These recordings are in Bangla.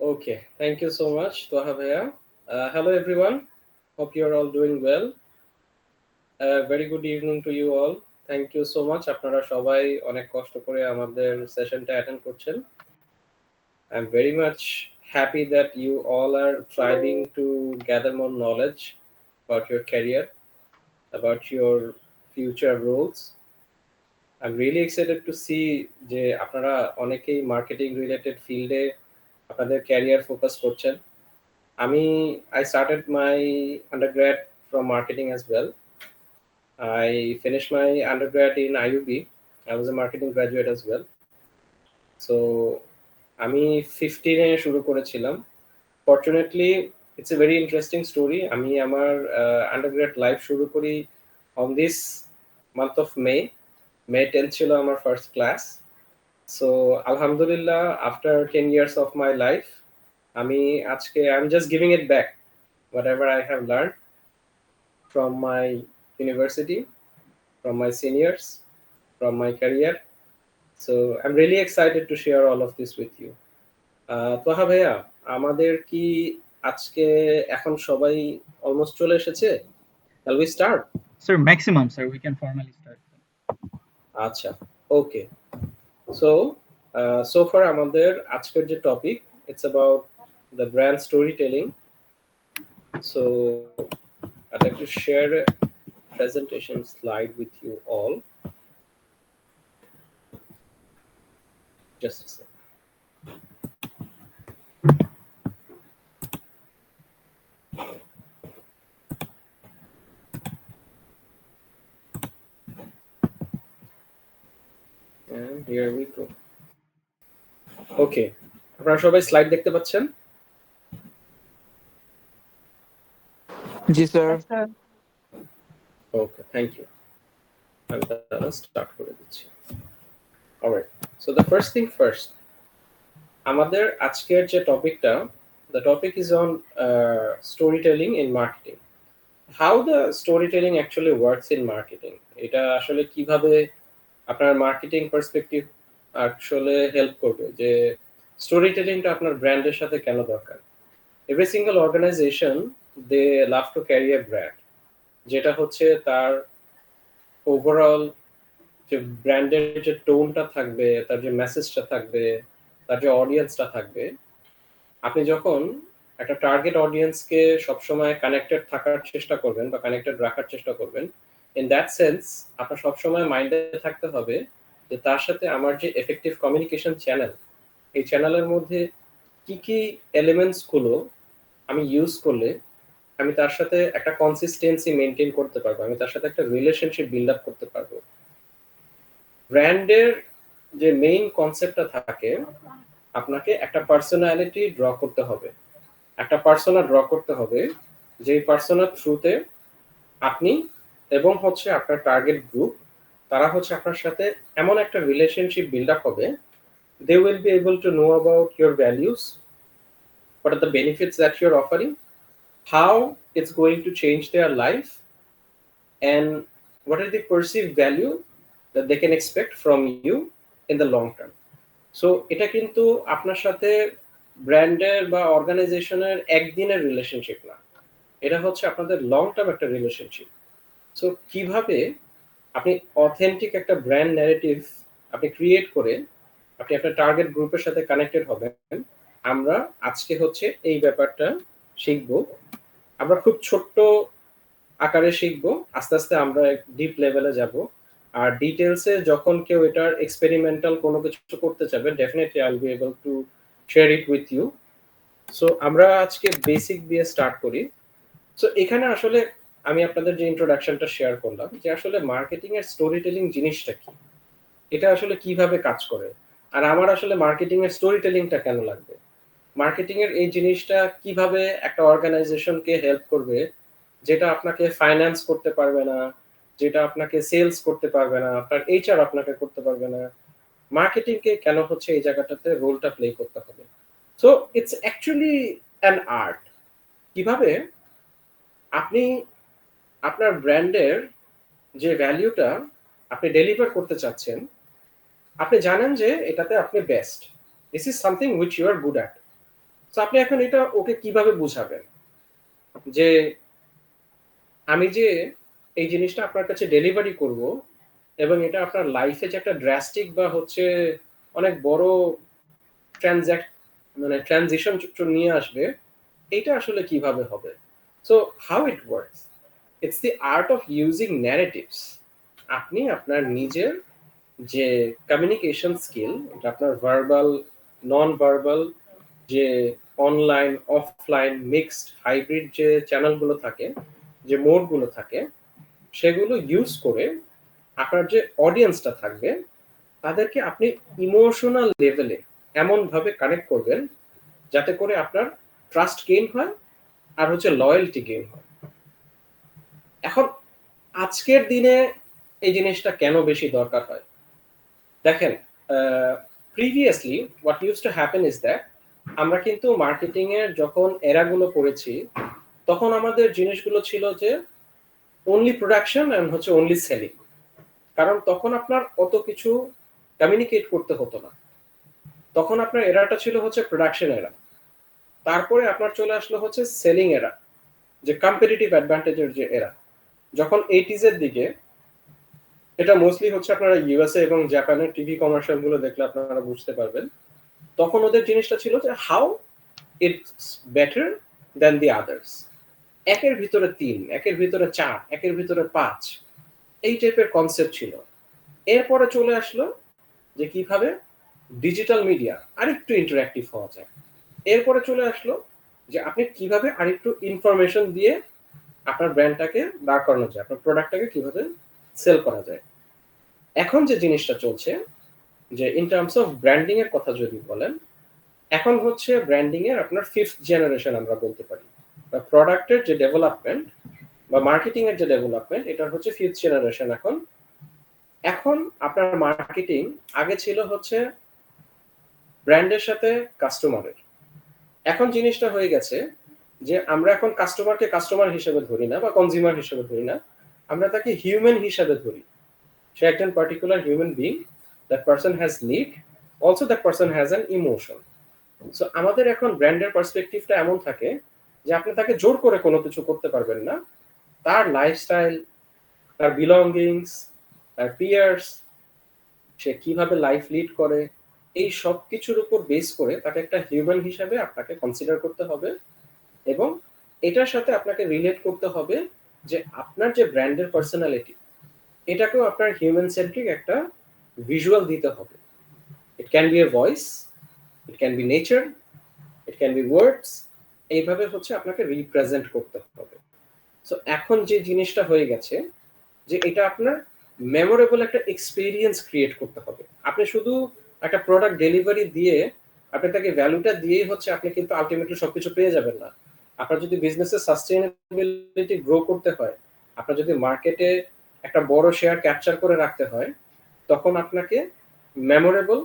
Okay, thank you so much, Toha Bhaiya. Hello, everyone. Hope you're all doing well. Very good evening to you all. Thank you so much. আপনারা সবাই অনেক কষ্ট করে আমাদের সেশনটা অ্যাটেন্ড করছেন। I'm very much happy that you all are striving to gather more knowledge about your career, about your future roles. I'm really excited to see যে আপনারা অনেকেই মার্কেটিং রিলেটেড ফিল্ডে আপনাদের ক্যারিয়ার ফোকাস করছেন। I started my undergrad from marketing as well. I finished my undergrad in IUB. I was a marketing graduate as well. So আমি 15 শুরু করেছিলাম। Fortunately, it's a very interesting story. আমি আমার undergrad life শুরু করি on this month of May. May 10th ছিল আমার first class. So Alhamdulillah, after 10 years of my life, I'm just giving it back, whatever I have learned from my university, from my seniors, from my career. So I'm really excited to share all of this with you. Toha ভাইয়া, আমাদের কি আজকে এখন সবাই অলমোস্ট চলে এসেছে? Shall we start? Sir, maximum, sir. We can formally start. আচ্ছা, ওকে। So far আমাদের আজকের যে topic, it's about the brand storytelling. So I'd like to share a presentation slide with you all. Just a second. And here we go. Okay. আপনারা সবাই স্লাইড দেখতে পাচ্ছেন? জি sir. Yes, sir. Okay, thank you. আমি তাহলে স্টার্ট করে দিচ্ছি। Alright. So the first thing first. আমাদের আজকের যে টপিকটা, the topic is on storytelling in marketing. How the storytelling actually works in marketing. এটা আসলে কিভাবে আপনার মার্কেটিং পার্সপেক্টিভ আসলে হেল্প করবে, যে স্টোরি টেলিংটা আপনার ব্র্যান্ডের সাথে কেন দরকার। Every single organisation they love to carry a brand, যেটা হচ্ছে তার ওভারঅল যে ব্র্যান্ডের যে টোনটা থাকবে, তার যে মেসেজটা থাকবে, তার যে অডিয়েন্সটা থাকবে। আপনি যখন একটা টার্গেট অডিয়েন্সকে সবসময় কানেক্টেড থাকার চেষ্টা করবেন বা কানেক্টেড রাখার চেষ্টা করবেন, ইন দ্যাট সেন্স আপনার সবসময় মাইন্ডে থাকতে হবে যে তার সাথে আমার যে এফেক্টিভ কমিউনিকেশন চ্যানেল, এই চ্যানেলের মধ্যে কি কি এলিমেন্টসগুলো আমি ইউজ করলে আমি তার সাথে একটা কনসিস্টেন্সি মেনটেন করতে পারবো, আমি তার সাথে একটা রিলেশনশিপ বিল্ড আপ করতে পারবো। ব্র্যান্ডের যে মেইন কনসেপ্টটা থাকে, আপনাকে একটা পার্সোনালিটি ড্র করতে হবে, একটা পার্সোনা ড্র করতে হবে, যেই পার্সোনার থ্রুতে আপনি এবং হচ্ছে আপনার টার্গেট গ্রুপ, তারা হচ্ছে আপনার সাথে এমন একটা রিলেশনশিপ বিল্ড আপ হবে, they will be able to know about your values, what are the benefits that you're offering, how it's going to change their life, and what are the perceived value that they can expect from you in the long term. So এটা কিন্তু আপনার সাথে ব্র্যান্ডের বা অর্গানাইজেশনের একদিনের রিলেশনশিপ না, এটা হচ্ছে আপনাদের লং টার্ম একটা রিলেশনশিপ। সো কিভাবে আপনি অথেন্টিক একটা ব্র্যান্ড ন্যারেটিভ আপনি ক্রিয়েট করে আপনি আপনার টার্গেট গ্রুপের সাথে কানেক্টেড হবেন, আমরা আজকে হচ্ছে এই ব্যাপারটা শিখব। আমরা খুব ছোট্ট আকারে শিখবো, আস্তে আস্তে আমরা ডিপ লেভেলে যাব। আর ডিটেলসে যখন কেউ এটার এক্সপেরিমেন্টাল কোনো কিছু করতে চাবে, definitely I will be able to share it with you. So আমরা আজকে বেসিক দিয়ে স্টার্ট করি। সো এখানে আসলে আমি আপনাদের যে ইন্ট্রোডাকশনটা শেয়ার করলাম, যে আসলে মার্কেটিং এর স্টোরি টেলিং জিনিসটা কি, এটা আসলে কিভাবে কাজ করে, আর আমার আসলে মার্কেটিং এর স্টোরি টেলিংটা কেন লাগবে, মার্কেটিং এর এই জিনিসটা কিভাবে একটা অর্গানাইজেশনকে হেল্প করবে, যেটা আপনাকে ফাইন্যান্স করতে পারবে না, যেটা আপনাকে সেলস করতে পারবে না, আপনার এইচআর আপনাকে করতে পারবে না, মার্কেটিং কে কেন হচ্ছে এই জায়গাটাতে রোলটা প্লে করতে হবে। So it's actually an art. কিভাবে আপনি আপনার ব্র্যান্ডের যে ভ্যালুটা আপনি ডেলিভার করতে চাচ্ছেন, আপনি জানেন যে এটাতে আপনি best, this is something which you are good at. তো আপনি এখন এটা ওকে কিভাবে বুঝাবেন যে আমি যে এই জিনিসটা আপনার কাছে ডেলিভারি করব এবং এটা আপনার লাইফে যে একটা ড্রাস্টিক বা হচ্ছে অনেক বড় ট্রানজ্যাক্ট মানে ট্রানজিশন নিয়ে আসবে, এটা আসলে কিভাবে হবে? So how it works, it's the art of using narratives. আপনি আপনার নিজের যে কমিউনিকেশন স্কিল, এটা আপনার ভার্বাল, নন ভার্বাল, যে অনলাইন অফলাইন মিক্সড হাইব্রিড যে চ্যানেলগুলো থাকে, যে মোডগুলো থাকে, সেগুলো ইউজ করে আপনার যে অডিয়েন্সটা থাকবে তাদেরকে আপনি ইমোশনাল লেভেলে এমন ভাবে কানেক্ট করবেন যাতে করে আপনার ট্রাস্ট গেইন হয় আর হচ্ছে লয়্যালটি গেইন হয়। এখন আজকের দিনে এই জিনিসটা কেন বেশি দরকার হয় দেখেন, previously what use to happen is that আমরা কিন্তু মার্কেটিং এর যখন এরাগুলো করেছি তখন আমাদের জিনিসগুলো ছিল যে অনলি প্রোডাকশন এন্ড হচ্ছে অনলি সেলিং। কারণ তখন আপনার অত কিছু কমিউনিকেট করতে হতো না, তখন আপনার এরাটা ছিল হচ্ছে প্রোডাকশন এরা, তারপরে আপনার চলে আসলো হচ্ছে সেলিং এরা, যে কম্পিটিটিভ অ্যাডভান্টেজের যে এরা। যখন 80s এর দিকে, এটা মোস্টলি হচ্ছে আপনারা ইউএসএ এবং জাপানের টিভি কমার্শিয়াল গুলো দেখলে আপনারা বুঝতে পারবেন, তখন ওদের জিনিসটা ছিল যে how it's better than the others, একের ভিতরে 3, একের ভিতরে 4, একের ভিতরে 5, এই টাইপের কনসেপ্ট ছিল। এরপরে চলে আসলো যে কিভাবে ডিজিটাল মিডিয়া আরেকটু ইন্টারঅ্যাক্টিভ হওয়া যায়। এরপরে চলে আসলো যে আপনি কিভাবে আরেকটু ইনফরমেশন দিয়ে আপনার ব্র্যান্ডটাকে দাঁড় করানো যায়, আপনার প্রোডাক্টটাকে কিভাবে সেল করা যায়। এখন যে জিনিসটা চলছে যে ইন টার্মস অফ ব্র্যান্ডিং এর কথা যদি বলেন, এখন হচ্ছে ব্র্যান্ডিং এর আপনার 5th জেনারেশন আমরা বলতে পারি, বা প্রোডাক্টের যে ডেভেলপমেন্ট বা মার্কেটিং এর যে ডেভেলপমেন্ট, এটা হচ্ছে 5th জেনারেশন। এখন এখন আপনার মার্কেটিং আগে ছিল হচ্ছে ব্র্যান্ডের সাথে কাস্টমারের, এখন জিনিসটা হয়ে গেছে যে আমরা এখন কাস্টমারকে কাস্টমার হিসেবে ধরি না বা কনজিউমার হিসেবে ধরি না, আমরা তাকে হিউম্যান হিসেবে ধরি। সে একজন particular human being, that person has need, also that person has an emotion. So আমাদের এখন ব্র্যান্ডের পার্সপেক্টিভটা এমন থাকে যে আপনি তাকে জোর করে কোনো কিছু করতে পারবেন না, তার লাইফস্টাইল, তার বিলঙ্গিংস, তার পিয়ার্স, সে কিভাবে লাইফ লিড করে, এই সব কিছুর উপর বেস করে তাকে একটা হিউম্যান হিসাবে আপনাকে কনসিডার করতে হবে এবং এটার সাথে আপনাকে রিলেট করতে হবে যে আপনার যে ব্র্যান্ডের পার্সোনালিটি, এটাকেও আপনার হিউম্যান সেন্ট্রিক একটা ভিজুয়াল দিতে হবে। It can be a voice, it can be nature, it can be words, এইভাবে হচ্ছে আপনাকে রিপ্রেজেন্ট করতে হবে। সো এখন যে জিনিসটা হয়ে গেছে যে এটা আপনার মেমোরেবল একটা এক্সপিরিয়েন্স ক্রিয়েট করতে হবে। আপনি শুধু একটা প্রোডাক্ট ডেলিভারি দিয়ে আপনি তাকে ভ্যালুটা দিয়েই হচ্ছে আপনি কিন্তু আলটিমেটলি সবকিছু পেয়ে যাবেন না। আপনার যদি বিজনেসের সাস্টেইনেবিলিটি গ্রো করতে হয়, আপনার যদি মার্কেটে একটা বড় শেয়ার ক্যাপচার করে রাখতে হয়, তখন আপনাকে মেমোরেবল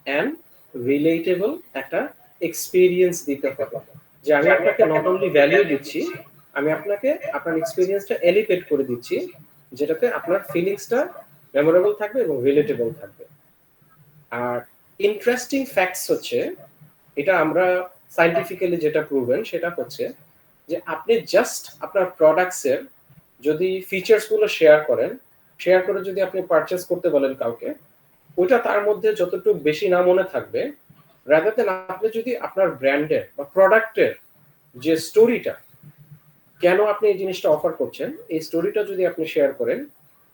অ্যান্ড রিলেটেবল একটা এক্সপিরিয়েন্স দিতে হবে। যে আমি আপনাকে নট অনলি ভ্যালু দিচ্ছি, আমি আপনাকে আপনার এক্সপিরিয়েন্সটা এলিভেট করে দিচ্ছি, যেটাতে আপনার ফিলিংসটা মেমোরেবল থাকবে এবং রিলেটেবল থাকবে। আর ইন্টারেস্টিং ফ্যাক্টস হচ্ছে, এটা আমরা সায়েন্টিফিক্যালি যেটা প্রুভেন সেটা হচ্ছে যে আপনি জাস্ট আপনার প্রোডাক্টসের যদি ফিচার্স গুলো শেয়ার করেন, শেয়ার করে যদি আপনি পারচেজ করতে বলেন কাউকে, ওইটা তার মধ্যে যতটুকু বেশি না মনে থাকবে, রাদার দেন আপনি যদি আপনার ব্র্যান্ডের বা প্রোডাক্টের যে স্টোরিটা, কেন আপনি এই জিনিসটা অফার করছেন, এই স্টোরিটা যদি আপনি শেয়ার করেন,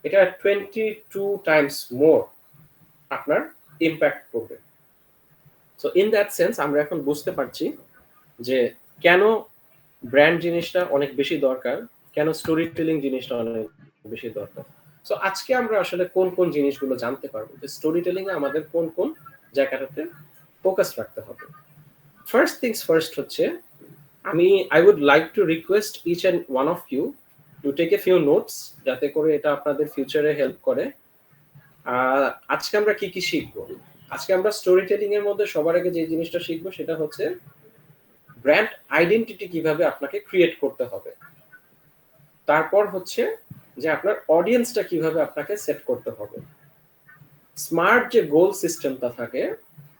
এটা 22 টাইমস মোর আপনার ইম্প্যাক্ট করবে। সো ইন দ্যাট সেন্স আমরা এখন বুঝতে পারছি যে কেন ব্র্যান্ড জিনিসটা অনেক বেশি দরকার, কেন স্টোরি টেলিং জিনিসটা অনেক বেশি দরকার। সো আজকে আমরা আসলে কোন কোন জিনিসগুলো জানতে পারবো যে স্টোরি টেলিং এ আমাদের কোন কোন জায়গাটাতে ফোকাস রাখতে হবে। ফার্স্ট থিংস ফার্স্ট হচ্ছে, I would like to request each and one of you to take a few notes, যাতে করে এটা আপনাদের ফিউচারে হেল্প করে। আজকে আমরা কি কি শিখবো? আজকে আমরা স্টোরি টেলিং এর মধ্যে সবার আগে যে জিনিসটা শিখবো সেটা হচ্ছে ব্র্যান্ড আইডেন্টিটি কিভাবে আপনাকে ক্রিয়েট করতে হবে। তারপর হচ্ছে যে আপনার অডিয়েন্সটা কিভাবে আপনাকে সেট করতে হবে। স্মার্ট যে গোল সিস্টেমটা থাকে,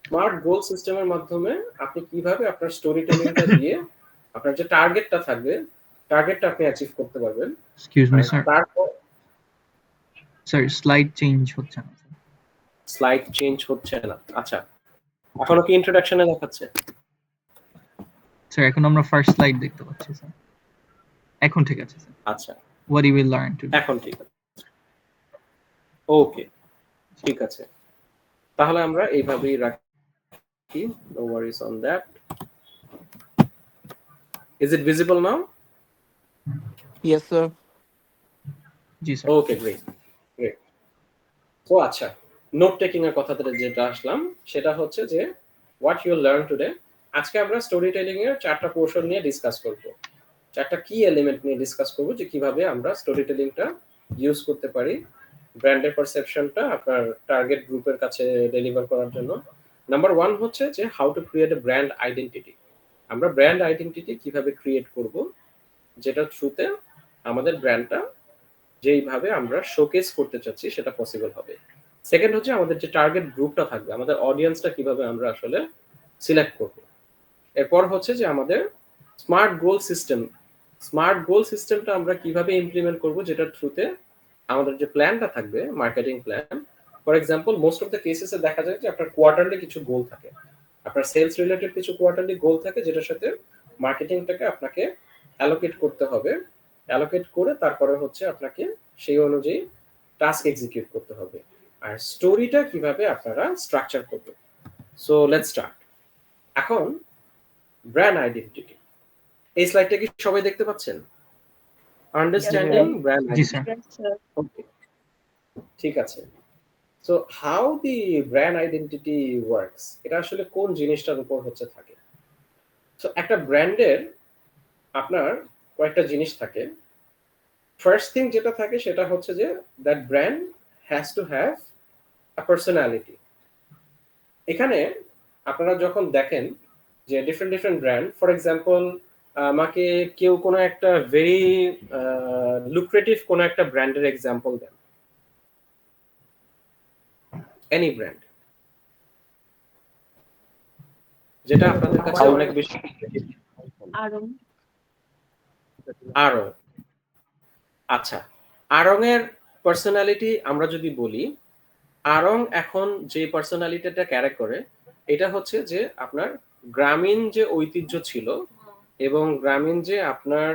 স্মার্ট গোল সিস্টেমের মাধ্যমে আপনি কিভাবে আপনার স্টোরি টেলিংটা দিয়ে আপনার যে টার্গেটটা থাকবে টার্গেটটা আপনি অ্যাচিভ করতে পারবেন। Excuse me, আর sir. তারপর Sir, slide change হচ্ছে না, sir. স্লাইড চেঞ্জ হচ্ছে না। আচ্ছা, এখনো কি ইন্ট্রোডাকশনে দেখাচ্ছে? Sir, এখন আমরা ফার্স্ট স্লাইড দেখতে পাচ্ছি, স্যার। এখন ঠিক আছে, স্যার। আচ্ছা, What you will learn today. এখন ঠিক আছে। ওকে, ঠিক আছে। তাহলে আমরা এইভাবেই রাখি। No worries on that. Is it visible now? Yes, sir. G sir. Okay, great great. তো আচ্ছা, নোট টেকিং এর কথাতে যেটা আসলাম সেটা হচ্ছে যে হোয়াট ইউ লার্ন টুডে। আজকে আমরা স্টোরি টেলিং এর 4টা পোর্শন নিয়ে ডিসকাস করব। 4টা কি এলিমেন্ট নিয়ে ডিসকাস করব যে কিভাবে আমরা স্টোরি টেলিংটা ইউজ করতে পারি ব্র্যান্ডের পারসেপশনটা আপনার টার্গেট গ্রুপের কাছে ডেলিভার করার জন্য। নাম্বার 1 হচ্ছে যে how to create a brand identity. আমরা ব্র্যান্ড আইডেন্টিটি কিভাবে ক্রিয়েট করব যেটা থ্রুতে আমাদের ব্র্যান্ডটা যেইভাবে আমরা শোকেস করতে চাচ্ছি সেটা পসিবল হবে। সেকেন্ড হচ্ছে আমাদের যে টার্গেট গ্রুপটা থাকবে, আমাদের অডিয়েন্সটা কিভাবে আমরা আসলে সিলেক্ট করব। এরপর হচ্ছে যে আমাদের স্মার্ট গোল সিস্টেম, স্মার্ট গোল সিস্টেমটা আমরা কিভাবে ইমপ্লিমেন্ট করব যেটার থ্রুতে আমাদের যে প্ল্যানটা থাকবে marketing plan, for example most of the কেসেসে দেখা যায় যে আপনার কোয়ার্টারলি কিছু গোল থাকে, আপনার সেলস রিলেটেড কিছু কোয়ার্টারলি গোল থাকে যেটার সাথে মার্কেটিংটাকে আপনাকে অ্যালোকেট করতে হবে। অ্যালোকেট করে তারপরে হচ্ছে আপনাকে সেই অনুযায়ী টাস্ক এক্সিকিউট করতে হবে। আর স্টোরিটা কিভাবে আপনারা স্ট্রাকচার করবেন। So let's start. এখন ব্র্যান্ড আইডেন্টিটি, এই স্লাইডটা কি সবাই দেখতে পাচ্ছেন? আন্ডারস্ট্যান্ডিং ব্র্যান্ড জি স্যার। ওকে, ঠিক আছে। So how the brand identity works, এটা আসলে কোন জিনিসটার উপর হচ্ছে থাকে। সো একটা ব্র্যান্ডের আপনার কয়েকটা জিনিস থাকে। ফার্স্ট থিং যেটা থাকে সেটা হচ্ছে যে that brand has to have a personality. এখানে আপনারা যখন দেখেন যে different different brand, for example আমাকে কেউ কোনো একটা ভেরি লুক্রেটিভ কোনো একটা ব্র্যান্ডের এক্সাম্পল দেন, এনি ব্র্যান্ড যেটা আপনাদের কাছে অনেক বেশি। আরং, আচ্ছা, আরং এর পার্সোনালিটি আমরা যদি বলি, আরং এখন যে পার্সোনালিটিটা ক্যারি করে এটা হচ্ছে যে আপনার গ্রামীণ যে ঐতিহ্য ছিল এবং গ্রামীণ যে আপনার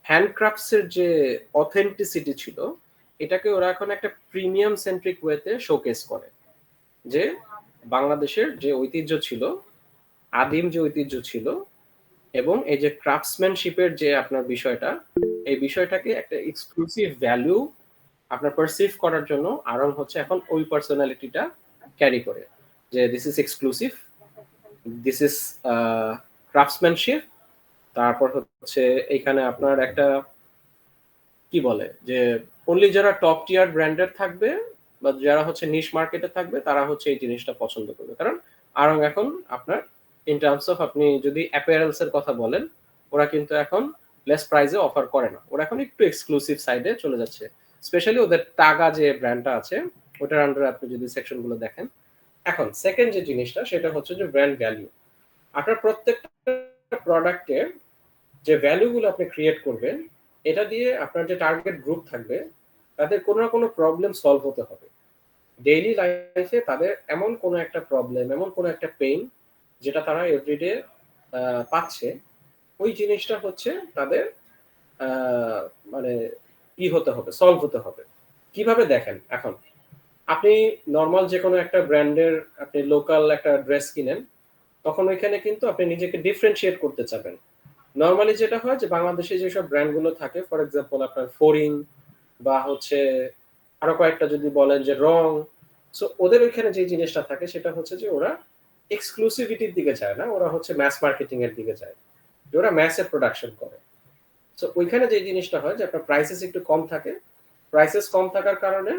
হ্যান্ডক্রাফটসের যে অথেন্টিসিটি ছিল এটাকে ওরা এখন একটা প্রিমিয়াম সেন্ট্রিক ওয়েতে শোকেস করে। যে বাংলাদেশের যে ঐতিহ্য ছিল, আদিম যে ঐতিহ্য ছিল এবং এই যে ক্রাফটসম্যানশিপের যে আপনার বিষয়টা, এই বিষয়টাকে একটা এক্সক্লুসিভ ভ্যালু আপনার পারসিভ করার জন্য আরং হচ্ছে এখন ওই পার্সোনালিটিটা ক্যারি করে যে this is exclusive, this is craftsmanship. তারপর হচ্ছে এখানে আপনার একটা কি বলে যে অনলি যারা টপ টিয়ার ব্র্যান্ডের থাকবে বা যারা হচ্ছে নিশ মার্কেটে থাকবে তারা হচ্ছে এই জিনিসটা পছন্দ করবে। কারণ আরং এখন আপনার ইন টার্মস অফ আপনি যদি অ্যাপারেলস এর কথা বলেন, ওরা কিন্তু এখন লেস প্রাইসে অফার করে না, ওরা এখন একটু এক্সক্লুসিভ সাইডে চলে যাচ্ছে। স্পেশালি ওদের টাগা যে ব্র্যান্ডটা আছে ওটার আন্ডারে আপনি যদি সেকশনগুলো দেখেন। এখন সেকেন্ড যে জিনিসটা সেটা হচ্ছে যে ব্র্যান্ড ভ্যালু। আপনার প্রত্যেকটা প্রোডাক্টের যে ভ্যালুগুলো আপনি ক্রিয়েট করবেন এটা দিয়ে আপনার যে টার্গেট গ্রুপ থাকবে তাদের কোনো না কোনো প্রবলেম সলভ হতে হবে। ডেইলি লাইফে তাদের এমন কোনো একটা প্রবলেম, এমন কোনো একটা পেইন যেটা তারা এভরিডে পাচ্ছে, ওই জিনিসটা হচ্ছে তাদের মানে কি হতে হবে, সলভ হতে হবে। কিভাবে দেখেন, এখন আপনি নর্মাল যে কোনো একটা ব্র্যান্ডের আপনি লোকাল একটা ড্রেস কিনেন, তখন ওইখানে কিন্তু আপনি নিজেকে ডিফারেন্সিয়েট করতে চাবেন। নর্মালি যেটা হয় যে বাংলাদেশে যেসব ব্র্যান্ডগুলো থাকে, ফর এক্সাম্পল আপনার ফোরিং বা হচ্ছে আরো কয়েকটা যদি বলেন যে রং, সো ওদের ওইখানে যে জিনিসটা থাকে সেটা হচ্ছে যে ওরা এক্সক্লুসিভিটির দিকে যায় না, ওরা হচ্ছে ম্যাস মার্কেটিং এর দিকে যায়, যে ওরা ম্যাসে প্রোডাকশন করে। সো ওইখানে যে জিনিসটা হয় যে আপনার প্রাইসেস একটু কম থাকে, প্রাইসেস কম থাকার কারণে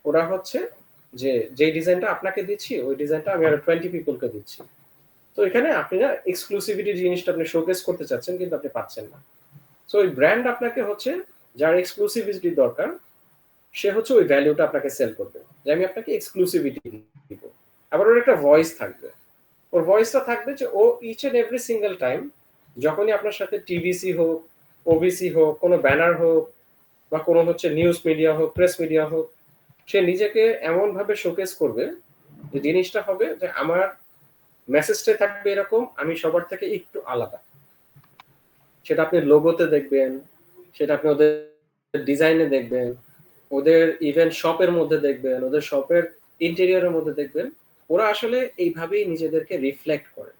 ওরা হচ্ছে যে যেই ডিজাইনটা আপনাকে দিচ্ছি ওই ডিজাইনটা আমি আরো 20 পিপলকে দিচ্ছি। তো এখানে আপনি না এক্সক্লুসিভিটি জিনিসটা আপনি শোকেস করতে চাচ্ছেন কিন্তু আপনি পাচ্ছেন না। সো ওই ব্র্যান্ড আপনাকে হচ্ছে যার এক্সক্লুসিভিটি দরকার সে হচ্ছে ওই ভ্যালুটা আপনাকে সেল করবে যে আমি আপনাকে এক্সক্লুসিভিটি দিব। আবার ওর একটা ভয়েস থাকবে ওর ভয়েসটা থাকবে যে ও each and every single time যখনই আপনার সাথে টিভিসি হোক, ওবিসি হোক, কোনো ব্যানার হোক বা কোনো হচ্ছে নিউজ মিডিয়া হোক, প্রেস মিডিয়া হোক, সে নিজেকে এমন ভাবে শোকেস করবে যে জিনিসটা হবে যে আমার মেসেজটা থাকবে এরকম, আমি সবার থেকে একটু আলাদা। সেটা আপনি লোগোতে দেখবেন, সেটা আপনি ওদের ডিজাইনে দেখবেন, ওদের ইভেন শপের মধ্যে দেখবেন, ওদের শপের ইন্টেরিয়রের মধ্যে দেখবেন, ওরা আসলে এইভাবেই নিজেদেরকে রিফ্লেক্ট করে।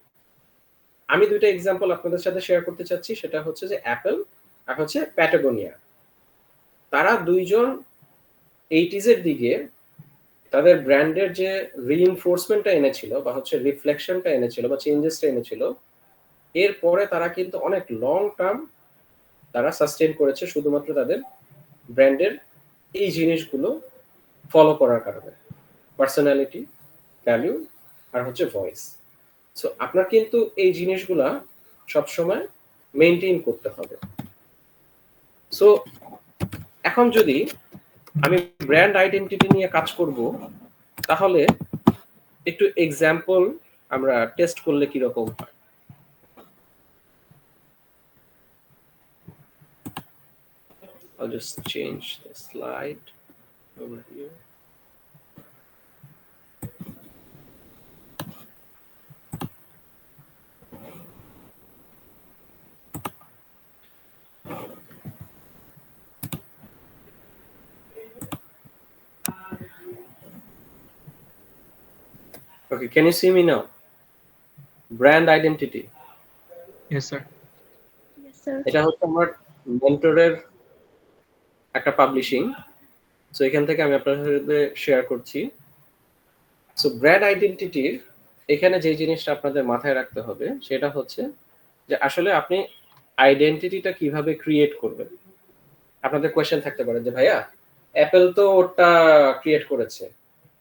আমি দুইটা এক্সাম্পল আপনাদের সাথে শেয়ার করতে চাচ্ছি, সেটা হচ্ছে যে অ্যাপল আর হচ্ছে প্যাটাগোনিয়া। তারা দুইজন 80s এর দিকে তাদের ব্র্যান্ডের যে রিইনফোর্সমেন্টটা এনেছিল বা হচ্ছে রিফ্লেকশনটা এনেছিল বা চেঞ্জেসটা এনেছিল, এরপরে তারা কিন্তু অনেক লং টার্ম তারা সাস্টেইন করেছে শুধুমাত্র তাদের ব্র্যান্ডের এই জিনিসগুলো ফলো করার কারণে, পার্সোনালিটি, ভ্যালু আর হচ্ছে ভয়েস। সো আপনার কিন্তু এই জিনিসগুলা সবসময় মেনটেন করতে হবে। সো এখন যদি আমি ব্র্যান্ড আইডেন্টিটি নিয়ে কাজ করব, তাহলে একটু এক্সাম্পল আমরা টেস্ট করলে কিরকম হয়। I'll just change the slide over here. Okay, can you see me now? Brand identity. Yes, sir. Yes, sir. এটা হচ্ছে আমার মেন্টরের একটা পাবলিশিং। সো এখান থেকে আমি আপনাদের সাথে শেয়ার করছি। সো ব্র্যান্ড আইডেন্টিটির এখানে যে জিনিসটা আপনাদের মাথায় রাখতে হবে সেটা হচ্ছে যে আসলে আপনি আইডেন্টিটিটা কিভাবে ক্রিয়েট করবেন। আপনাদের কোয়েশ্চেন থাকতে পারে যে ভাইয়া অ্যাপল তো ওটা ক্রিয়েট করেছে,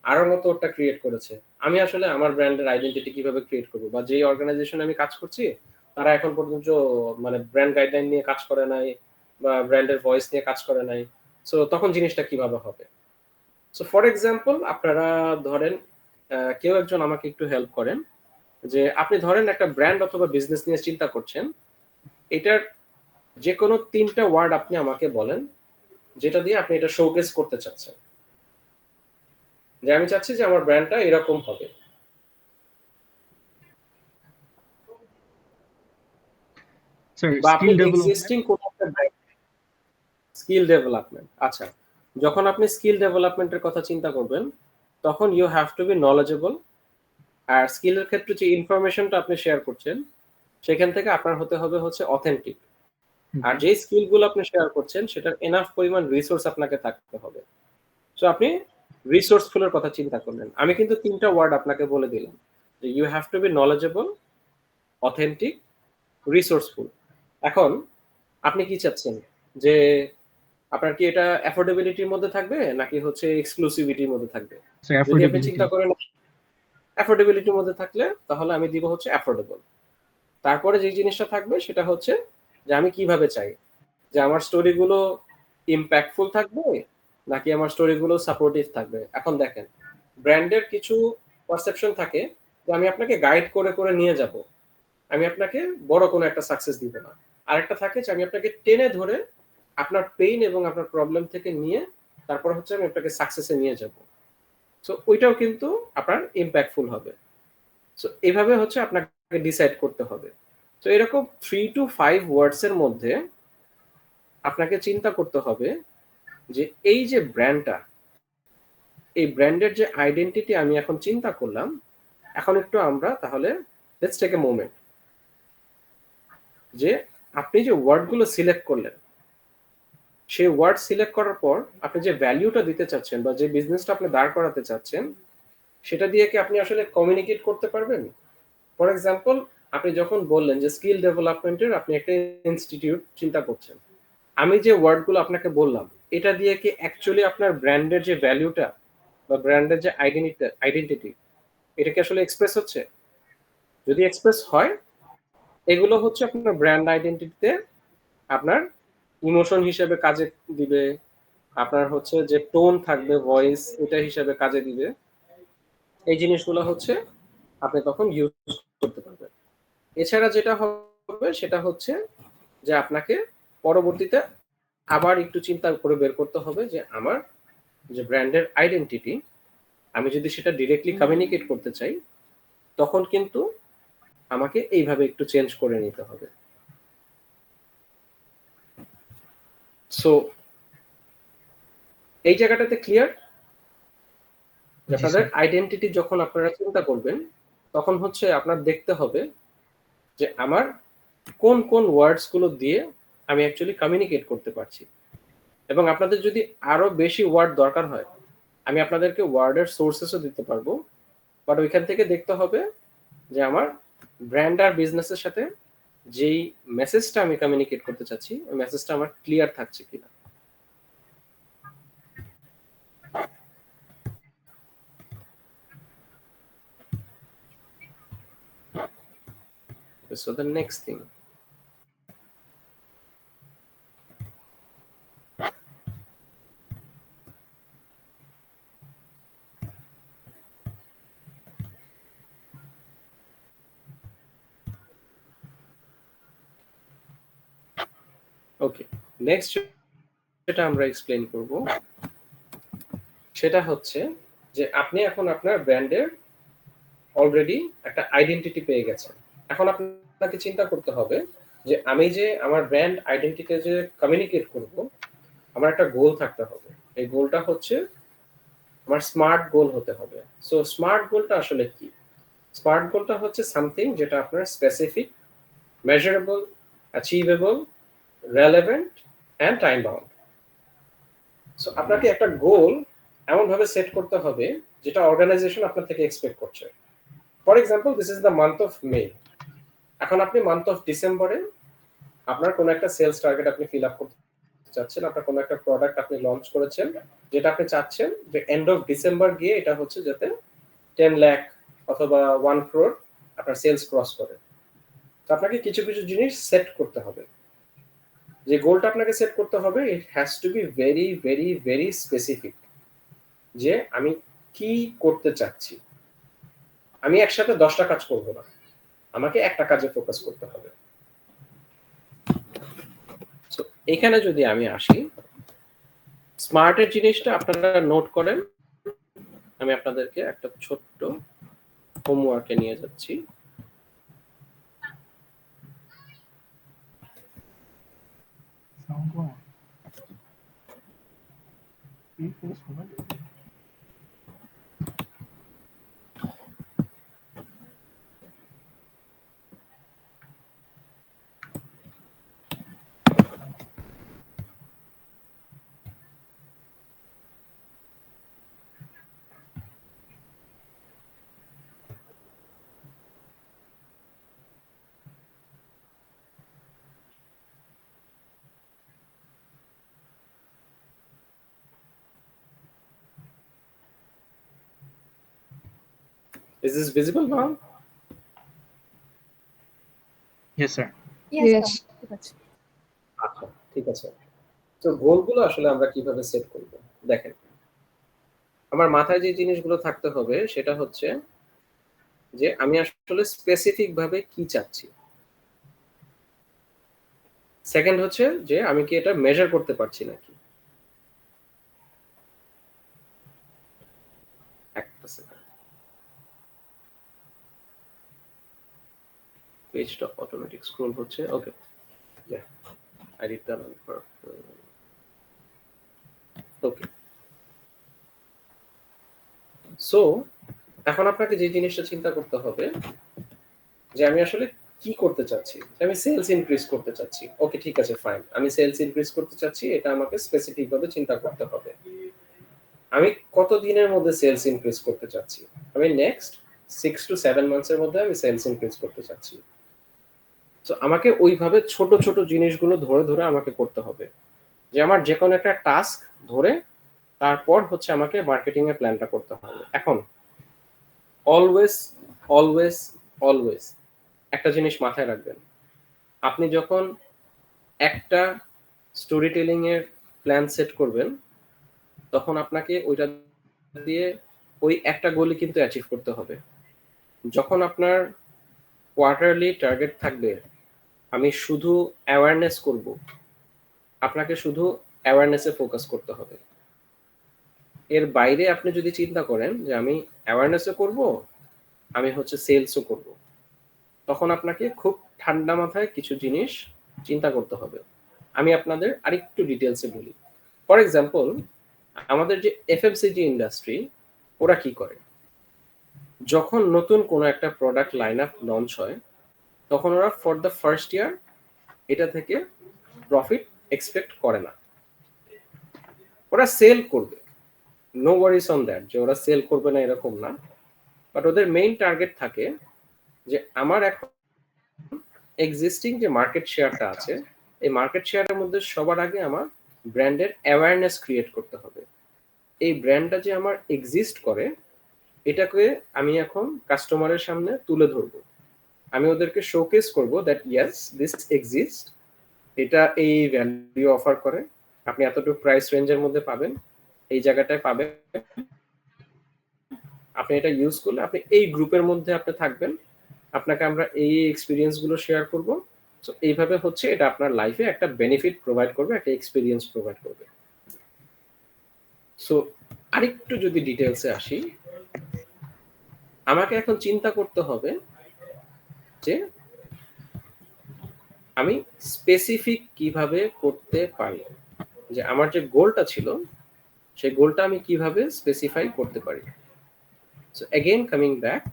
আরো মতো ওটা ক্রিয়েট করেছে, আমি আসলে আমার ব্র্যান্ডের আইডেন্টিটি কিভাবে ক্রিয়েট করবো, বা যে অর্গানাইজেশনে আমি কাজ করছি তারা এখন পর্যন্ত মানে ব্র্যান্ড গাইডলাইন নিয়ে কাজ করে নাই বা ব্র্যান্ডের ভয়েস নিয়ে কাজ করে নাই। সো তখন জিনিসটা কিভাবে হবে। সো ফর এক্সাম্পল আপনারা ধরেন কেউ একজন আমাকে একটু হেল্প করেন যে আপনি ধরেন একটা ব্র্যান্ড অথবা বিজনেস নিয়ে চিন্তা করছেন, এটার যে কোনো 3টা ওয়ার্ড আপনি আমাকে বলেন যেটা দিয়ে আপনি এটা শোকেস করতে চাচ্ছেন, যে আমি চাচ্ছি যে আমার ব্র্যান্ডটা এরকম হবে। Sir, বা আপনি skill development. এক্সিস্টিং কোন একটা ব্র্যান্ড, স্কিল ডেভেলপমেন্ট। আচ্ছা, যখন আপনি স্কিল ডেভেলপমেন্টের কথা চিন্তা করবেন তখন you have to be knowledgeable. আর স্কিলের ক্ষেত্রে যে ইনফরমেশনটা আপনি শেয়ার করছেন সেখান থেকে আপনার হতে হবে হচ্ছে অথেন্টিক। আর যে স্কিলগুলো আপনি শেয়ার করছেন সেটার এনাফ পরিমাণ রিসোর্স আপনাকে থাকতে হবে। সো আপনি রিসোর্সফুলের কথা চিন্তা করলেন। আমি কিন্তু 3টা ওয়ার্ড আপনাকে বলে দিলাম যে you have to be knowledgeable, authentic, resourceful. এখন আপনি কি চাচ্ছেন যে আপনার কি এটা অ্যাফোর্ডেবিলিটির মধ্যে থাকবে নাকি হচ্ছে এক্সক্লুসিভিটির মধ্যে থাকবে? Sir, যদি আপনি affordability. চিন্তা করেন অ্যাফোর্ডেবিলিটির মধ্যে থাকলে তাহলে আমি দিব হচ্ছে অ্যাফোর্ডেবল। তারপরে যে জিনিসটা থাকবে সেটা হচ্ছে যে আমি কিভাবে চাই যে আমার স্টোরিগুলো ইম্প্যাক্টফুল থাকবে নাকি আমার স্টোরিগুলো সাপোর্টিভ থাকবে। এখন দেখেন ব্র্যান্ডের কিছু পারসেপশন থাকে যে আমি আপনাকে গাইড করে করে নিয়ে যাব, আমি আপনাকে বড় কোনো একটা সাকসেস দিব না। আরেকটা থাকে যে আমি আপনাকে টেনে ধরে আপনার পেইন এবং আপনার প্রবলেম থেকে নিয়ে তারপর হচ্ছে আমি আপনাকে সাকসেসে নিয়ে যাব। সো ওইটাও কিন্তু আপনার ইম্প্যাক্টফুল হবে। সো এইভাবে হচ্ছে আপনাকে ডিসাইড করতে হবে। তো এরকম 3 to 5 ওয়ার্ডস এর মধ্যে আপনাকে চিন্তা করতে হবে যে এই যে ব্র্যান্ডটা, এই ব্র্যান্ডের যে আইডেন্টিটি আমি এখন চিন্তা করলাম, এখন একটু আমরা তাহলে লেটস টেক এ মোমেন্ট যে আপনি যে ওয়ার্ডগুলো সিলেক্ট করলেন, সেই ওয়ার্ড সিলেক্ট করার পর আপনি যে ভ্যালুটা দিতে চাচ্ছেন বা যে বিজনেসটা আপনি দাঁড় করাতে চাচ্ছেন সেটা দিয়ে কি আপনি আসলে কমিউনিকেট করতে পারবেন। ফর এক্সাম্পল আপনি যখন বললেন যে স্কিল ডেভেলপমেন্টের আপনি একটা ইনস্টিটিউট চিন্তা করছেন, আমি যে ওয়ার্ডগুলো আপনাকে বললাম এটা দিয়ে কি অ্যাকচুয়ালি আপনার ব্র্যান্ডের যে ভ্যালুটা বা ব্র্যান্ডের যে আইডেন্টিটি এটা কি আসলে এক্সপ্রেস হচ্ছে? যদি এক্সপ্রেস হয়, এগুলো হচ্ছে আপনার ব্র্যান্ড আইডেন্টিটিতে আপনার ইমোশন হিসেবে কাজে দিবে, আপনার হচ্ছে যে টোন থাকবে ভয়েস এটা হিসেবে কাজে দিবে। এই জিনিসগুলো হচ্ছে আপনি তখন ইউজ করতে পারবেন। এছাড়া যেটা হবে সেটা হচ্ছে যে আপনাকে পরবর্তীতে আবার একটু চিন্তা করে বের করতে হবে যে আমার যে ব্র্যান্ডের আইডেন্টিটি আমি যদি সেটা ডিরেক্টলি কমিউনিকেট করতে চাই তখন কিন্তু আমাকে এইভাবে একটু চেঞ্জ করে নিতে হবে। সো এই জায়গাটাতে ক্লিয়ার? জি আপনাদের স্যার। আইডেন্টিটি যখন আপনারা চিন্তা করবেন তখন হচ্ছে আপনার দেখতে হবে যে আমার কোন কোন ওয়ার্ডস গুলো দিয়ে আমি অ্যাকচুয়ালি কমিউনিকেট করতে পারছি। এবং আপনাদের যদি আরো বেশি ওয়ার্ড দরকার হয় আমি আপনাদেরকে ওয়ার্ডের সোর্সেসও দিতে পারবো, বাট ওইখান থেকে দেখতে হবে যে আমার ব্র্যান্ড আর বিজনেসের সাথে যেই মেসেজটা আমি কমিউনিকেট করতে চাচ্ছি ওই মেসেজটা আমার ক্লিয়ার থাকছে কিনা। So the next thing, okay, next যেটা আমরা এক্সপ্লেইন করব সেটা হচ্ছে যে আপনি এখন আপনার ব্র্যান্ডের অলরেডি একটা আইডেন্টিটি পেয়ে গেছেন। এখন আপনাকে চিন্তা করতে হবে যে আমি যে আমার ব্র্যান্ড আইডেন্টিটি যে কমিউনিকেট করব আমার একটা গোল থাকতে হবে। এই গোলটা হচ্ছে আমার স্মার্ট গোল হতে হবে। সো স্মার্ট গোলটা আসলে কি? স্মার্ট গোলটা হচ্ছে সামথিং যেটা আপনার specific, measurable, achievable, relevant and time bound. So আপনাকে একটা গোল এমনভাবে সেট করতে হবে যেটা অর্গানাইজেশন আপনার থেকে এক্সপেক্ট করছে। For example, this is the month of May. এখন আপনি মান্থ অফ ডিসেম্বরে আপনার কোনো একটা সেলস টার্গেট আপনি ফিল আপ করতে চাচ্ছেন, আপনার কোনো একটা প্রোডাক্ট আপনি লঞ্চ করেছেন যেটা আপনি চাচ্ছেন যে এন্ড অফ ডিসেম্বর গিয়ে এটা হচ্ছে যাতে 10 লাখ অথবা 1 crore আপনার সেলস ক্রস করে। তো আপনাকে কিছু কিছু জিনিস সেট করতে হবে। যে গোলটা আপনাকে সেট করতে হবে ইট has to be very very very specific, যে আমি কি করতে চাচ্ছি। আমি একসাথে 10টা কাজ করব না, আমাকে একটা কাজে ফোকাস করতে হবে। সো এখানে যদি আমি আসি, স্মার্টের জিনিসটা আপনারা নোট করেন। আমি আপনাদেরকে একটা ছোট্ট হোমওয়ার্কে নিয়ে যাচ্ছি। Is this visible now? Yes sir. Yes. আচ্ছা, ঠিক আছে। তো গোলগুলো আসলে আমরা কিভাবে সেট করব? দেখেন, আমার মাথায় যে জিনিসগুলো থাকতে হবে সেটা হচ্ছে যে আমি আসলে স্পেসিফিক ভাবে কি চাচ্ছি। সেকেন্ড হচ্ছে যে আমি কি এটা মেজার করতে পারছি নাকি। একটা সেকেন্ড, পেজটা অটোমেটিক স্ক্রল হচ্ছে। ওকে, I did that on purpose. Okay, so এখন আপনাকে যে জিনিসটা চিন্তা করতে হবে যে আমি আসলে কি করতে চাচ্ছি। আমি সেলস ইনক্রিজ করতে চাচ্ছি। ওকে, ঠিক আছে, ফাইন। আমি সেলস ইনক্রিজ করতে চাচ্ছি, এটা আমাকে স্পেসিফিক ভাবে চিন্তা করতে হবে। আমি কত দিনের মধ্যে সেলস ইনক্রিজ করতে চাচ্ছি? আমি নেক্সট 6 to 7 মান্থসের মধ্যে আমি সেলস ইনক্রিজ করতে চাচ্ছি। তো আমাকে ওইভাবে ছোট ছোট জিনিসগুলো ধরে ধরে আমাকে করতে হবে। যে আমার যে কোনো একটা টাস্ক ধরে তারপর হচ্ছে আমাকে মার্কেটিং এর প্ল্যানটা করতে হবে। এখন অলওয়েজ অলওয়েজ অলওয়েজ একটা জিনিস মাথায় রাখবেন, আপনি যখন একটা স্টোরি টেলিং এর প্ল্যান সেট করবেন তখন আপনাকে ওইটা দিয়ে ওই একটা গোলই কিন্তু অ্যাচিভ করতে হবে। যখন আপনার কোয়ার্টারলি টার্গেট থাকবে আমি শুধু অ্যাওয়ারনেস করব, আপনাকে শুধু অ্যাওয়ারনেসে ফোকাস করতে হবে। এর বাইরে আপনি যদি চিন্তা করেন যে আমি অ্যাওয়ারনেসও করব, আমি হচ্ছে সেলসও করব, তখন আপনাকে খুব ঠান্ডা মাথায় কিছু জিনিস চিন্তা করতে হবে। আমি আপনাদের আরেকটু ডিটেলসে বলি। ফর এক্সাম্পল, আমাদের যে এফএমসিজি ইন্ডাস্ট্রি, ওরা কি করে, যখন নতুন কোনো একটা প্রোডাক্ট লাইন আপ লঞ্চ হয় তখন ওরা ফর দ্য ফার্স্ট ইয়ার এটা থেকে প্রফিট এক্সপেক্ট করে না। ওরা সেল করবে, নো ওয়ারিস অন দ্যাট যে ওরা সেল করবে না এরকম না, বাট ওদের মেইন টার্গেট থাকে যে আমার এখন এক্সিস্টিং যে মার্কেট শেয়ারটা আছে এই মার্কেট শেয়ারের মধ্যে সবার আগে আমার ব্র্যান্ডের অ্যাওয়ারনেস ক্রিয়েট করতে হবে। এই ব্র্যান্ডটা যে আমার এক্সিস্ট করে এটাকে আমি এখন কাস্টমারের সামনে তুলে ধরবো, আমি ওদেরকে শোকেস করব দ্যাট ইয়েস দিস এক্সিস্ট, এটা এই ভ্যালু অফার করে, আপনি এতটুকু প্রাইস রেঞ্জের মধ্যে পাবেন, এই জায়গাটায় পাবেন, আপনি এটা ইউজ করলে আপনি এই গ্রুপের মধ্যে আপনি থাকবেন, আপনাকে আমরা এই এক্সপিরিয়েন্স গুলো শেয়ার করব। সো এইভাবে হচ্ছে এটা আপনার লাইফে একটা বেনিফিট প্রোভাইড করবে, একটা এক্সপিরিয়েন্স প্রোভাইড করবে। সো আরেকটু যদি ডিটেলসে আসি, আমাকে এখন চিন্তা করতে হবে যে আমি স্পেসিফিক কিভাবে করতে পারি, যে আমার যে গোলটা ছিল সেই গোলটা আমি কিভাবে স্পেসিফাই করতে পারি। সো এগেইন কামিং ব্যাক,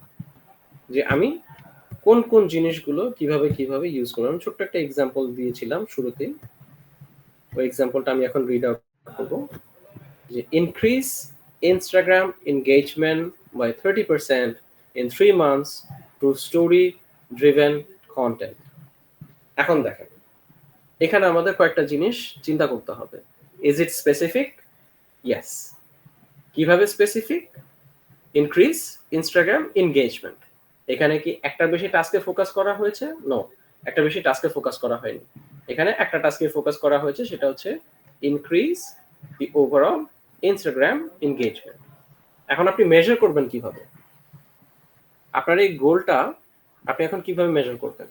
যে আমি কোন কোন জিনিসগুলো কিভাবে কিভাবে ইউজ করব। আমি ছোট্ট একটা এক্সাম্পল দিয়েছিলাম শুরুতে, ওই এক্সাম্পলটা আমি এখন রিড আউট করব, যে increase Instagram engagement by 30% in 3 months through story driven content। এখন দেখেন এখানে আমাদের কয়েকটা জিনিস চিন্তা করতে হবে। Is it specific? ইয়েস। কিভাবে স্পেসিফিক? Increase Instagram engagement. এখানে কি একটা বেশি টাস্কে ফোকাস করা হয়েছে? নো, একটা বেশি টাস্কে ফোকাস করা হয়নি, এখানে একটা টাস্কে ফোকাস করা হয়েছে, সেটা হচ্ছে increase the overall Instagram engagement. এখন আপনি মেজার করবেন কিভাবে? আপনার এই গোলটা আপনি এখন কিভাবে মেজার করবেন,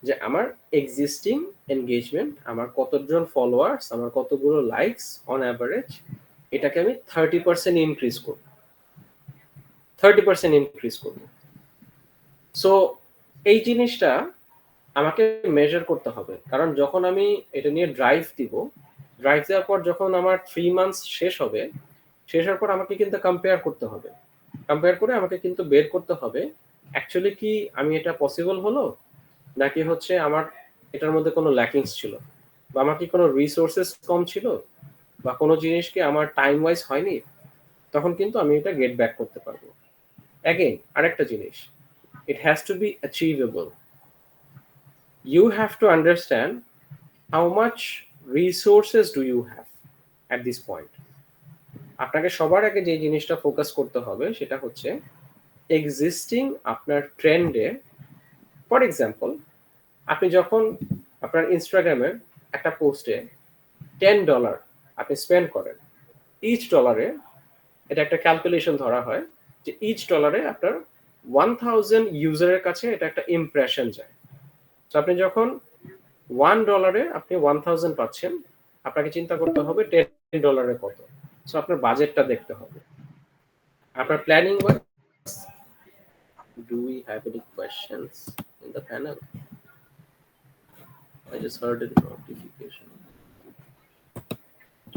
যে আমার এক্সিস্টিং এনগেজমেন্ট, আমার কতজন ফলোয়ার্স, আমার কতগুলো লাইকস অন অ্যাভারেজ, এটাকে আমি 30% ইনক্রিজ করব, 30% ইনক্রিজ করব। সো এই জিনিসটা আমাকে মেজার করতে হবে, কারণ যখন আমি এটা নিয়ে ড্রাইভ দিব, ড্রাইভ দেওয়ার পর যখন আমার 3 মান্থস শেষ হবে, শেষ হওয়ার পর আমাকে কিন্তু কম্পেয়ার করতে হবে, কম্পেয়ার করে আমাকে কিন্তু বের করতে হবে অ্যাকচুয়ালি কি আমি এটা পসিবল হলো, নাকি হচ্ছে আমার এটার মধ্যে কোনো ল্যাকিংস ছিল, বা আমার কি কোনো রিসোর্সেস কম ছিল, বা কোনো জিনিসকে আমার টাইম ওয়াইজ হয়নি, তখন কিন্তু আমি এটা গেট ব্যাক করতে পারবো। অ্যাগেইন আরেকটা জিনিস, it has to be achievable. You have to understand how much resources do you have at this point. আপনাকে সবার আগে যে জিনিসটা ফোকাস করতে হবে সেটা হচ্ছে এক্সিস্টিং আপনার ট্রেন্ডে। ফর এক্সাম্পল, আপনি যখন আপনার ইনস্টাগ্রামের একটা পোস্টে $10 আপনি স্পেন্ড করেন, ইচ ডলারে, এটা একটা ক্যালকুলেশন ধরা হয় যে ইচ ডলারে আপনার 1000 ইউজারের কাছে এটা একটা ইমপ্রেশন যায়। তো আপনি যখন $1 আপনি 1000 পাচ্ছেন, আপনাকে চিন্তা করতে হবে $10 কত। সো আপনার বাজেটটা দেখতে হবে, আপনার planning wise. Do we have any questions in the panel? I just heard a notification.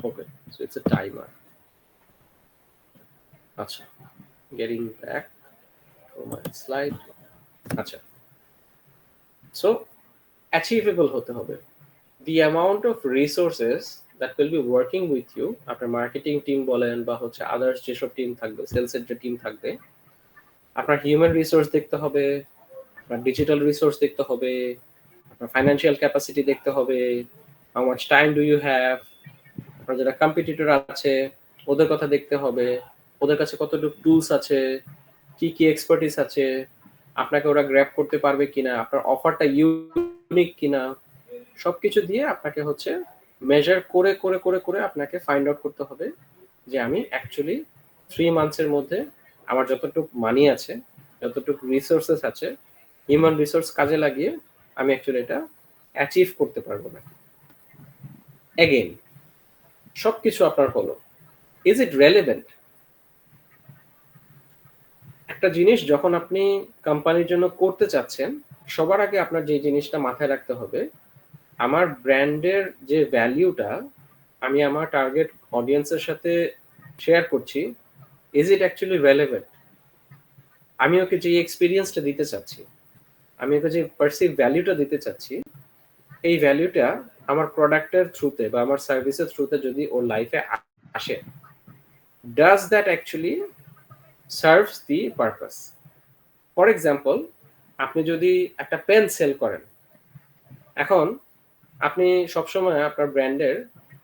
Okay, so it's a timer. Acha, getting back to my slide. Acha, so achievable hote hobe. The amount of resources that will be working with you, আপনার মার্কেটিং টিম বলেন বা হচ্ছে আদার্স যেসব টিম থাকবে, সেলসের যে টিম থাকবে, আপনার হিউম্যান রিসোর্স দেখতে হবে, আপনার ডিজিটাল রিসোর্স দেখতে হবে, আপনার ফাইন্যান্সিয়াল ক্যাপাসিটি দেখতে হবে, how much time do you have, আপনার যারা কম্পিটিটর আছে ওদের কথা দেখতে হবে, ওদের কাছে কতটুকু টুলস আছে, কি কি এক্সপার্টিস আছে, আপনাকে ওরা গ্র্যাব করতে পারবে কিনা, আপনার অফারটা ইউনিক কিনা, সবকিছু দিয়ে আপনাকে হচ্ছে মেজার করে করে করে করে আপনাকে ফাইন্ড আউট করতে হবে যে আমি অ্যাকচুয়ালি 3 মান্থসের মধ্যে আমার যতটুকু মানি আছে যতটুকু রিসোর্সেস আছে, হিউম্যান রিসোর্স কাজে লাগিয়ে আমি অ্যাকচুয়ালি এটা অ্যাচিভ করতে পারবো না। এগেইন সবকিছু আপনার হলো, ইজ ইট রেলেভেন্ট? একটা জিনিস যখন আপনি কোম্পানির জন্য করতে চাচ্ছেন, সবার আগে আপনার যে জিনিসটা মাথায় রাখতে হবে, আমার ব্র্যান্ডের যে ভ্যালিউটা আমি আমার টার্গেট অডিয়েন্সের সাথে শেয়ার করছি, ইজ ইট অ্যাকচুয়ালি রেলেভেন্ট? আমি ওকে যে এক্সপিরিয়েন্সটা দিতে চাচ্ছি, আমি ওকে যে পারসিভ ভ্যালুটা দিতে চাচ্ছি, এই ভ্যালুটা আমার প্রোডাক্টের থ্রুতে বা আমার সার্ভিসের থ্রুতে যদি ওর লাইফে আসে, does that actually serves the purpose? For example, আপনি যদি একটা পেন সেল করেন, এখন আপনি সবসময় আপনার ব্র্যান্ডের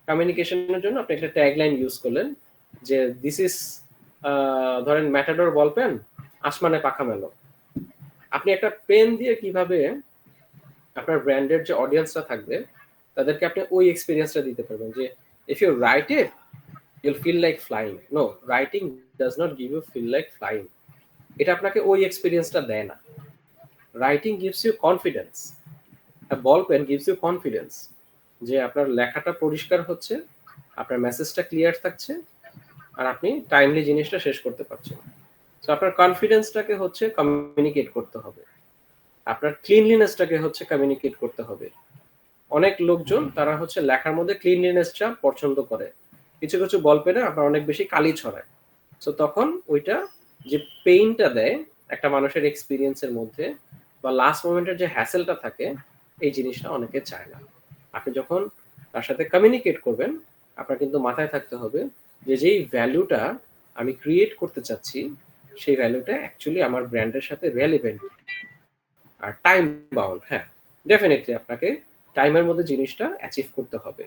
কমিউনিকেশনের জন্য আপনি একটা ট্যাগলাইন ইউজ করলেন যে দিস ইজ ধরেন ম্যাটাডোর বল পেন, আসমানে পাখা মেলো। আপনি একটা পেন দিয়ে কিভাবে আপনার ব্র্যান্ডের যে অডিয়েন্সটা থাকবে তাদেরকে আপনি ওই এক্সপিরিয়েন্সটা দিতে পারবেন যে if you write it you'll feel like flying? No, writing does not give you feel like flying. এটা আপনাকে ওই এক্সপেরিয়েন্সটা দেয় না। Writing gives you confidence. A ball pen gives you confidence যে আপনার লেখাটা পরিষ্কার হচ্ছে, আপনার মেসেজটা ক্লিয়ার থাকছে, আর আপনি টাইমলি জিনিসটা শেষ করতে পারছেন। সো আপনার কনফিডেন্সটাকে হচ্ছে কমিউনিকেট করতে হবে, আপনার ক্লিনলিনেসটাকে হচ্ছে কমিউনিকেট করতে হবে। অনেক লোকজন তারা হচ্ছে লেখার মধ্যে ক্লিনলিনেসটা পছন্দ করে, কিছু কিছু বল পেনে আপনার অনেক বেশি কালি ছড়ায়। সো তখন ওইটা যে পেইনটা দেয় একটা মানুষের এক্সপিরিয়েন্সের মধ্যে, বা লাস্ট মোমেন্টের যে হ্যাসেলটা থাকে, এই জিনিসটা অনেকে চায় না। আপনি যখন তার সাথে কমিউনিকেট করবেন, আপনার কিন্তু মাথায় থাকতে হবে যে যেই ভ্যালুটা আমি ক্রিয়েট করতে চাচ্ছি, সেই ভ্যালুটা অ্যাকচুয়ালি আমার ব্র্যান্ডের সাথে রেলেভেন্ট আর টাইম বাউন্ড। হ্যাঁ, ডেফিনেটলি আপনাকে টাইমের মধ্যে জিনিসটা অ্যাচিভ করতে হবে।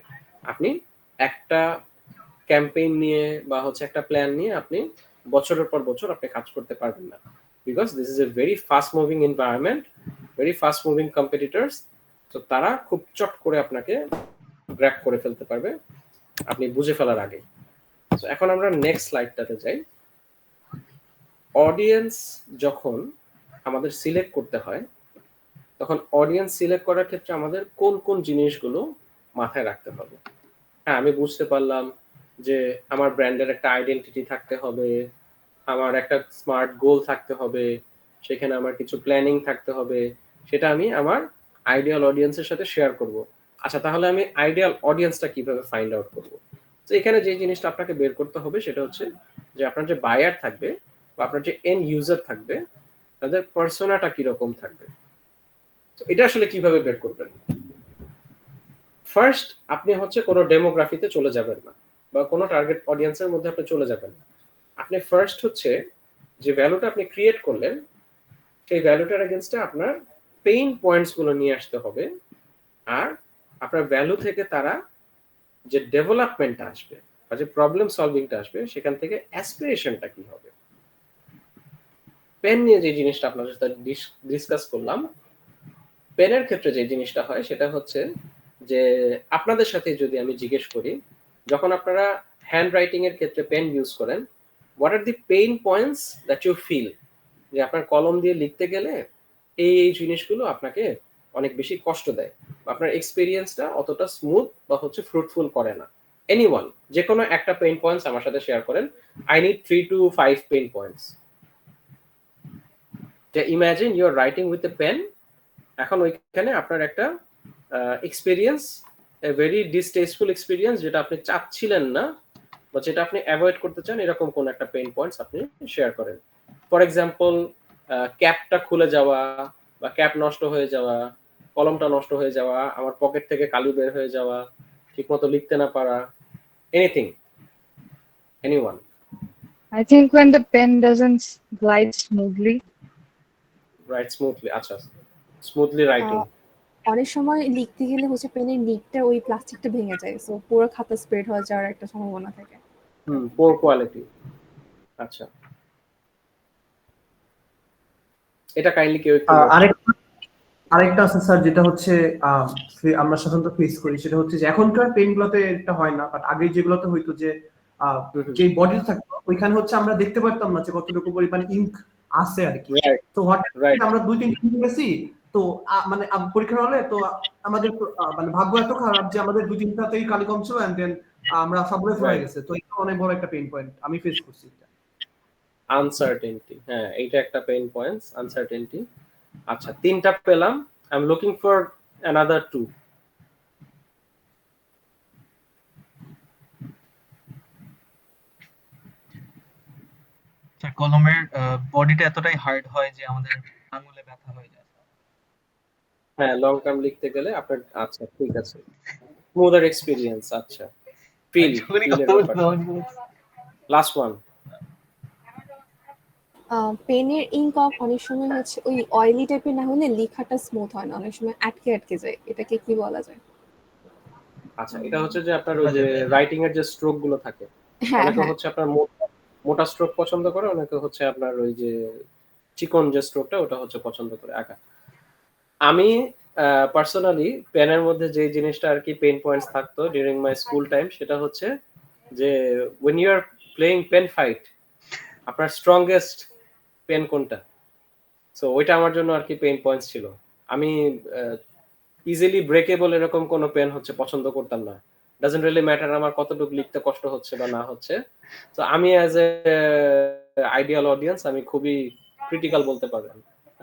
আপনি একটা ক্যাম্পেইন নিয়ে বা হচ্ছে একটা প্ল্যান নিয়ে আপনি বছরের পর বছর আপনি কাজ করতে পারবেন না, because this is a very fast moving environment, very fast moving competitors. তো তারা খুব চট করে আপনাকে গ্র্যাব করে ফেলতে পারবে আপনি বুঝে ফেলার আগে। তো এখন আমরা নেক্সট স্লাইডটাতে যাই। অডিয়েন্স যখন আমাদের সিলেক্ট করতে হয়, তখন অডিয়েন্স সিলেক্ট করার ক্ষেত্রে আমাদের কোন কোন জিনিসগুলো মাথায় রাখতে হবে? হ্যাঁ, আমি বুঝতে পারলাম যে আমার ব্র্যান্ডের একটা আইডেন্টিটি থাকতে হবে, আমার একটা স্মার্ট গোল থাকতে হবে, সেখানে আমার কিছু প্ল্যানিং থাকতে হবে, সেটা আমি আমার আইডিয়াল অডিয়েন্সের সাথে শেয়ার করব। আচ্ছা, তাহলে আমি আইডিয়াল অডিয়েন্সটা কিভাবে ফাইন্ড আউট করব? তো এখানে যে জিনিসটা আপনাকে বের করতে হবে সেটা হচ্ছে যে আপনার যে বায়ার থাকবে বা আপনার যে এন্ড ইউজার থাকবে, তাদের পার্সোনাটা কিরকম থাকবে। তো এটা আসলে কিভাবে বের করবেন? ফার্স্ট, আপনি হচ্ছে কোনো ডেমোগ্রাফিতে চলে যাবেন না বা কোনো টার্গেট অডিয়েন্সের মধ্যে আপনি চলে যাবেন না। আপনি ফার্স্ট হচ্ছে যে ভ্যালুটা আপনি ক্রিয়েট করলেন, সেই ভ্যালুটার এগেইনস্টে আপনার পেইন পয়েন্টস গুলো নিয়ে আসতে হবে, আর আপনার ভ্যালু থেকে তারা যে ডেভেলপমেন্টটা আসবে বা যে প্রবলেম সলভিংটা আসবে, সেখান থেকে অ্যাসপিরেশনটা কি হবে। পেন নিয়ে যে জিনিসটা আপনাদের সাথে ডিসকাস করলাম, পেনের ক্ষেত্রে যে জিনিসটা হয় সেটা হচ্ছে যে আপনাদের সাথে যদি আমি জিজ্ঞেস করি, যখন আপনারা হ্যান্ড রাইটিং এর ক্ষেত্রে পেন ইউজ করেন, what are the pain points that you feel? যে আপনার কলম দিয়ে লিখতে গেলে এই জিনিসগুলো আপনাকে অনেক বেশি কষ্ট দেয়, আপনার এক্সপিরিয়েন্সটা অতটা স্মুথ বা হচ্ছে ফ্রুটফুল করে না। এনিওয়ান, যে কোনো একটা পেইন পয়েন্টস আমার সাথে শেয়ার করেন। I need 3 to 5 pain points. যে imagine you are writing with a pen, এখন ওইখানে আপনার একটা experience, a very distasteful experience, যেটা আপনি চাচ্ছিলেন না বা যেটা আপনি অ্যাভয়েড করতে চান, এরকম কোন একটা পেইন পয়েন্টস আপনি শেয়ার করেন। ফর এক্সাম্পল, ক্যাপটা খুলে যাওয়া বা ক্যাপ নষ্ট হয়ে যাওয়া, কলমটা নষ্ট হয়ে যাওয়া, আমার পকেট থেকে কালি বের হয়ে যাওয়া, ঠিকমতো লিখতে না পারা, anything, anyone? I think when the pen doesn't glide smoothly. Right smoothly. আচ্ছা, স্মুথলি রাইটিং। অনেক সময় লিখতে গেলে হচ্ছে পেনের নিকটা ওই প্লাস্টিকটা ভেঙে যায়, সো পুরো খাতা স্প্রেড হয়ে যাওয়ার একটা সম্ভাবনা থাকে। পোর কোয়ালিটি। আচ্ছা, এটা কাইন্ডলি কেউ একটু আরেকটা আছে স্যার, যেটা হচ্ছে আমরা সাধারণত ফেস করি, সেটা হচ্ছে যে এখনকার পেনগুলোতে এটা হয় না, বাট আগে যেগুলোতে হইতো যে যে বডি থাকতো ওইখানে হচ্ছে আমরা দেখতে পারতাম না যে কতটুকু পরিমাণ ইঙ্ক আছে আর কি। রাইট তো হঠাৎ রাইট আমরা 2-3 দিন গেছি, তো মানে পরীক্ষার হলে তো আমাদের মানে ভাগ্য এত খারাপ যে আমাদের 2-3টাতেই কালি কম ছিল, এন্ড দেন আমরা সবগুলো ফেল হয়ে গেছে। তো এটা অনেক বড় একটা পেইন পয়েন্ট আমি ফেস করছি এটা। আনসার্টেনটি, হ্যাঁ এইটা একটা পেইন পয়েন্টস, আনসার্টেনটি। আচ্ছা 3টা পেলাম, I am looking for another 2। Sir কলমের বডিটা এতটাই হার্ড হয় যে আমাদের আঙুলে ব্যথা হয়ে যায়। হ্যাঁ লং টার্ম লিখতে গেলে আপনার, আচ্ছা ঠিক আছে, স্মুদার এক্সপেরিয়েন্স, আচ্ছা ফিল, ফিলের ব্যাপারটা। Last one. পেনের ইঙ্ক অনেক সময় হচ্ছে ওই অয়েলি টাইপের না হলে লেখাটা স্মুথ হয় না, অনেক সময় আটকে আটকে যায়, এটাকে কি বলা যায়? আচ্ছা এটা হচ্ছে যে আপনার ওই যে রাইটিং এর যে স্ট্রোক গুলো থাকে, হ্যাঁ অনেকে হ্যাঁ হচ্ছে আপনার মোটা স্ট্রোক পছন্দ করে, অনেকে হচ্ছে আপনার ওই যে চিকন যে স্ট্রোকটা ওটা হচ্ছে পছন্দ করে আঁকা। আমি পার্সোনালি পেনের মধ্যে যে জিনিসটা আর কি পেইন পয়েন্টস থাকতো ডিউরিং মাই স্কুল টাইম, সেটা হচ্ছে যে when you are playing pen fight, আপনার স্ট্রংগেস্ট পেন কোনটা, সো ওইটা আমার জন্য আর কি পেইন পয়েন্টস ছিল। আমি ইজিলি ব্রেকেবল এরকম কোনো পেন হচ্ছে পছন্দ করতাম না। ডাজন্ট রিয়েলি ম্যাটার আমার কতটুকু লিখতে কষ্ট হচ্ছে বা না হচ্ছে। তো আমি অ্যাজ এ আইডিয়াল অডিয়েন্স আমি খুবই ক্রিটিক্যাল বলতে পারেন।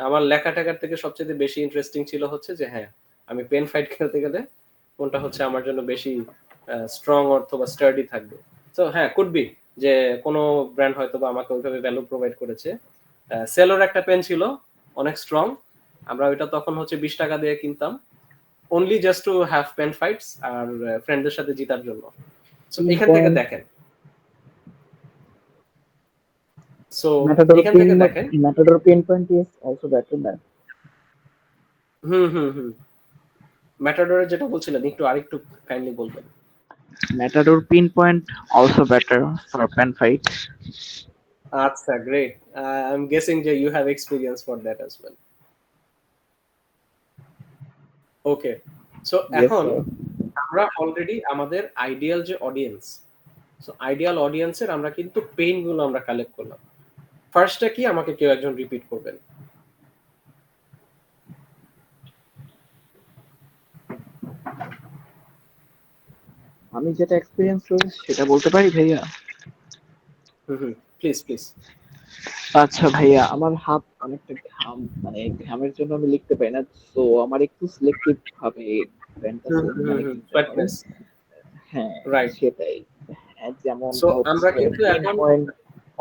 আমার লেখা টেখার থেকে সবচেয়ে বেশি ইন্টারেস্টিং ছিল হচ্ছে যে হ্যাঁ আমি পেন ফাইট খেলতে গেলে কোনটা হচ্ছে আমার জন্য বেশি স্ট্রং অথবা স্টার্ডি থাকবে। তো হ্যাঁ কুড বি যে কোনো ব্র্যান্ড হয়তো বা আমাকে ওইভাবে ভ্যালু প্রোভাইড করেছে। সেলোর একটা পেন ছিল অনেক স্ট্রং, আমরা ওইটা তখন হচ্ছে 20 টাকা দিয়ে কিনতাম, only just to have pen fights আর ফ্রেন্ডদের সাথে জেতার জন্য। সো এখান থেকে দেখেন, সো এখান থেকে দেখেন Matador pin point is also better than. হুম ম্যাটাডোরের যেটা বলছিলেন একটু আরেকটু কাইন্ডলি বলবেন। Matador pin point also better for pen fight. আচ্ছা গ্রেট, আই এম গেসিং যে you have experience for that as well. Okay so Yes, এখন sir. আমরা অলরেডি আমাদের আইডিয়াল যে অডিয়েন্স, সো আইডিয়াল অডিয়েন্সের আমরা কিন্তু পেইন গুলো আমরা কালেক্ট করলাম। ফার্স্টটা কি আমাকে কেউ একজন রিপিট করবেন? আমি যেটা এক্সপেরিয়েন্স করেছি সেটা বলতে পারি ভাইয়া। Please please. আচ্ছা ভাইয়া, আমার হাত অনেকটা ঘাম, মানে ঘামের জন্য আমি লিখতে পারি না, তো আমার একটু সিলেক্টিভ ভাবে পেনটা মানে কিনতে হয়। সোয়েটনেস, হ্যাঁ রাইট। সেটাই। হ্যাঁ, যেমন সো আমরা হচ্ছে কিন্তু pin এখন point।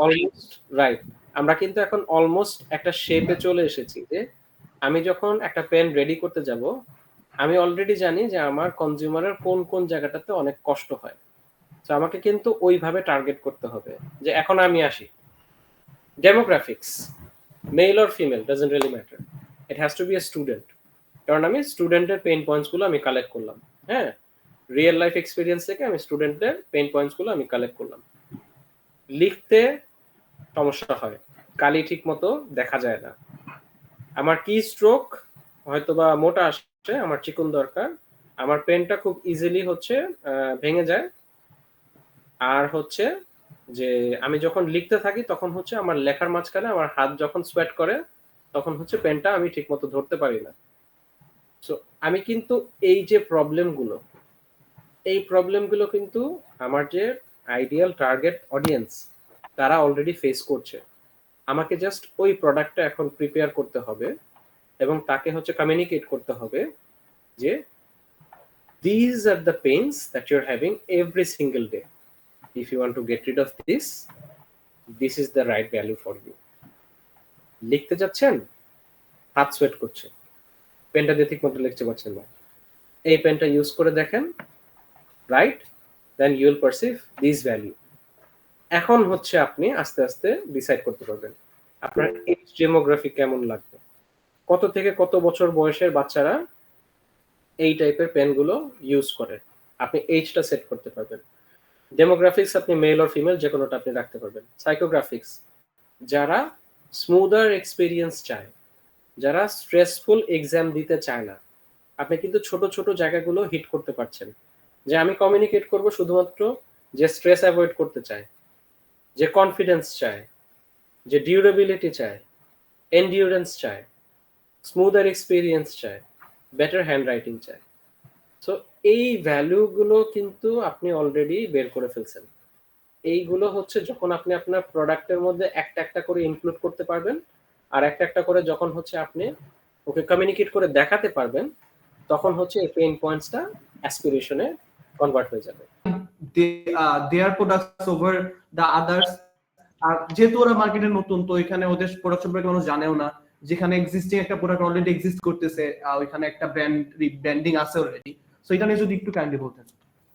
অলমোস্ট রাইট, আমরা কিন্তু এখন অলমোস্ট একটা শেপে চলে এসেছি যে আমি যখন একটা পেন রেডি করতে যাব আমি অলরেডি জানি যে আমার কনজিউমারের কোন কোন জায়গাটাতে অনেক কষ্ট হয়। তো আমাকে কিন্তু ওইভাবে টার্গেট করতে হবে। যে এখন আমি আসি demographics, male or female doesn't really matter, it has to be a student. কারণ আমি স্টুডেন্টের পেইন পয়েন্টস গুলো আমি কালেক্ট করলাম। হ্যাঁ রিয়েল লাইফ এক্সপিরিয়েন্স থেকে আমি স্টুডেন্টের পেইন পয়েন্টস গুলো আমি কালেক্ট করলাম। লিখতে সমস্যা হয়, কালি ঠিক মতো দেখা যায় না, আমার কি স্ট্রোক হয়তো বা মোটা আসছে, আমার চিকন দরকার, আমার পেনটা খুব ইজিলি হচ্ছে ভেঙে যায়, আর হচ্ছে যে আমি যখন লিখতে থাকি তখন হচ্ছে আমার লেখার মাঝখানে আমার হাত যখন সোয়েট করে তখন হচ্ছে পেনটা আমি ঠিক মতো ধরতে পারি না। সো আমি কিন্তু এই যে প্রবলেমগুলো, এই প্রবলেমগুলো কিন্তু আমার যে আইডিয়াল টার্গেট অডিয়েন্স তারা অলরেডি ফেস করছে। আমাকে জাস্ট ওই প্রোডাক্টটা এখন প্রিপেয়ার করতে হবে এবং তাকে হচ্ছে কমিউনিকেট করতে হবে যে these are the pains that you're having every single day. If you want to get rid of this is the right value for you. লিখতে যাচ্ছেন, হাত সোয়েট করছে, পেনটা দিয়ে ঠিক মতো লিখতে পারছেন না, এই পেনটা ইউজ করে দেখেন, right, then you will perceive this value. এখন হচ্ছে আপনি আস্তে আস্তে ডিসাইড করতে পারবেন আপনার এজ ডেমোগ্রাফি কেমন লাগবে, কত থেকে কত বছর বয়সের বাচ্চারা এই টাইপের পেনগুলো ইউজ করে, আপনি এইজটা সেট করতে পারবেন। ডেমোগ্রাফিক্স আপনি মেল অর ফিমেল যে কোনোটা আপনি রাখতে পারবেন। সাইকোগ্রাফিক্স যারা স্মুদার এক্সপিরিয়েন্স চায়, যারা স্ট্রেসফুল এক্সাম দিতে চায় না, আপনি কিন্তু ছোট ছোট জায়গাগুলো হিট করতে পারছেন। যে আমি কমিউনিকেট করব শুধুমাত্র যে স্ট্রেস অ্যাভয়েড করতে চায়, যে কনফিডেন্স চায়, যে ডিউরেবিলিটি চায়, এন্ডিউরেন্স চায়, স্মুদার এক্সপিরিয়েন্স চায়, বেটার হ্যান্ডরাইটিং চায়। সো এই ভ্যালুগুলো কিন্তু আপনি অলরেডি বের করে ফেলছেন। এইগুলো হচ্ছে যখন আপনি আপনার প্রোডাক্টের মধ্যে একটা একটা করে ইনক্লুড করতে পারবেন, আর একটা একটা করে যখন হচ্ছে আপনি ওকে কমিউনিকেট করে দেখাতে পারবেন, তখন হচ্ছে এই পেইন পয়েন্টসটা অ্যাসপিরেশনে কনভার্ট হয়ে যাবে। Their products over the others. আর যেহেতু ওরা মার্কেটে নতুন, তো এখানে ওদের প্রোডাক্ট সম্পর্কে মানুষ জানেও না। যেখানে এক্সিস্টিং একটা প্রোডাক্ট অলরেডি এক্সিস্ট করতেছে, ওইখানে একটা ব্র্যান্ডিং আছে অলরেডি। সো এটা নিয়ে যদি একটু কাইন্ডলি বলতেন।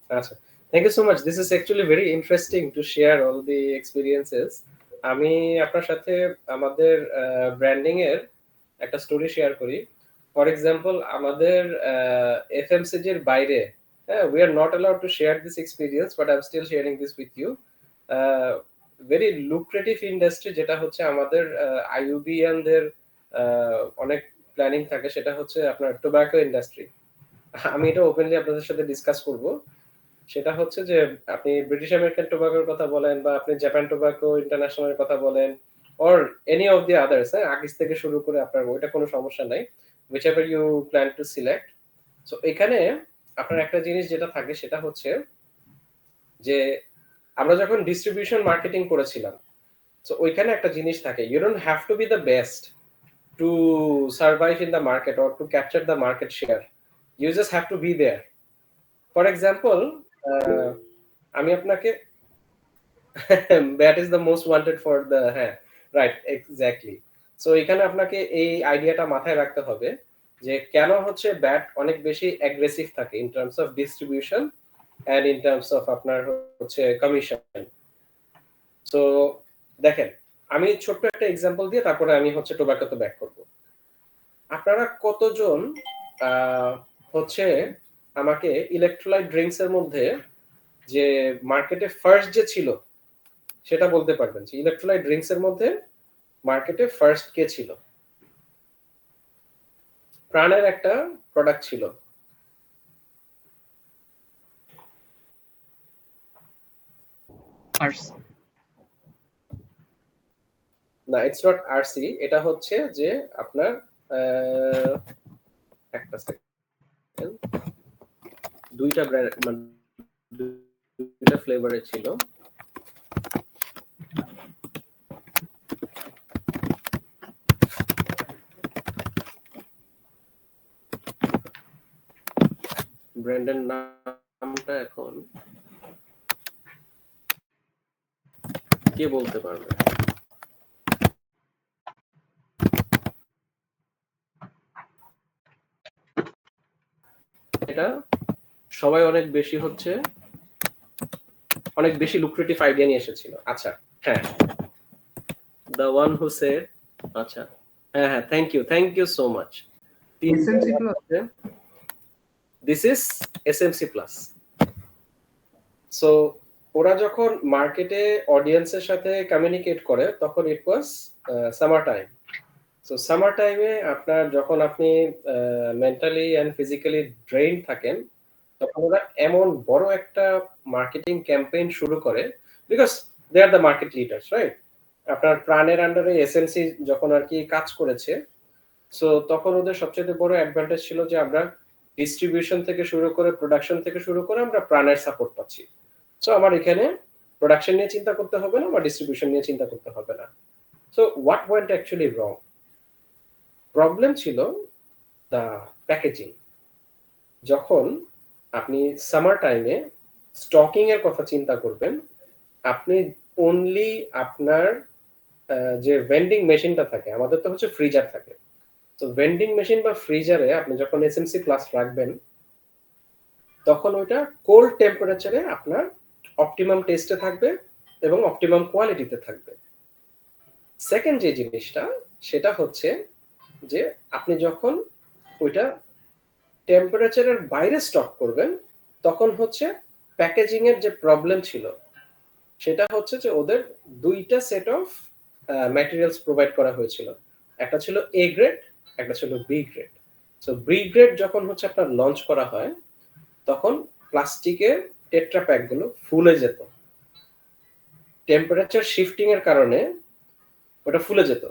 আচ্ছা, thank you so much. This is actually very interesting to share all the experiences. আমি আপনার সাথে আমাদের ব্র্যান্ডিং এর একটা স্টোরি শেয়ার করি। ফর এক্সাম্পল, আমাদের এফএমসিজি এর বাইরে, we are not allowed to share this experience, but I am still sharing this with you. Very lucrative industry, যেটা হচ্ছে আমাদের আইইউবিএনদের অনেক প্ল্যানিং থাকে, সেটা হচ্ছে আপনার টোব্যাকো ইন্ডাস্ট্রি। আমি এটা ওপেনলি আপনাদের সাথে ডিসকাস করব। সেটা হচ্ছে যে আপনি ব্রিটিশ আমেরিকান টোব্যাকোর কথা বলেন, বা আপনি জাপান টোব্যাকো ইন্টারন্যাশনালের কথা বলেন, or any of the others, আকিস থেকে শুরু করে আপনার ওইটা কোনো সমস্যা নাই, whichever you plan to select. So এখানে আপনার একটা জিনিস যেটা থাকে সেটা হচ্ছে যে আমরা যখন ডিস্ট্রিবিউশন মার্কেটিং করেছিলাম, সো ওইখানে একটা জিনিস থাকে, you don't have to be the best to survive in the market or to capture the market share, you just have to be there. For example, আমি আপনাকে bat is the most wanted for the, হ্যাঁ রাইট, এক্স্যাক্টলি। সো এখানে আপনাকে এই আইডিয়াটা মাথায় রাখতে হবে যে কেন হচ্ছে ব্যাট অনেক বেশি অ্যাগ্রেসিভ থাকে in terms of distribution and in terms of আপনার হচ্ছে কমিশন। সো দেখেন, আমি ছোট্ট একটা এক্সাম্পল দিয়ে তারপরে আমি হচ্ছে টোব্যাকোতে ব্যাক করব। আপনারা কতজন হচ্ছে আমাকে ইলেকট্রোলাইট ড্রিঙ্কস এর মধ্যে যে মার্কেটে ফার্স্ট যে ছিল সেটা বলতে পারবেন, যে ইলেকট্রোলাইট ড্রিঙ্কস এর মধ্যে মার্কেটে ফার্স্ট কে ছিল? প্রাণের একটা প্রোডাক্ট ছিল, না ইটস নট আরসি, এটা হচ্ছে যে আপনার একটা সেকেন্ড, দুইটা ব্র্যান্ড মানে দুইটা ফ্লেভারে ছিল। ব্র্যান্ডের নামটা এখন কে বলতে পারবে? এটা সবাই অনেক বেশি হচ্ছে, অনেক বেশি লুক্রেটিভ আইডিয়া নিয়ে এসেছিল। আচ্ছা, হ্যাঁ, দ্য ওয়ান হু সেড, আচ্ছা হ্যাঁ হ্যাঁ, thank you so much. SMC plus, this is SMC plus. So ওরা যখন মার্কেটে অডিয়েন্সের সাথে কমিউনিকেট করে তখন it was summer time. So summer টাইমে আপনার যখন আপনি মেন্টালি অ্যান্ড ফিজিক্যালি ড্রেইন থাকেন, তখন ওরা এমন বড় একটা মার্কেটিং ক্যাম্পেইন শুরু করে, because they are the market leaders, right? আপনার প্রাণের আন্ডারে এসএমসি যখন আর কি কাজ করেছে, সো তখন ওদের সবচেয়ে বড় অ্যাডভান্টেজ ছিল যে আমরা ডিস্ট্রিবিউশন থেকে শুরু করে প্রোডাকশন থেকে শুরু করে আমরা প্রাণের সাপোর্ট পাচ্ছি। সো আমার এখানে প্রোডাকশন নিয়ে চিন্তা করতে হবে না বা ডিস্ট্রিবিউশন নিয়ে চিন্তা করতে হবে না। So what went actually wrong? Problem ছিল দ্য প্যাকেজিং। যখন আপনি সামার টাইমে স্টকিং এর কথা চিন্তা করবেন, আপনি অনলি আপনার যে ভেন্ডিং মেশিনটা থাকে, আমাদের তো হচ্ছে ফ্রিজার থাকে, তো ভেন্ডিং মেশিন বা ফ্রিজারে আপনি যখন এসএমসি প্লাস রাখবেন, তখন ওইটা কোল্ড টেম্পারেচারে আপনার অপটিমাম টেস্টে থাকবে এবং অপটিমাম কোয়ালিটিতে থাকবে। সেকেন্ড যে জিনিসটা সেটা হচ্ছে যে আপনি যখন ওইটা টেম্পারেচারের বাইরে স্টক করবেন, তখন হচ্ছে প্যাকেজিং এর যে প্রবলেম ছিল সেটা হচ্ছে যে ওদের দুইটা সেট অফ ম্যাটেরিয়ালস প্রোভাইড করা হয়েছিল, একটা ছিল এ গ্রেড, একটা ছিল B grade. So B grade যখন হচ্ছে আপনার লঞ্চ করা হয়, তখন প্লাস্টিকের টেট্রা প্যাক গুলো ফুলে যেত, টেম্পারেচার শিফটিং এর কারণে ওটা ফুলে যেত।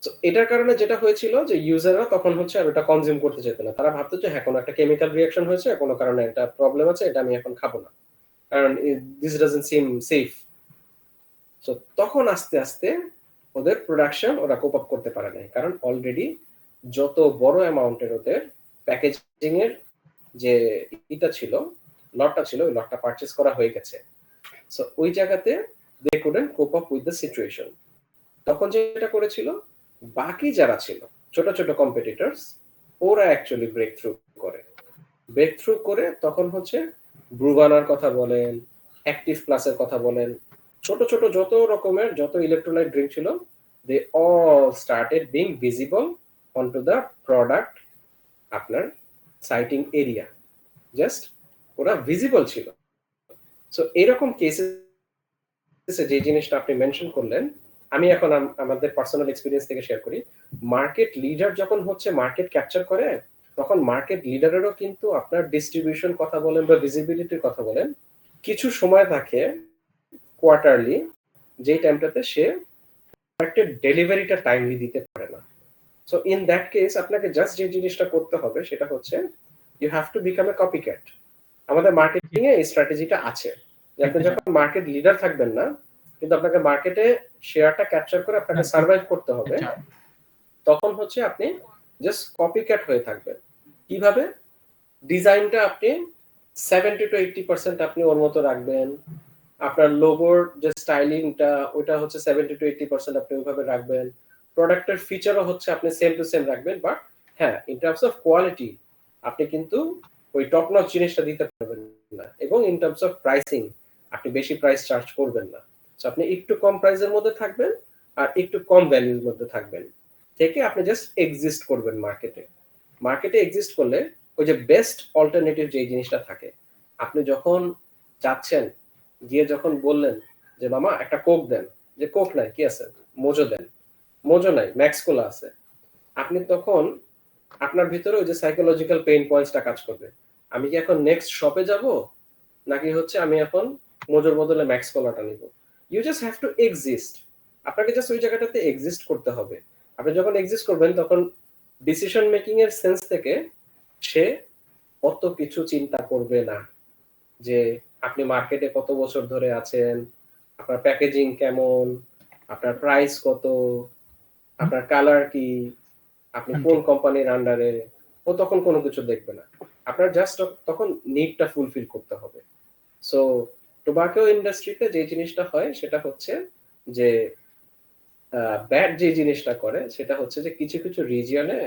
তো এটার কারণে যেটা হয়েছিল যে ইউজাররা তখন হচ্ছে আর ওটা কনজিউম করতে যেত না, তারা ভাবতো যে হ্যাঁ কোনো একটা কেমিক্যাল রিঅ্যাকশন হয়েছে, কোনো কারণে একটা প্রবলেম আছে, এটা আমি এখন খাবো না, কারণ দিস ডাজন্ট সিম সেফ। তো তখন আস্তে আস্তে ওদের প্রোডাকশন ওরা কোপ আপ করতে পারে নাই, কারণ অলরেডি যত বড় অ্যামাউন্টের ওদের প্যাকেজিং এর যে এটা ছিল, লটটা ছিল, ওই লটটা পারচেজ করা হয়ে গেছে। সো ওই জায়গাতে they couldn't cope up with the situation. তখন যেটা করেছিল বাকি যারা ছিল ছোট ছোট কম্পিটিটরস, ওরা অ্যাকচুয়ালি ব্রেক থ্রু করে তখন হচ্ছে ব্রুভানার কথা বলেন, অ্যাক্টিভ প্লাসের কথা বলেন, ছোট ছোট যত রকমের যত ইলেকট্রোলাইট ড্রিঙ্ক ছিল, they all started being visible onto the product আপনার সাইটিং এরিয়া, জাস্ট ওরা ভিজিবল ছিল। সো এরকম কেসে যে জিনিসটা আপনি মেনশন করলেন, আমি এখন আমাদের পার্সোনাল এক্সপিরিয়েন্স থেকে শেয়ার করি। মার্কেট লিডার যখন হচ্ছে মার্কেট ক্যাপচার করে, তখন মার্কেট লিডারেরও কিন্তু আপনার ডিস্ট্রিবিউশন কথা বলেন বা ভিজিবিলিটির কথা বলেন, কিছু সময় থাকে কোয়ার্টারলি যেই টাইমটাতে সে একটা ডেলিভারিটা টাইমলি দিতে পারে না। সো ইন দ্যাট কেস আপনাকে জাস্ট যে জিনিসটা করতে হবে সেটা হচ্ছে you have to become a copycat. আমাদের মার্কেটিং এ এই স্ট্র্যাটেজিটা আছে যে আপনি যখন মার্কেট লিডার থাকবেন না, কিন্তু আপনাকে মার্কেটে শেয়ারটা ক্যাপচার করে আপনাকে সার্ভাইভ করতে হবে, তখন হচ্ছে আপনি জাস্ট কপিক্যাট হয়ে থাকবেন। কিভাবে? ডিজাইনটা আপনি 70 to 80% আপনি ওর মতো রাখবেন, আপনার লোগোর যে স্টাইলিংটা ওটা হচ্ছে 70 to 80% আপনি ওইভাবে রাখবেন, প্রোডাক্টের ফিচারও হচ্ছে আপনি সেম টু সেম রাখবেন, বাট হ্যাঁ ইন টার্মস অফ কোয়ালিটি আপনি কিন্তু ওই টপ নচ জিনিসটা দিতে পারবেন না, এবং ইন টার্মস অফ প্রাইসিং আপনি বেশি প্রাইস চার্জ করবেন না। সো আপনি একটু কম প্রাইসের মধ্যে থাকবেন আর একটু কম ভ্যালুর মধ্যে থাকবেন, থেকে আপনি জাস্ট এক্সিস্ট করবেন মার্কেটে এক্সিস্ট করলে ওই যে বেস্ট অল্টারনেটিভ যে জিনিসটা থাকে, আপনি যখন যাচ্ছেন গিয়ে যখন বললেন যে মামা একটা কোক দেন, যে কোক নাই কি আছে, মোজো দেন, মোজো নাই ম্যাক্স কোলা আছে, আপনি তখন আপনার ভিতরে ওই যে সাইকোলজিক্যাল পেইন পয়েন্টসটা কাজ করবে, আমি কি এখন নেক্সট শপে যাব নাকি হচ্ছে আমি এখন মোজোর বদলে ম্যাক্স কোলাটা নিব। You just have to exist, আপনাকে জাস্ট ওই জায়গাটাতে এক্সিস্ট করতে হবে। আপনি যখন এক্সিস্ট করবেন তখন ডিসিশন মেকিং এর সেন্স থেকে সে অত কিছু চিন্তা করবে না যে আপনি মার্কেটে কত বছর ধরে আছেন, আপনার প্যাকেজিং কেমন, আপনার প্রাইস কত, আপনার কালার কি, আপনি কোন কোম্পানির আন্ডারে, ও তখন কোনো কিছু দেখবে না। আপনার জাস্ট তখন নিডটা ফুলফিল করতে হবে। সো টোবাকো ইন্ডাস্ট্রিতে যে জিনিসটা হয় সেটা হচ্ছে যে ব্যাড যে জিনিসটা করে সেটা হচ্ছে যে কিছু কিছু রিজিয়নে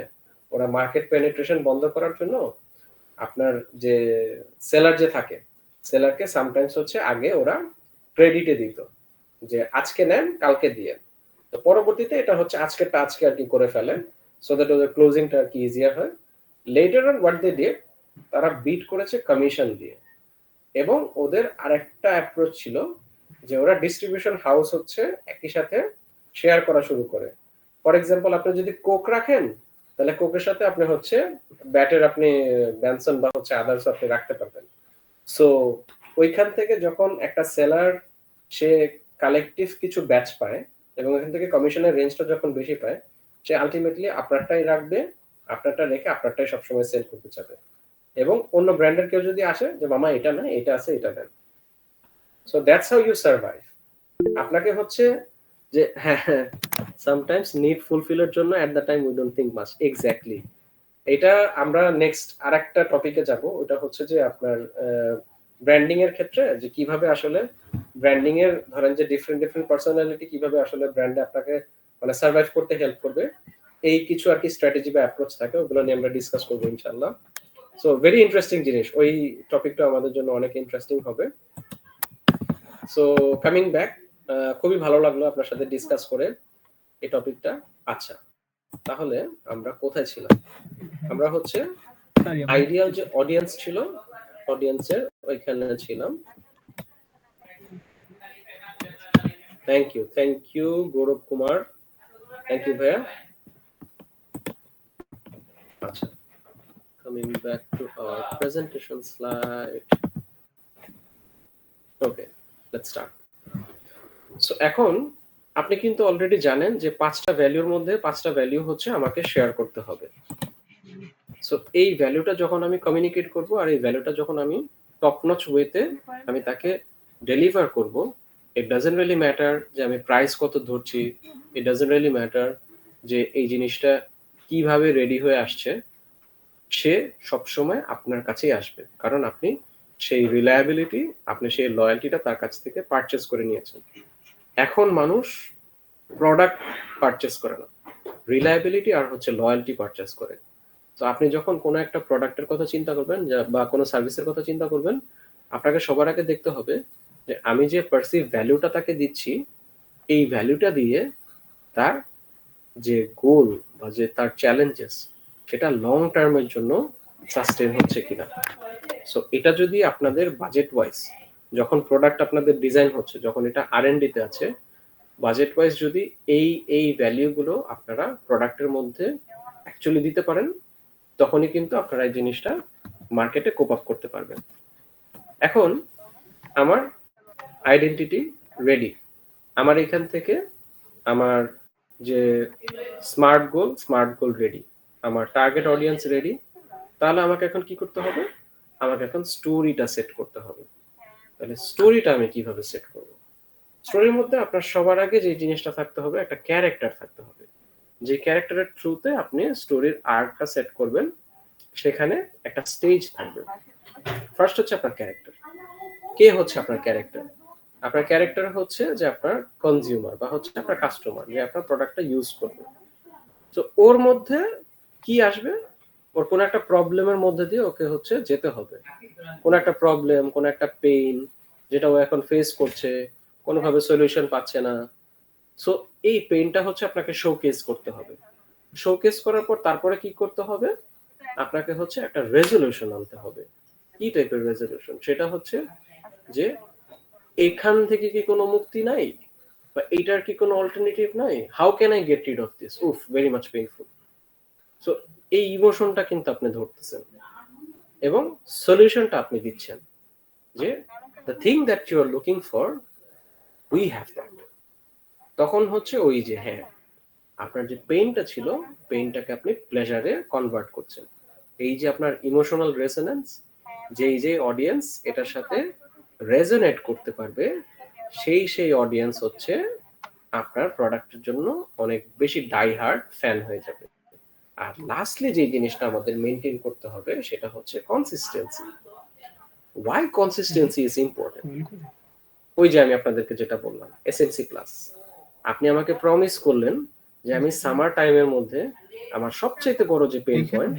ওরা মার্কেট পেনিট্রেশন বন্ধ করার জন্য আপনার যে সেলার যে থাকে, সেলারকে সামটাইমস হচ্ছে আগে ওরা ক্রেডিটে দিত যে আজকে নেন কালকে দিয়ে, তো পরবর্তীতে এটা হচ্ছে আজকেরটা আজকে আর কি করে ফেলেন, সো দ্যাট ওদের ক্লোজিংটা আর কি ইজিয়ার হয়। Later on what they did, তারা বিট করেছে কমিশন দিয়ে, এবং ওদের আরেকটা অ্যাপ্রোচ ছিল যে ওরা ডিস্ট্রিবিউশন হাউস হচ্ছে একই সাথে শেয়ার করা শুরু করে। ফর এক্সাম্পল আপনি যদি কোক রাখেন তাহলে কোকের সাথে আপনি হচ্ছে ব্যাটের আপনি ব্যানসন বা হচ্ছে আদার্স আপনি রাখতে পারবেন। সো ওইখান থেকে যখন একটা সেলার সে কালেকটিভ কিছু ব্যাচ পায় এবং এখান থেকে কমিশনের রেঞ্জটা যখন বেশি পায়, সে আলটিমেটলি আপনারটাই রাখবে, আপনারটা রেখে আপনারটাই সবসময় সেল করতে চাবে, এবং অন্য ব্র্যান্ডের কেউ যদি আসে যে মামা এটা না এটা আছে এটা দেন। So that's how you survive. আপনাকে হচ্ছে যে হ্যাঁ সামটাইমস নিড ফুলফিলের জন্য at the time we don't think much, exactly. এটা আমরা নেক্সট আরেকটা টপিকে যাব, ওটা হচ্ছে যে আপনার ব্র্যান্ডিং এর ক্ষেত্রে যে কিভাবে আসলে ব্র্যান্ডিং এর ধরেন যে ডিফারেন্ট পার্সোনালিটি কিভাবে আসলে ব্র্যান্ডে আপনাকে মানে সার্ভাইভ করতে হেল্প করবে, এই কিছু আর কি স্ট্র্যাটেজি বা অ্যাপ্রোচ থাকে, ওগুলো নিয়ে আমরা ডিসকাস করবো ইনশাআল্লাহ। সো ভেরি ইন্টারেস্টিং জিনিস, ওই টপিকটা আমাদের জন্য অনেক ইন্টারেস্টিং হবে। সো কামিং ব্যাক, খুবই ভালো লাগলো আপনার সাথে ডিসকাস করে এই টপিকটা। আচ্ছা তাহলে আমরা কোথায় ছিলাম? আমরা হচ্ছে আইডিয়াল যে অডিয়েন্স ছিল, অডিয়েন্সের ওইখানে ছিলাম। Thank you Gaurav Kumar, thank you ভাইয়া। আচ্ছা, coming back to our presentation slide. Okay, let's start. So এখন আপনি কিন্তু অলরেডি জানেন যে 5টা ভ্যালুর মধ্যে 5টা ভ্যালু হচ্ছে আমাকে শেয়ার করতে হবে। সো এই ভ্যালুটা যখন আমি কমিউনিকেট করব আর এই ভ্যালুটা যখন আমি টপ নচ ওয়েতে আমি তাকে ডেলিভার করব, ইট ডাজন্ট রিয়েলি ম্যাটার যে আমি প্রাইস কত ধরছি, ইট ডাজন্ট রিয়েলি ম্যাটার যে এই জিনিসটা কিভাবে রেডি হয়ে আসছে, সে সবসময় আপনার কাছেই আসবে, কারণ আপনি সেই রিলায়েবিলিটি, আপনি সেই লয়্যালটিটা তার কাছ থেকে পারচেস করে নিয়েছেন। এখন মানুষ প্রোডাক্ট পারচেস করে না, রিলায়েবিলিটি আর হচ্ছে লয়্যালটি পারচেস করে। তো আপনি যখন কোনো একটা প্রোডাক্টের কথা চিন্তা করবেন বা কোনো সার্ভিসের কথা চিন্তা করবেন, আপনাকে সবার আগে দেখতে হবে যে আমি যে পারসিভ ভ্যালুটা তাকে দিচ্ছি, এই ভ্যালুটা দিয়ে তার যে গোল বা যে তার চ্যালেঞ্জেস, সেটা লং টার্মের জন্য সাস্টেন হচ্ছে কিনা। সো এটা যদি আপনাদের বাজেট ওয়াইজ, যখন প্রোডাক্ট আপনাদের ডিজাইন হচ্ছে, যখন এটা R&D তে আছে, বাজেট ওয়াইজ যদি এই ভ্যালুগুলো আপনারা প্রোডাক্টের মধ্যে অ্যাকচুয়ালি দিতে পারেন, তখনই কিন্তু আপনারা এই জিনিসটা মার্কেটে কোপ আপ করতে পারবেন। এখন আমার আইডেন্টিটি রেডি, আমার এখান থেকে আমার যে স্মার্ট গোল রেডি, আমার টার্গেট অডিয়েন্স রেডি, তাহলে আমাকে এখন কি করতে হবে? আমাকে এখন স্টোরিটা সেট করতে হবে। তাহলে স্টোরিটা আমি কিভাবে সেট করব? স্টোরির মধ্যে আপনার সবার আগে যে জিনিসটা থাকতে হবে, একটা ক্যারেক্টার থাকতে হবে। যে ক্যারেক্টারের থ্রুতে আপনি স্টোরির আর্কটা সেট করবেন, সেখানে একটা স্টেজ থাকবে। ফার্স্ট হচ্ছে আপনার ক্যারেক্টার। কে হচ্ছে আপনার ক্যারেক্টার? আপনার ক্যারেক্টার হচ্ছে যে আপনার কনজিউমার বা হচ্ছে আপনার কাস্টমার, যে আপনার প্রোডাক্টটা ইউজ করবে। তো ওর মধ্যে কি আসবে? ওর কোনো একটা প্রবলেমের মধ্যে দিয়ে ওকে হচ্ছে যেতে হবে। কোনো একটা প্রবলেম, কোনো একটা পেইন যেটা ও এখন ফেস করছে, কোনোভাবে সলিউশন পাচ্ছে না। সো এই পেইনটা হচ্ছে আপনাকে শোকেস করতে হবে। শোকেস করার পর তারপরে কি করতে হবে? আপনাকে হচ্ছে একটা রেজলিউশন আনতে হবে। কি টাইপের রেজলিউশন? সেটা হচ্ছে যে এখান থেকে কি কোনো মুক্তি নাই, বা এইটার কি কোনো অল্টারনেটিভ নাই? How can I get rid of this? উফ, ভেরি মাচ পেইনফুল। সো এই ইমোশনটা কিন্তু আপনি ধরতেছেন এবং সলিউশনটা আপনি দিচ্ছেন, যে the thing that you are looking for, we have that. তখন হচ্ছে ওই যে হ্যাঁ, আপনার যে পেইনটা ছিল, পেইনটাকে আপনি প্লেজারে কনভার্ট করছেন। এই যে আপনার ইমোশনাল রেসোনেন্স, যে অডিয়েন্স এটার সাথে রেজোনেট করতে পারবে, সেই অডিয়েন্স হচ্ছে আপনার প্রোডাক্টের জন্য অনেক বেশি ডাই হার্ড ফ্যান হয়ে যাবে। আর লাস্টলি যে জিনিসটা আমাদের মেনটেন করতে হবে, সেটা হচ্ছে consistency. Why consistency is important? ওই যে আমি আপনাদেরকে যেটা বললাম, এসএমসি প্লাস। আপনি আমাকে প্রমিস করলেন যে আমি সামার টাইমের মধ্যে আমার সবচেয়ে বড় যে পেইন পয়েন্ট,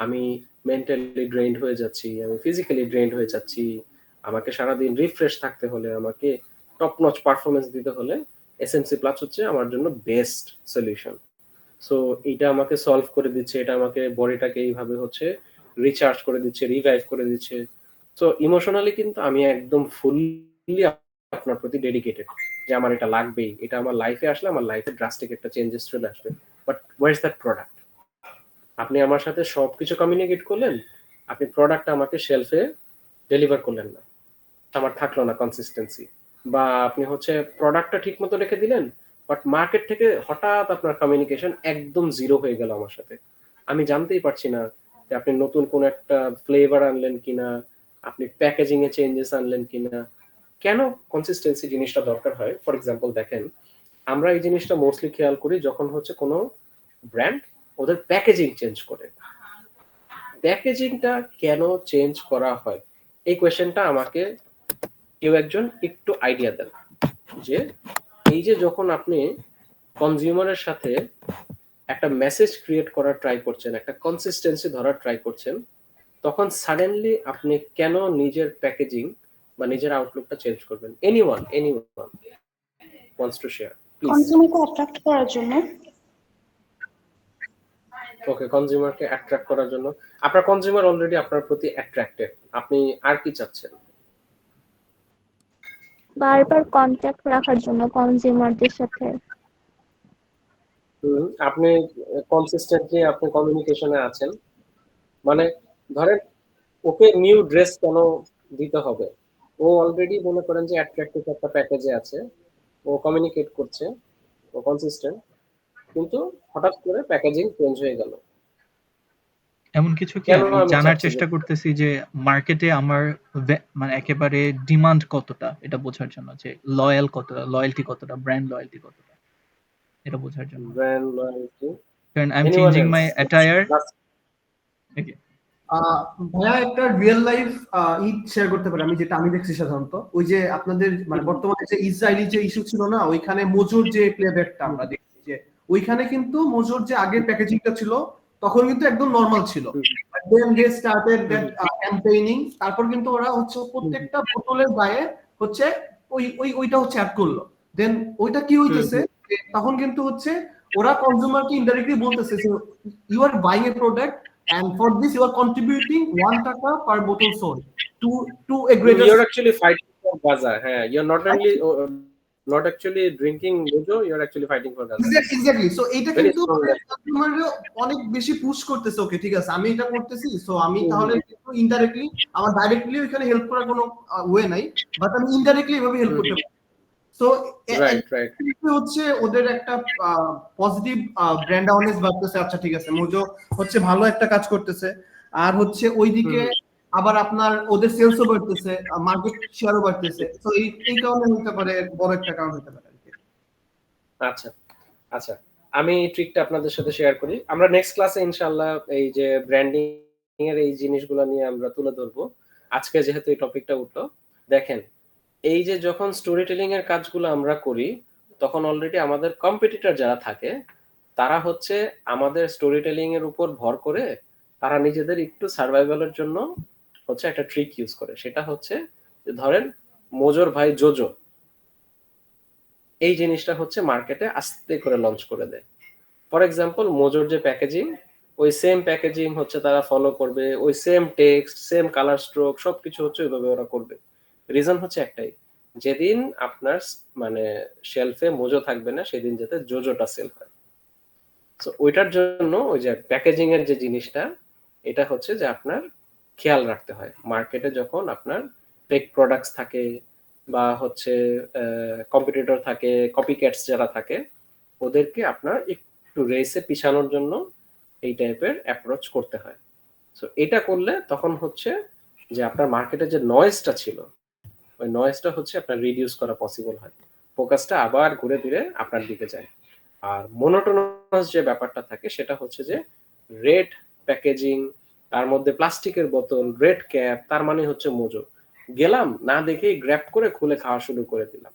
আমি মেন্টালি ড্রেইনড হয়ে যাচ্ছি, আমি ফিজিক্যালি ড্রেইনড হয়ে যাচ্ছি, আমাকে সারাদিন রিফ্রেশ থাকতে হলে, আমাকে টপ নচ পারফরমেন্স দিতে হলে এসএমসি প্লাস হচ্ছে আমার জন্য বেস্ট সলিউশন। সো এটা আমাকে সলভ করে দিচ্ছে, এটা আমাকে বডিটাকে এইভাবে হচ্ছে রিচার্জ করে দিচ্ছে, রিভাইভ করে দিচ্ছে। সো ইমোশনালি কিন্তু আমি একদম ফুললি আপনার প্রতি ডেডিকেটেড, যে আমার এটা লাগবেই, এটা আমার লাইফে আসলে আমার লাইফে ড্রাস্টিক একটা চেঞ্জেস চলে আসবে। But where is that product? আপনি আমার সাথে সবকিছু কমিউনিকেট করলেন, আপনি প্রোডাক্টটা আমাকে শেলফে ডেলিভার করলেন না, আমার থাকলো না কনসিস্টেন্সি। বা আপনি হচ্ছে প্রোডাক্টটা ঠিক মতো রেখে দিলেন, বাট মার্কেট থেকে হঠাৎ আপনার কমিউনিকেশন একদম জিরো হয়ে গেল আমার সাথে। আমি জানতেই পারছি না যে আপনি নতুন কোন একটা ফ্লেভার আনলেন কিনা, আপনি প্যাকেজিং এ চেঞ্জেস আনলেন কিনা। কেন কনসিস্টেন্সি জিনিসটা দরকার হয়? ফর এক্সাম্পল দেখেন, আমরা এই জিনিসটা মোস্টলি খেয়াল করি যখন হচ্ছে কোনো ব্র্যান্ড ওদের প্যাকেজিং চেঞ্জ করে। প্যাকেজিংটা কেন চেঞ্জ করা হয়, এই কোয়েশ্চেনটা আমাকে কেউ একজন একটু আইডিয়া দেন। যে এই যে যখন আপনি কনজিউমারের সাথে একটা মেসেজ ক্রিয়েট করার ট্রাই করছেন, একটা কনসিস্টেন্সি ধরার ট্রাই করছেন, তখন সাডেনলি আপনি কেন নিজের প্যাকেজিং বা নিজের আউটলুকটা চেঞ্জ করবেন? Anyone wants to share, please. কনজিউমারকে অ্যাট্রাক্ট করার জন্য। ওকে, কনজিউমারকে অ্যাট্রাক্ট করার জন্য। আপনার কনজিউমার অলরেডি আপনার প্রতি অ্যাট্রাক্টেড, আপনি আর কি চাচ্ছেন? বারবার কন্ট্যাক্ট রাখার জন্য কনজিউমারদের সাথে। আপনি কনসিস্টেন্টলি আপনি কমিউনিকেশনে আছেন, মানে ধরেন ওকে নিউ ড্রেস কেন দিতে হবে? ও অলরেডি মনে করেন যে অ্যাট্রাক্টিভ একটা প্যাকেজে আছে, ও কমিউনিকেট করছে, কনসিস্টেন্ট, কিন্তু হঠাৎ করে প্যাকেজিং চেঞ্জ হয়ে গেল। এমন কিছু কি কেন আমি আমি জানার চাচ্ছি চেষ্টা যে করতেছি যে মার্কেটে আমার মানে একেবারে ডিমান্ড কতটা এটা বোঝার জন্য, যে লয়াল কতটা, লয়্যালটি কতটা, ব্র্যান্ড লয়্যালটি কতটা, এটা বোঝার জন্য। ব্র্যান্ড লয়্যালটি, কারণ I am anyone changing my else attire. ভাইয়া একটা রিয়েল লাইফ ঈদ শেয়ার করতে পারি আমি, যেটা আমি দেখছি সাধারণত। ওই যে আপনাদের মানে বর্তমানে যে ইসরায়েলি যে ইস্যু ছিল না, ওইখানে মজুর যে প্লেব্যাকটা আমরা দেখছি, যে ওইখানে কিন্তু মজুর যে আগের প্যাকেজিংটা ছিল তখন কিন্তু একদম নরমাল ছিল। দেন দে স্টার্টেড দ্যাট ক্যাম্পেইনিং, তারপর কিন্তু ওরা হচ্ছে প্রত্যেকটা বোতলের গায়ে হচ্ছে ওইটা হচ্ছে অ্যাড করলো। দেন ওইটা কি হইতেছে, তখন কিন্তু হচ্ছে ওরা কনজিউমারকে ইনডাইরেক্টলি বলতেছে you are buying a product and for this you are contributing 1 taka per bottle sold to a greater you're actually fighting for Gaza. You're not only not actually drinking mojo, you're actually fighting for Gaza. exactly so এটা Very কিন্তু strong. কনজিউমাররা অনেক বেশি পুশ করতেছে, ওকে ঠিক আছে আমি এটা করতেছি, সো আমি তাহলে কিন্তু ইনডাইরেক্টলি, আমার ডাইরেক্টলি ওখানে হেল্প করার কোনো ওয়ে নাই, বাট আমি ইনডাইরেক্টলি এভাবে হেল্প করতে পারি। সো রাইট হচ্ছে ওদের একটা পজিটিভ ব্র্যান্ড অ্যাওয়ারনেস বাড়তেছে। আচ্ছা ঠিক আছে, মোজো হচ্ছে ভালো একটা কাজ করতেছে, আর হচ্ছে ওইদিকে আবার আপনার ওদের সেলসও বাড়তেছে, মার্কেট শেয়ারও বাড়তেছে। তো এই কারণে হতে পারে, বড় একটা কারণ হতে পারে। আচ্ছা আচ্ছা, আমি এই ট্রিকটা আপনাদের সাথে শেয়ার করি। আমরা নেক্সট ক্লাসে ইনশাআল্লাহ এই যে ব্র্যান্ডিং এর এই জিনিসগুলো নিয়ে আমরা তুলে ধরবো। আজকে যেহেতু এই টপিকটা উঠলো, দেখেন এই যে যখন স্টোরি টেলিং এর কাজগুলো আমরা করি, তখন অলরেডি আমাদের কম্পিটিটর যারা থাকে তারা হচ্ছে আমাদের স্টোরি টেলিং এর উপর ভর করে তারা নিজেদের একটু সার্ভাইভালের জন্য হচ্ছে একটা ট্রিক ইউজ করে। সেটা হচ্ছে যে ধরেন মোজোর ভাই জোজো, এই জিনিসটা হচ্ছে মার্কেটে আস্তে করে লঞ্চ করে দেয়। ফর এক্সাম্পল মোজোর যে প্যাকেজিং, ওই সেম প্যাকেজিং হচ্ছে তারা ফলো করবে, ওই same text, same colour stroke, সবকিছু হচ্ছে ওইভাবে ওরা করবে। রিজন হচ্ছে একটাই, যেদিন আপনার মানে শেলফে মোজো থাকবে না সেদিন যাতে জোজোটা সেল হয়। তো ওইটার জন্য ওই যে প্যাকেজিং এর যে জিনিসটা, এটা হচ্ছে যে আপনার খেয়াল রাখতে হয়। মার্কেটে যখন আপনার ফেক প্রোডাক্টস থাকে বা হচ্ছে কম্পিটিটর থাকে, কপিক্যাটস যারা থাকে, ওদেরকে আপনার একটু রেসে পিছানোর জন্য এই টাইপের অ্যাপ্রোচ করতে হয়। সো এটা করলে তখন হচ্ছে যে আপনার মার্কেটে যে নয়েজটা ছিল, ওই নয়েজটা হচ্ছে আপনার রিডিউস করা পসিবল হয়, ফোকাসটা আবার ঘুরে ফিরে আপনার দিকে যায়। আর মোনোটোনাস যে ব্যাপারটা থাকে সেটা হচ্ছে যে রেড প্যাকেজিং, তার মধ্যে প্লাস্টিকের বোতল, রেড ক্যাপ, তার মানে হচ্ছে মোজো। গেলাম না দেখেই গ্র্যাব করে খুলে খাওয়া শুরু করে দিলাম,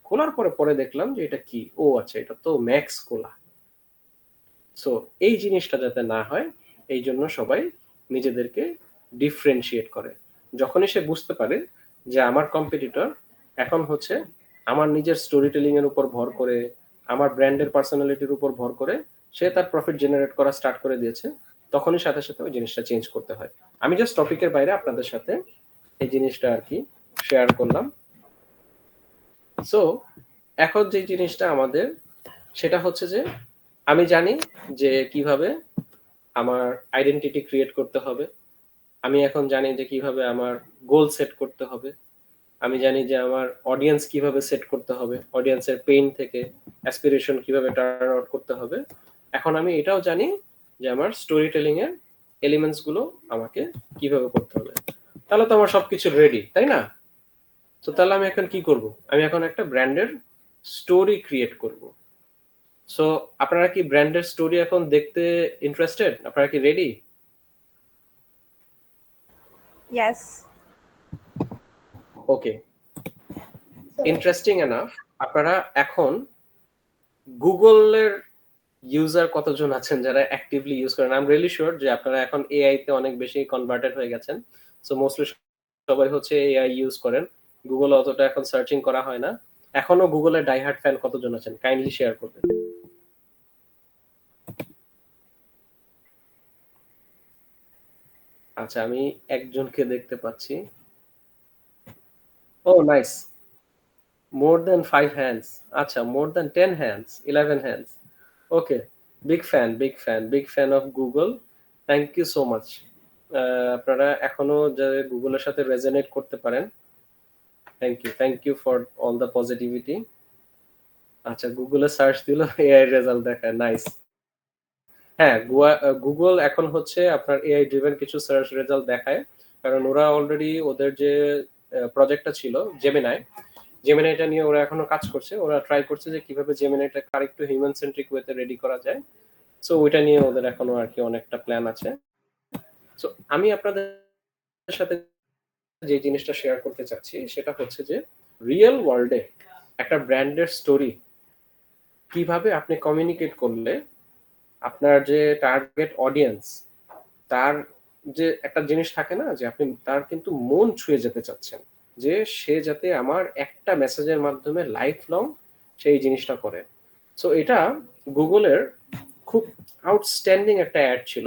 খোলার পরে দেখলাম যে এটা কি, ও আচ্ছা এটা তো ম্যাক্স কোলা। সো এই জিনিসটা যাতে না হয় এই জন্য সবাই নিজেদেরকে ডিফারেন্সিয়েট করে। যখনই সে বুঝতে পারে যে আমার কম্পিটিটর এখন হচ্ছে আমার নিজের স্টোরি টেলিং এর উপর ভর করে, আমার ব্র্যান্ডের পার্সোনালিটির উপর ভর করে সে তার প্রফিট জেনারেট করা স্টার্ট করে দিয়েছে, তখনই সাথে সাথে ওই জিনিসটা চেঞ্জ করতে হয়। আমি জাস্ট টপিকের বাইরে আপনাদের সাথে এই জিনিসটা আর কি শেয়ার করলাম। সো এখন যে জিনিসটা আমাদের, সেটা হচ্ছে যে আমি জানি যে কিভাবে আমার আইডেন্টিটি ক্রিয়েট করতে হবে, আমি এখন জানি যে কিভাবে আমার গোল সেট করতে হবে, আমি জানি যে আমার অডিয়েন্স কিভাবে সেট করতে হবে, অডিয়েন্সের পেইন থেকে অ্যাসপিরেশন কিভাবে টার্ন আউট করতে হবে। এখন আমি এটাও জানি যে আমার স্টোরি টেলিং এর এলিমেন্টস গুলো আমাকে কিভাবে করতে হবে। তাহলে তো আমার সবকিছু রেডি, তাই না? তো তাহলে আমি এখন কি করব? আমি এখন একটা ব্র্যান্ডের স্টোরি ক্রিয়েট করব। সো আপনারা কি ব্র্যান্ডের স্টোরি এখন দেখতে ইন্টারেস্টেড? আপনারা কি রেডি? ইয়েস। ওকে, ইন্টারেস্টিং এনাফ। আপনারা এখন গুগলের ইউজার কতজন আছেন যারা অ্যাক্টিভলি ইউজ করেন? আই এম রিয়েলি শিওর যে আপনারা এখন এআই তে অনেক বেশি কনভার্টেড হয়ে গেছেন। সো মোস্টলি সবাই হচ্ছে এআই ইউজ করেন, গুগল অতটা এখন সার্চিং করা হয় না। এখনো গুগলের ডাইহার্ড ফ্যান কতজন আছেন? কাইন্ডলি শেয়ার করবেন। আচ্ছা, আমি একজনকে দেখতে পাচ্ছি। ও nice, more than 5 hands. Acha, more than 10 hands, 11 hands. Okay, big fan of Google. Thank you so much. আপনারা এখনো যে গুগলের সাথে রেজোনেট করতে পারেন, thank you for all the positivity. আচ্ছা, গুগলে সার্চ দিল, এআই রেজাল্ট দেখায়, নাইস। হ্যাঁ, গুগল এখন হচ্ছে আপনার এআই ড্রিভেন কিছু সার্চ রেজাল্ট দেখায়, কারণ ওরা অলরেডি ওদের যে প্রজেক্টটা ছিল জেমিনাইটা নিয়ে ওরা এখনো কাজ করছে। ওরা ট্রাই করছে যে কিভাবে জেমিনাইটা আরেকটু হিউম্যান সেন্ট্রিক ওয়েতে রেডি করা যায়। সো ওইটা নিয়ে ওদের এখনো আর কি অনেকটা প্ল্যান আছে। সো আমি আপনাদের সাথে যে জিনিসটা শেয়ার করতে চাচ্ছি সেটা হচ্ছে যে রিয়েল ওয়ার্ল্ডে একটা ব্র্যান্ডের স্টোরি কিভাবে আপনি কমিউনিকেট করলে আপনার যে টার্গেট অডিয়েন্স, তার যে একটা জিনিস থাকে না যে আপনি তার কিন্তু মন ছুঁয়ে যেতে চাচ্ছেন, যে সে যাতে আমার একটা মেসেজের মাধ্যমে লাইফ লং সেই জিনিসটা করে। সো এটা গুগলের খুব আউটস্ট্যান্ডিং একটা অ্যাড ছিল।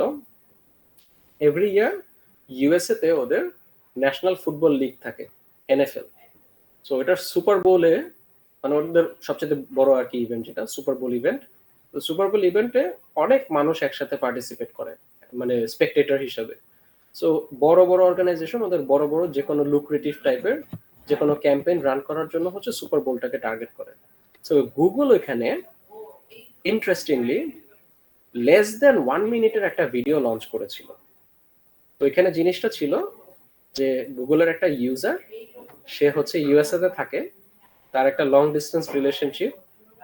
এভরি ইয়ার ইউএসএ তে ওদের ন্যাশনাল ফুটবল লিগ থাকে, এনএফএল। সো এটার সুপার বোলে, মানে ওদের সবচেয়ে বড় আর কি ইভেন্ট, যেটা সুপার বোল ইভেন্ট। তো সুপার বোল ইভেন্টে অনেক মানুষ একসাথে পার্টিসিপেট করে, মানে স্পেকটেটর হিসাবে। সো বড় বড় অর্গানাইজেশন ওদের বড় বড় যে কোনো লুক্রেটিভ টাইপের যে কোনো ক্যাম্পেইন রান করার জন্য হচ্ছে সুপার বোলটাকে টার্গেট করে। সো গুগল এখানে ইন্টারেস্টিংলি লেস দেন 1 মিনিটের একটা ভিডিও লঞ্চ করেছিল। তো এখানে জিনিসটা ছিল যে গুগলের একটা ইউজার, সে হচ্ছে ইউএসএ তে থাকে, তার একটা লং ডিস্টেন্স রিলেশনশিপ,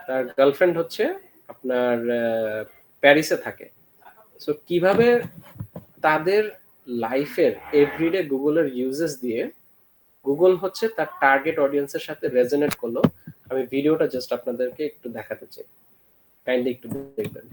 তার গার্লফ্রেন্ড হচ্ছে আপনার প্যারিসে থাকে। সো কিভাবে তাদের লাইফের এভরিডে গুগলের ইউজেস দিয়ে গুগল হচ্ছে তার টার্গেট অডিয়েন্সের সাথে রেজোনেট করলো, আমি ভিডিওটা জাস্ট আপনাদেরকে একটু দেখাতে চাই, কাইন্ডলি একটু দেখবেন।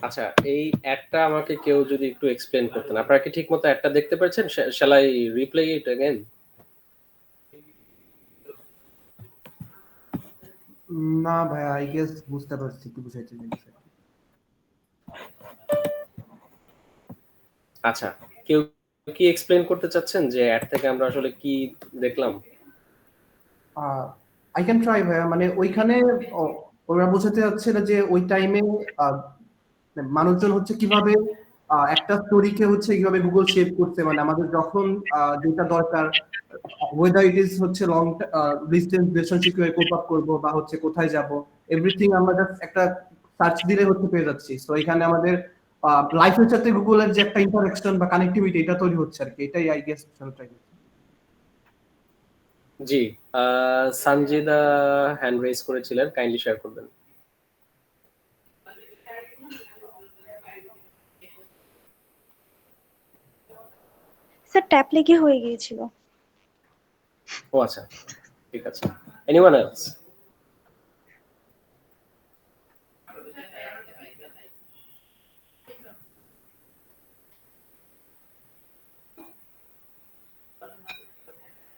আচ্ছা, এই অ্যাডটা আমাকে কেউ যদি একটু এক্সপ্লেন করতেন। আপনারা কি ঠিকমতো অ্যাডটা দেখতে পাচ্ছেন? Shall I replay it again? না ভাই, আই গেস বুঝতে পারছি কি বুঝাইতে চাইছে। আচ্ছা, কেউ কি এক্সপ্লেন করতে চাচ্ছেন যে অ্যাড থেকে আমরা আসলে কি দেখলাম? আই ক্যান ট্রাই ভাইয়া। মানে ওইখানে ওরা বোঝাতে যাচ্ছে না যে ওই টাইমে মানুষজন হচ্ছে কিভাবে একটা স্টোরিকে হচ্ছে কিভাবে গুগল শেপ করছে। মানে আমাদের যখন যেটা দরকার, ওয়েদার ইট ইজ হচ্ছে লং ডিস্টেন্স রিলেশনশিপ কিভাবে কোপ আপ করবো বা হচ্ছে কোথায় যাব, এভরিথিং আমরা জাস্ট একটা সার্চ দিলে হচ্ছে পেয়ে যাচ্ছি। সো এখানে আমাদের লাইফের সাথে গুগলের যে একটা ইন্টারাকশন বা কানেক্টিভিটি এটা তৈরি হচ্ছে আর কি। এটাই আই গেস ট্রাই করছি। জি, সঞ্জিদা হ্যান্ড রেজ করেছিলেন, কাইন্ডলি শেয়ার করবেন। স্যার ট্যাপ লেগে হয়ে গিয়েছিল। ও আচ্ছা, ঠিক আছে। Anyone else?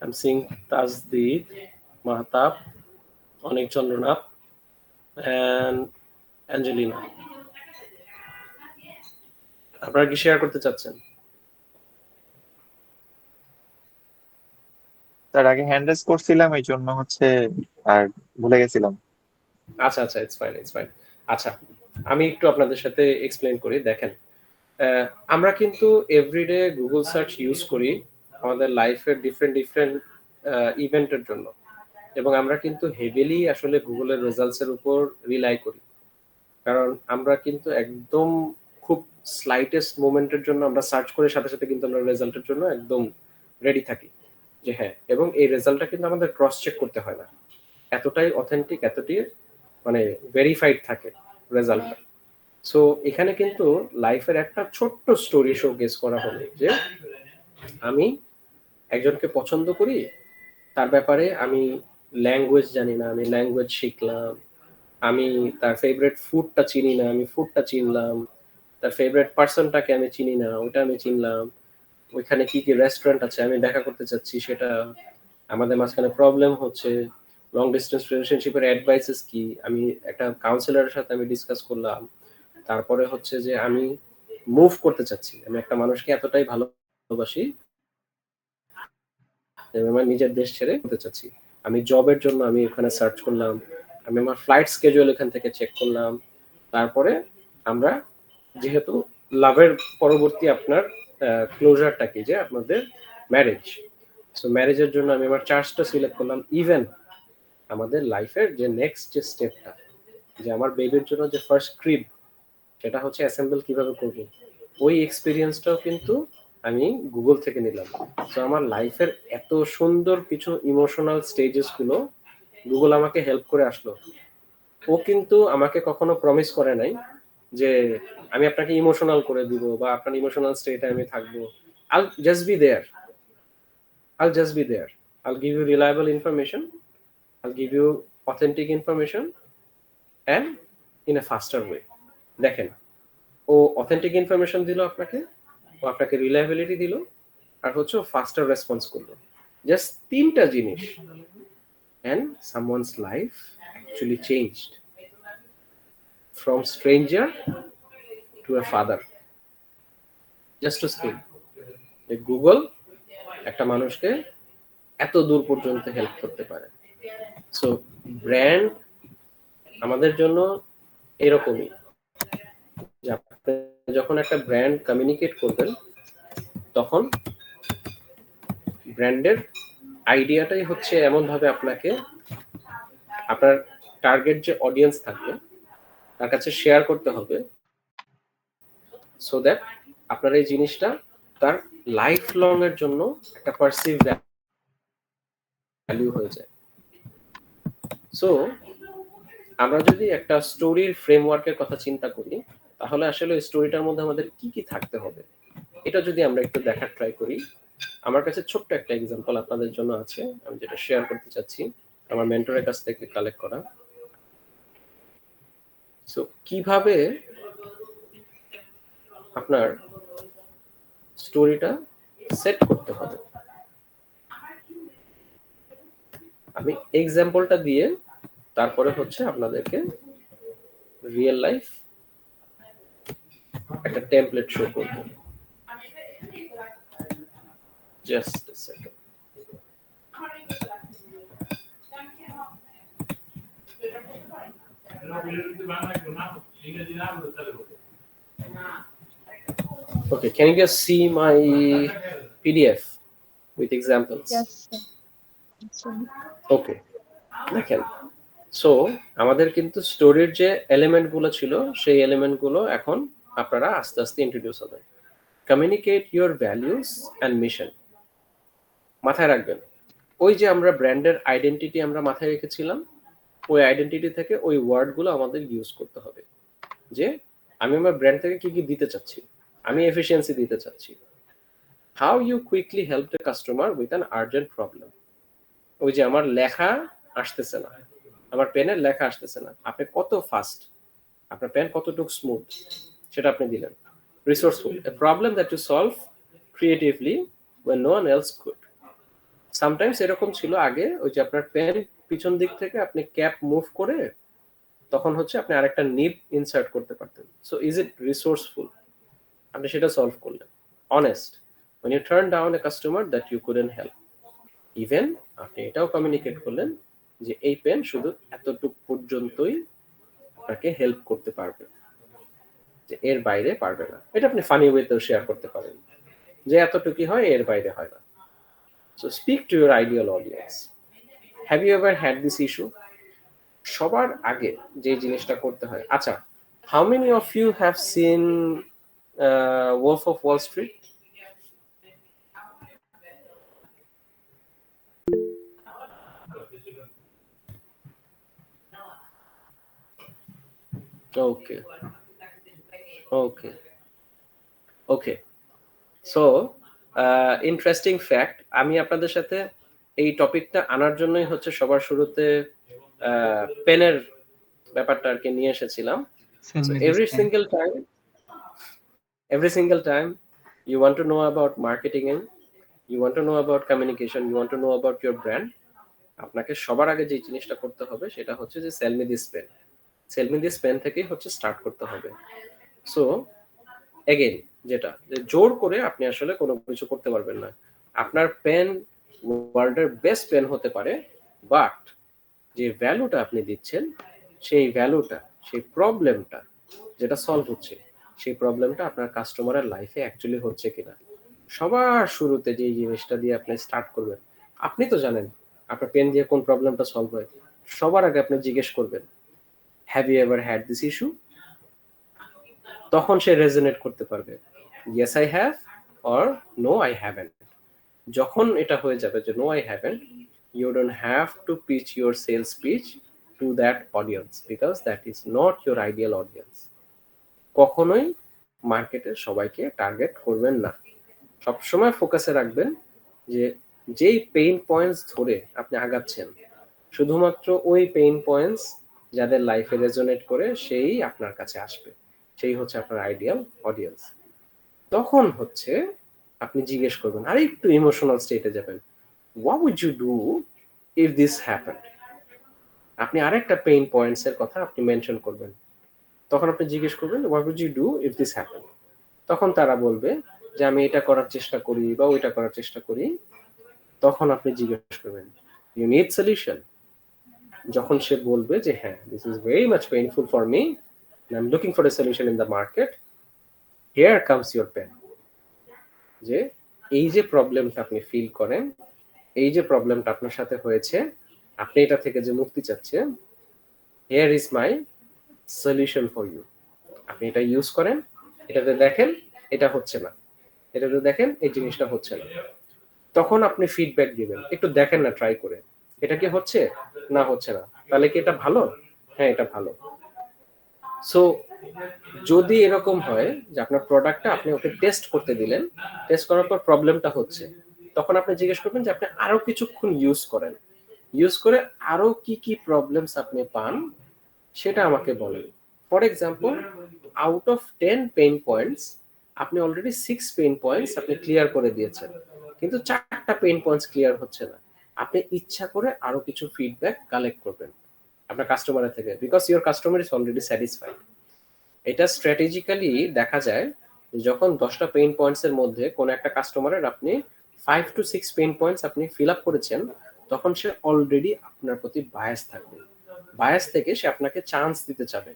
I'm seeing Tasdeed, Mahtab, Onik Chandranath, and Angelina. আপনারা কি শেয়ার করতে চাচ্ছেন? তার আগে হ্যান্ড রেজ করছিলাম, এই জন্য হচ্ছে আর ভুলে গেছিলাম। আচ্ছা আচ্ছা, ইটস ফাইন ইটস ফাইন। আচ্ছা, আমি একটু আপনাদের সাথে এক্সপ্লেন করি। দেখেন, আমরা কিন্তু এভরিডে গুগল সার্চ ইউজ করি আমাদের লাইফের ডিফারেন্ট ডিফারেন্ট ইভেন্টের জন্য, এবং আমরা কিন্তু হেভিলি আসলে গুগলের রেজাল্টসের উপর রিলাই করি, কারণ আমরা কিন্তু একদম খুব স্লাইটেস্ট মোমেন্টের জন্য আমরা সার্চ করে সাথে সাথে কিন্তু আমরা রেজাল্টের জন্য একদম রেডি থাকি যে হ্যাঁ, এবং এই রেজাল্টটা কিন্তু আমাদের ক্রস চেক করতে হয় না, এতটাই অথেন্টিক, এতটাই মানে ভেরিফাইড থাকে রেজাল্টটা। সো এখানে কিন্তু লাইফের একটা ছোট্ট স্টোরি শোকেস করা হলো যে আমি একজনকে পছন্দ করি, তার ব্যাপারে আমি ল্যাঙ্গুয়েজ জানি না, আমি ল্যাঙ্গুয়েজ শিখলাম, আমি তার ফেভারিট ফুডটা চিনি না, আমি ফুডটা চিনলাম, তার ফেভারিট পার্সনটাকে আমি চিনি না, ওটা আমি চিনলাম, ওইখানে কি কি রেস্টুরেন্ট আছে আমি দেখা করতে চাচ্ছি সেটা, আমাদের মাঝখানে প্রবলেম হচ্ছে, লং ডিস্টেন্স রিলেশনশিপের অ্যাডভাইসেস কি, আমি একটা কাউন্সিলরের সাথে আমি ডিসকাস করলাম, তারপরে হচ্ছে যে আমি মুভ করতে চাচ্ছি, আমি একটা মানুষকে এতটাই ভালোবাসি যে আমি আমার নিজের দেশ ছেড়ে করতে চাচ্ছি, আমি জবের জন্য আমি ওখানে সার্চ করলাম, আমি আমার ফ্লাইট স্কেজুয়াল এখান থেকে চেক করলাম, তারপরে আমরা যেহেতু লাভের পরবর্তী আপনার ক্লোজারটা কি যে আপনাদের ম্যারেজ, সো ম্যারেজের জন্য আমি আমার চার্জটা সিলেক্ট করলাম, ইভেন আমাদের লাইফের যে নেক্সট যে স্টেপটা, যে আমার বেবির জন্য যে ফার্স্ট ক্রিব সেটা হচ্ছে অ্যাসেম্বল কিভাবে করব, ওই এক্সপিরিয়েন্সটাও কিন্তু আমি গুগল থেকে নিলাম। সো আমার লাইফের এত সুন্দর কিছু ইমোশনাল স্টেজেস গুলো গুগল আমাকে হেল্প করে আসলো। ও কিন্তু আমাকে কখনো প্রমিস করে নাই যে আমি আপনাকে ইমোশনাল করে দিব বা আপনার ইমোশনাল স্টেটে আমি থাকবো। I'll just be there. I'll just be there. I'll give you reliable information. I'll give you authentic information and in a faster way. দেখেন, ও অথেন্টিক ইনফরমেশন দিল আপনাকে, ও আপনাকে রিলায়েবিলিটি দিল, আর হচ্ছে ও ফাস্টার রেসপন্স করলো। জাস্ট তিনটা জিনিস, and someone's life actually changed from stranger to a father. Just to speak, যে গুগল একটা মানুষকে এত দূর পর্যন্ত হেল্প করতে পারে। সো ব্র্যান্ড আমাদের জন্য এরকমই, যে আপনি যখন একটা ব্র্যান্ড কমিউনিকেট করবেন তখন ব্র্যান্ডের আইডিয়াটাই হচ্ছে এমন ভাবে আপনাকে আপনার টার্গেট যে অডিয়েন্স থাকবে তার কাছে শেয়ার করতে হবে, সো দ্যাট আপনার এই জিনিসটা তার লাইফ লং এর জন্য একটা পারসিভ ভ্যালু হয়ে যায়। সো আমরা যদি একটা স্টোরির ফ্রেমওয়ার্কের কথা চিন্তা করি, তাহলে আসলে ওই স্টোরিটার মধ্যে আমাদের কি কি থাকতে হবে এটা যদি আমরা একটু দেখার ট্রাই করি। আমার কাছে ছোট্ট একটা এক্সাম্পল আপনাদের জন্য আছে, আমি যেটা শেয়ার করতে চাচ্ছি আমার মেন্টরের কাছ থেকে কালেক্ট করা। সো কিভাবে আপনার স্টোরিটা সেট করতে হবে, আমি এক্সাম্পলটা দিয়ে তারপরে হচ্ছে আপনাদেরকে রিয়েল লাইফ একটা টেমপ্লেট শো করব। Just a second. Okay, can you just see my PDF with examples? Yes, sir. Okay, দেখেন, সো আমাদের কিন্তু স্টোরির যে এলিমেন্ট গুলো ছিল সেই এলিমেন্ট গুলো এখন আপনারা আস্তে আস্তে ইন্ট্রোডিউস হবে। Communicate your values and mission, মাথায় রাখবেন ওই যে আমরা ব্র্যান্ডের আইডেন্টিটি আমরা মাথায় রেখেছিলাম, ওই আইডেন্টিটি থেকে ওই ওয়ার্ডগুলো আমাদের ইউজ করতে হবে, যে আমি আমার ব্র্যান্ড থেকে কি কি দিতে চাচ্ছি, আমি এফিসিয়েন্সি দিতে চাচ্ছি, how you quickly help the customer with an urgent problem, ওই যে আমার লেখা আসতেছে না, আমার পেনের লেখা আসতেছে না, আপনি কত ফাস্ট, আপনার পেন কতটুকু স্মুথ সেটা আপনি দিলেন। Resourceful, a problem that you solve creatively when no one else could. Sometimes এরকম ছিল আগে, ওই যে আপনার পেন পিছন দিক থেকে আপনি ক্যাপ মুভ করে তখন হচ্ছে আপনি আরেকটা নিব ইনসার্ট করতে পারতেন। সো ইজ ইট রিসোর্সফুল, আপনি সেটা সলভ করলেন। Honest, when you turn down a customer that you couldn't help, even আপনি এটাও কমিউনিকেট করলেন যে এই পেন শুধু এতটুকু পর্যন্তই আপনাকে হেল্প করতে পারবে, যে এর বাইরে পারবে না। এটা আপনি ফানি ওয়েতেও শেয়ার করতে পারেন যে এতটুকুই হয়, এর বাইরে হয় না। So speak to your ideal audience. Have you ever had this issue? সবার আগে যে জিনিসটা করতে হয়, আচ্ছা, how many of you have seen Wolf of Wall Street? Okay. Okay okay so interesting fact, আমি আপনাদের সাথে এই টপিকটা আনার জন্যই হচ্ছে সবার শুরুতে পেনের ব্যাপারটা আর কি নিয়ে এসেছিলাম। Sell So me this every pen. single time you want to know about marketing, you want to know about communication, you want to know about your brand, আপনাকে সবার আগে যে জিনিসটা করতে হবে সেটা হচ্ছে যে sell me this pen. Sell me this pen থেকেই হচ্ছে স্টার্ট করতে হবে। সো এগেইন যেটা যে জোর করে আপনি আসলে কোনো কিছু করতে পারবেন না। আপনার পেন ওয়ার্ল্ডের বেস্ট পেন হতে পারে, বাট যে ভ্যালুটা আপনি দিচ্ছেন সেই ভ্যালুটা, সেই প্রবলেমটা যেটা সলভ হচ্ছে, সেই প্রবলেমটা আপনার কাস্টমারের লাইফে অ্যাকচুয়ালি হচ্ছে কিনা। সবার শুরুতে যে জিনিসটা দিয়ে আপনি স্টার্ট করবেন, আপনি তো জানেন আপনার পেন দিয়ে কোন প্রবলেমটা সলভ হয়, সবার আগে আপনি জিজ্ঞেস করবেন have you ever had this issue. তখন সে রেজোনেট করতে পারবে yes I have or no I haven't. যখন এটা হয়ে যাবে যে no I haven't, you don't have to pitch your sales pitch to that audience because that is not your ideal audience. কখনোই মার্কেটে সবাইকে টার্গেট করবেন না। সবসময় ফোকাসে রাখবেন যে যেই পেইন পয়েন্টস ধরে আপনি আগাচ্ছেন, শুধুমাত্র ওই পেইন পয়েন্টস যাদের লাইফে রেজোনেট করে সেই আপনার কাছে আসবে, সেই হচ্ছে আপনার আইডিয়াল অডিয়েন্স। তখন হচ্ছে আপনি জিজ্ঞেস করবেন, আর একটু ইমোশনাল স্টেটে যাবেন, what would you do if this happened? আপনি আরেকটা পেইন পয়েন্টস এর কথা আপনি মেনশন করবেন। তখন আপনি জিজ্ঞেস করবেন what would you do if this happened? তখন তারা বলবে যে আমি এটা করার চেষ্টা করি বা ওইটা করার চেষ্টা করি। তখন আপনি জিজ্ঞেস করবেন you need solution? যখন সে বলবে যে হ্যাঁ this is very much painful for me and I'm looking for a solution in the market, here comes your pen. যে এই যে প্রবলেমটা আপনি ফিল করেন, এই যে প্রবলেমটা আপনার সাথে হয়েছে, আপনি এটা থেকে যে মুক্তি চাচ্ছেন, here is my solution for you. আপনি এটা ইউজ করেন, এটাতে দেখেন এটা হচ্ছে না, এটাতে দেখেন এই জিনিসটা হচ্ছে না। তখন আপনি ফিডব্যাক দিবেন, একটু দেখেন না ট্রাই করে, এটা কি হচ্ছে না হচ্ছে না, তাহলে কি এটা ভালো? হ্যাঁ এটা ভালো। সো যদি এরকম হয় যে আপনার প্রোডাক্টটা আপনি ওকে টেস্ট করতে দিলেন, টেস্ট করার পর প্রবলেমটা হচ্ছে, তখন আপনি জিজ্ঞেস করবেন যে আপনি আরো কিছুক্ষণ ইউজ করেন, ইউজ করে আরো কি কি প্রবলেমস আপনি পান সেটা আমাকে বলেন। For example, out of 10 pain points আপনি অলরেডি 6 পেইন পয়েন্টস আপনি ক্লিয়ার করে দিয়েছেন, কিন্তু 4টা পেইন পয়েন্টস ক্লিয়ার হচ্ছে না। আপনি ইচ্ছা করে আরো কিছু ফিডব্যাক কালেক্ট করবেন আপনার কাস্টমারের থেকে, because your customer is already satisfied. এটা স্ট্র্যাটেজিক্যালি দেখা যায় যখন 10টা পেইন পয়েন্টস এর মধ্যে কোন একটা কাস্টমারের আপনি 5 to 6 পেইন পয়েন্টস আপনি ফিল আপ করেছেন, তখন সে অলরেডি আপনার প্রতি বায়াস থাকবে। বায়াস থেকে সে আপনাকে চান্স দিতে চাবে।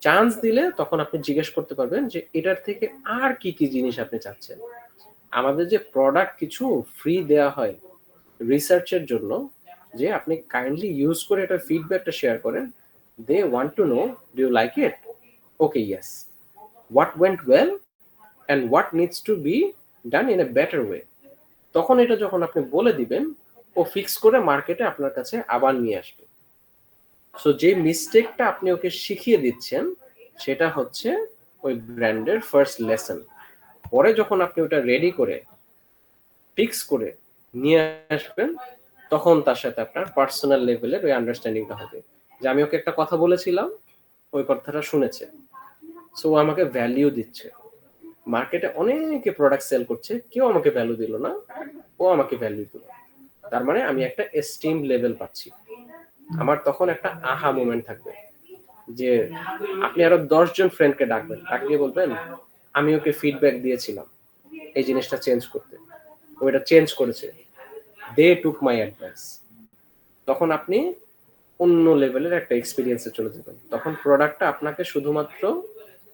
চান্স দিলে তখন আপনি জিজ্ঞেস করতে পারবেন যে এটার থেকে আর কি কি জিনিস আপনি চাচ্ছেন। আমাদের যে প্রোডাক্ট কিছু ফ্রি দেয়া হয় রিসার্চের জন্য, যে আপনি কাইন্ডলি ইউজ করে এটা ফিডব্যাকটা শেয়ার করেন। They want to know, do you like it? Okay, yes. What went well and what needs to be done in a better way? তখন এটা যখন আপনি বলে দিবেন, ও ফিক্স করে মার্কেটে আপনার কাছে আবার নিয়ে আসবে। সো যে মিস্টেকটা আপনি ওকে শিখিয়ে দিচ্ছেন সেটা হচ্ছে ওই ব্র্যান্ডের ফার্স্ট লেসন। পরে যখন আপনি ওটা রেডি করে ফিক্স করে নিয়ে আসবেন, তখন তার সাথে আপনার পার্সোনাল লেভেলের ওই আন্ডারস্ট্যান্ডিংটা হবে যে আমি ওকে একটা কথা বলেছিলাম, ওই কথাটা শুনেছে, সো ও আমাকে ভ্যালিউ দিচ্ছে। মার্কেটে অনেকে প্রোডাক্ট সেল করছে, কেউ আমাকে ভ্যালু দিল না, ও আমাকে ভ্যালু দিল, তার মানে আমি একটা এস্টিম লেভেল পাচ্ছি। আমার তখন একটা আহা মোমেন্ট থাকবে যে আপনি আরো 10 জন ফ্রেন্ডকে ডাকবেন, ডাকিয়ে বলবেন আমি ওকে ফিডব্যাক দিয়েছিলাম এই জিনিসটা চেঞ্জ করতে, ও এটা চেঞ্জ করেছে, দে টুক মাই অ্যাডভাইস। তখন আপনি অন্য লেভেলের একটা এক্সপিরিয়েন্সে চলে যাবেন। তখন প্রোডাক্টটা আপনাকে শুধুমাত্র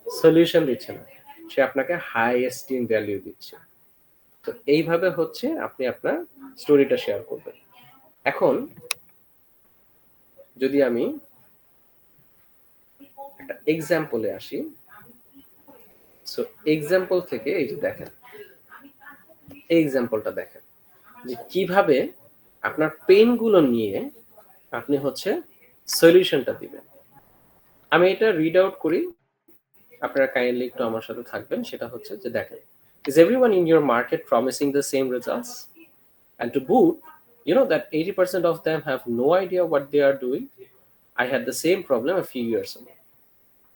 সলিউশন দিচ্ছে না, সে আপনাকে হাই এস্টিম ভ্যালু দিচ্ছে। তো এইভাবে হচ্ছে আপনি আপনার স্টোরিটা শেয়ার করবেন। এখন যদি আমি একটা এক্সাম্পলে আসি, সো এক্সাম্পল থেকে এই যে দেখেন, এই এক্সাম্পলটা দেখেন যে কিভাবে আপনার পেইন গুলো নিয়ে আপনি হচ্ছে সলিউশনটা দিবেন। আমি এটা রিড আউট করি আপনারা কাইন্ডলি একটু আমার সাথে থাকবেন, সেটা হচ্ছে যে দেখেন, is everyone in your market promising the same results? And to boot, you know that 80% of them have no idea what they are doing. I had the same problem a few years ago.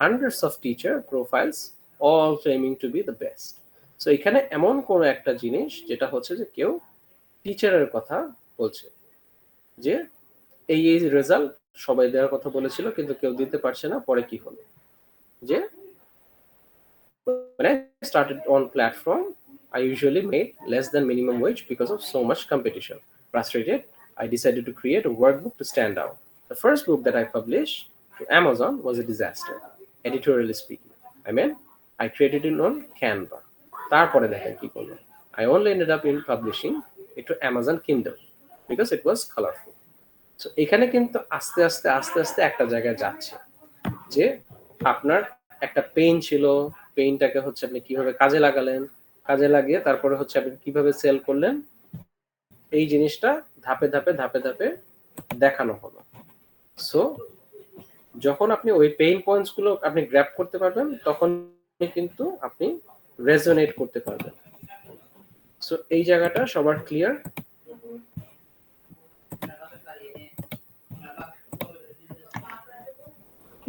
Hundreds of teacher profiles all claiming to be the best. So এখানে এমন কোন একটা জিনিস যেটা হচ্ছে যে কেউ টিচারের কথা বলছে যে এই রেজাল্ট সবাই দেওয়ার কথা বলেছিল কিন্তু কেউ দিতে পারছে না, পরে কি হলো যে when I started on platform I usually made less than minimum wage because of so much competition. Frustrated, I decided to create a workbook to stand out. The first book that I published to Amazon was a disaster, editorially speaking. I created it on Canva. তারপরে দেখেন কি করলো, I only ended up in publishing it to Amazon Kindle because it was colorful. So এখানে কিন্তু আস্তে আস্তে আস্তে আস্তে একটা জায়গায় যাচ্ছে যে আপনার একটা পেইন ছিল, পেইনটাকে হচ্ছে আপনি কিভাবে কাজে লাগালেন, কাজে লাগিয়ে তারপরে হচ্ছে আপনি কিভাবে সেল করলেন, এই জিনিসটা ধাপে ধাপে ধাপে ধাপে দেখানো হলো। সো যখন আপনি ওই পেইন পয়েন্টস গুলো আপনি গ্র্যাব করতে পারবেন তখন কিন্তু আপনি রেজোনেট করতে পারবেন। সো এই জায়গাটা সবার ক্লিয়ার?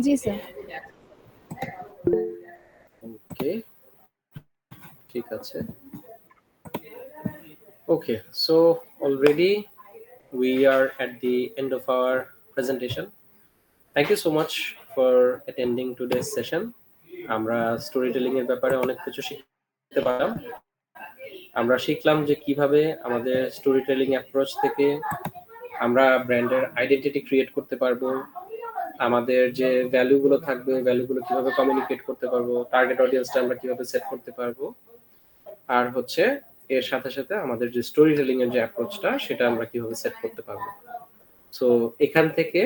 জি স্যার। ওকে, ঠিক আছে। Okay, so already we are at the end of our presentation. Thank you so much for attending today's session. আমরা স্টোরি টেলিং এর ব্যাপারে অনেক কিছু শিখতে পারলাম। আমরা শিখলাম যে কিভাবে আমাদের স্টোরি টেলিং অ্যাপ্রোচ থেকে আমরা ব্র্যান্ডের আইডেন্টিটি ক্রিয়েট করতে পারবো, আমাদের যে ভ্যালুগুলো থাকবে ভ্যালুগুলো কিভাবে কমিউনিকেট করতে পারবো, টার্গেট অডিয়েন্সটা আমরা কিভাবে সেট করতে পারবো, আর হচ্ছে এর সাথে সাথে আমাদের যে স্টোরি টেলিং এর যে অ্যাপ্রোচটা সেটা আমরা কিভাবে সেট করতে পারবো। সো এখান থেকে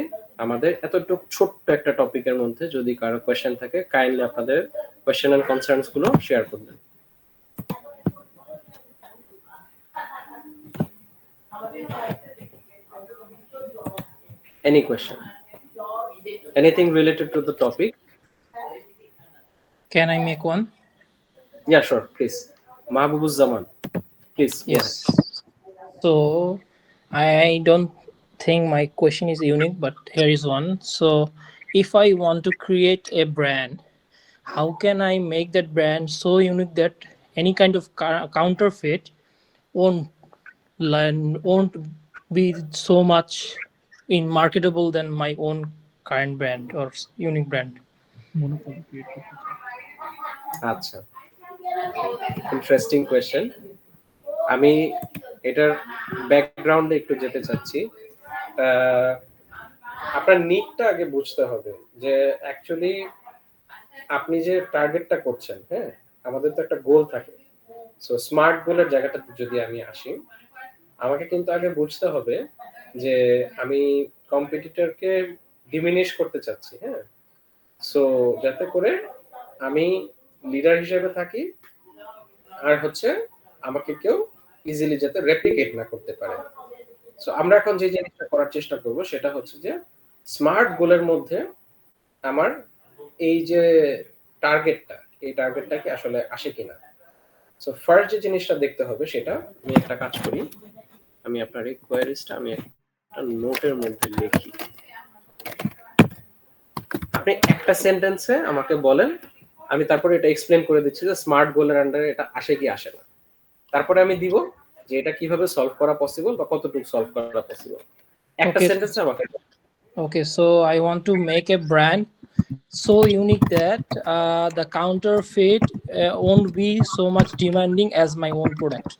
আমাদের এতটুকু ছোট্ট একটা টপিকের মধ্যে যদি কারো কোয়েশ্চেন থাকে কাইন্ডলি আপনাদের কোয়েশ্চেন এন্ড কনসার্নস গুলো শেয়ার করবেন। Any question? Anything related to the topic? Can I make one? Yeah, sure, please. Mahbubuz Zaman, please. Go Yes. So I don't think my question is unique, but here is one. So if I want to create a brand, how can I make that brand so unique that any kind of counterfeit won't be so much in marketable than my own current brand or unique brand? Monopoly create করতে চাই। আচ্ছা, ইন্টারেস্টিং কোয়েশ্চেন। আমি এটার ব্যাকগ্রাউন্ডে একটু যেতে চাচ্ছি। আপনার নিডটা আগে বুঝতে হবে যে অ্যাকচুয়ালি আপনি যে টার্গেটটা করছেন, হ্যাঁ, আমাদের তো একটা গোল থাকে। সো স্মার্ট গোলের জায়গাটাতে যদি আমি আসি, আমাকে কিন্তু আগে বুঝতে হবে যে আমি কম্পিটিটরকে ডিমিনিশ করতে চাচ্ছি, হ্যাঁ। সো যাতে করে আমি লিডার হিসেবে থাকি আর হচ্ছে আমাকে কেউ ইজিলি যাতে রেপ্লিকেট না করতে পারে। সো আমরা এখন যে জিনিসটা করার চেষ্টা করব সেটা হচ্ছে যে স্মার্ট গোলের মধ্যে আমার এই যে টার্গেটটা, এই টার্গেটটা কি আসলে আসে কিনা। সো ফার্স্ট যে জিনিসটা দেখতে হবে সেটা, আমি একটা কাজ করি, আমি আপনার এই কোয়েরিজটা আমি একটা নোটের মধ্যে লিখি। আপনি একটা সেন্টেন্সে আমাকে বলেন, আমি তারপরে এটা এক্সপ্লেন করে দিচ্ছি যে স্মার্ট গোলের আন্ডারে এটা আসে কি আসে না। তারপরে আমি দিব যে এটা কিভাবে সলভ করা পসিবল বা কতটুকু সলভ করা পসিবল। একটা সেন্টেন্সে আমাকে Okay, so I want to make a brand so unique that the counterfeit won't be so much demanding as my own product.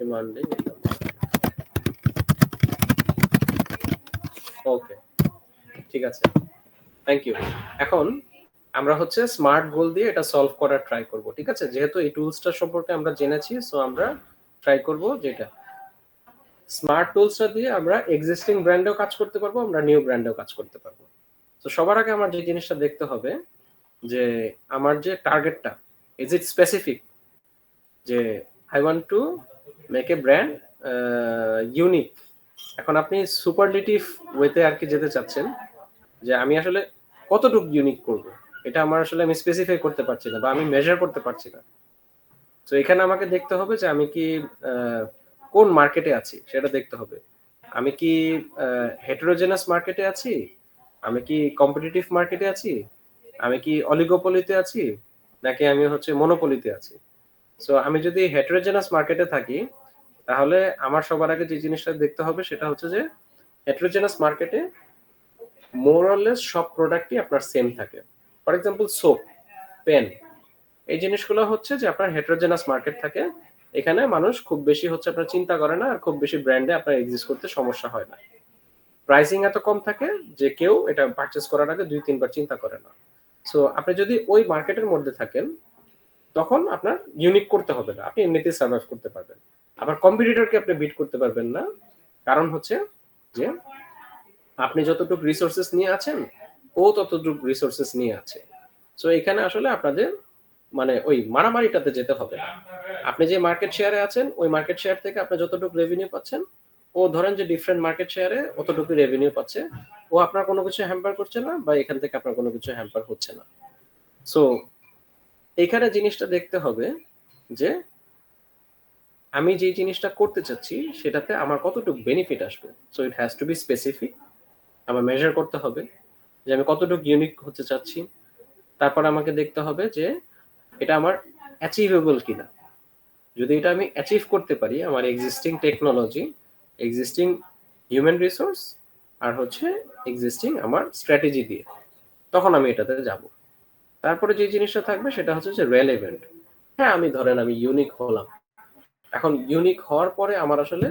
demanding. ওকে, ঠিক আছে, থ্যাংক ইউ। এখন আমরা হচ্ছে স্মার্ট গোল দিয়ে এটা সলভ করার ট্রাই করব, ঠিক আছে। যেহেতু এই টুলসটা সম্পর্কে আমরা জেনেছি, সো আমরা ট্রাই করব যেটা স্মার্ট টুলসটা দিয়ে আমরা এক্সিস্টিং ব্র্যান্ডেও কাজ করতে পারবো, আমরা নিউ ব্র্যান্ডেও কাজ করতে পারবো। তো সবার আগে আমার যে জিনিসটা দেখতে হবে যে আমার যে টার্গেটটা ইজ ইট স্পেসিফিক, যে I want to make a brand unique. এখন আপনি সুপারলেটিভ ওয়েতে আর কি যেতে চাচ্ছেন যে আমি আসলে কতটুকু ইউনিক করব, এটা আমার আসলে আমি স্পেসিফাই করতে পারছি না বা আমি মেজার করতে পারছি না। তো এখানে আমাকে দেখতে হবে যে আমি কি কোন মার্কেটে আছি সেটা দেখতে হবে। আমি কি হেটেরোজেনাস মার্কেটে আছি, আমি কি কম্পিটিটিভ মার্কেটে আছি, আমি কি অলিগোপলিতে আছি, নাকি আমি হচ্ছে মনোপলিতে আছি। সো আমি যদি হেটেরোজেনাস মার্কেটে থাকি তাহলে আমার সবার আগে যে জিনিসটা দেখতে হবে সেটা হচ্ছে যে হেটেরোজেনাস মার্কেটে মোর অর লেস সব প্রোডাক্টই আপনার সেম থাকে। ফর এক্সাম্পল সোপ, পেন, এই জিনিসগুলো হচ্ছে যে আপনার হেটেরোজেনাস মার্কেট থাকে, এখানে মানুষ খুব বেশি হচ্ছে আপনার চিন্তা করে না, আর খুব বেশি ব্র্যান্ডে আপনার এক্সিস্ট করতে সমস্যা হয় না। প্রাইসিং এত কম থাকে যে কেউ এটা পারচেজ করার আগে 2-3 বার চিন্তা করে না। সো আপনি যদি ওই মার্কেটের মধ্যে থাকেন তখন আপনার ইউনিক করতে হবে না, আপনি এমনিতেই সার্ভাইভ করতে পারবেন। আবার কম্পিটিটরকে আপনি বিট করতে পারবেন না, কারণ হচ্ছে যে আপনি যতটুকু রিসোর্সেস নিয়ে আছেন ও ততটুকু রিসোর্সেস নিয়ে আছে। সো এখানে আসলে আপনাদের মানে ওই মারামারিটাতে যেতে হবে না। আপনি যে মার্কেট শেয়ারে আছেন ওই মার্কেট শেয়ার থেকে আপনি যতটুকু রেভিনিউ পাচ্ছেন, ও ধরেন যে ডিফারেন্ট মার্কেট শেয়ারে অতটুকু রেভিনিউ পাচ্ছে, ও আপনার কোনো কিছু হ্যাম্পার করছে না বা এখান থেকে আপনার কোনো কিছু হ্যাম্পার হচ্ছে না। সো এখানে জিনিসটা দেখতে হবে যে আমি যে জিনিসটা করতে চাচ্ছি সেটাতে আমার কতটুকু বেনিফিট আসবে। So it has to B specific. আমার মেজার করতে হবে যে আমি কতটুকু ইউনিক হতে চাচ্ছি। তারপর আমাকে দেখতে হবে যে এটা আমার অ্যাচিভেবল কিনা। যদি এটা আমি অ্যাচিভ করতে পারি আমার existing technology, existing human resource আর হচ্ছে এক্সিস্টিং আমার স্ট্র্যাটেজি দিয়ে, তখন আমি এটাতে যাব। তারপরে যে জিনিসটা থাকবে সেটা হচ্ছে যে রেলেভেন্ট। হ্যাঁ, আমি ধরেন আমি ইউনিক হলাম, এখন ইউনিক হওয়ার পরে আমার আসলে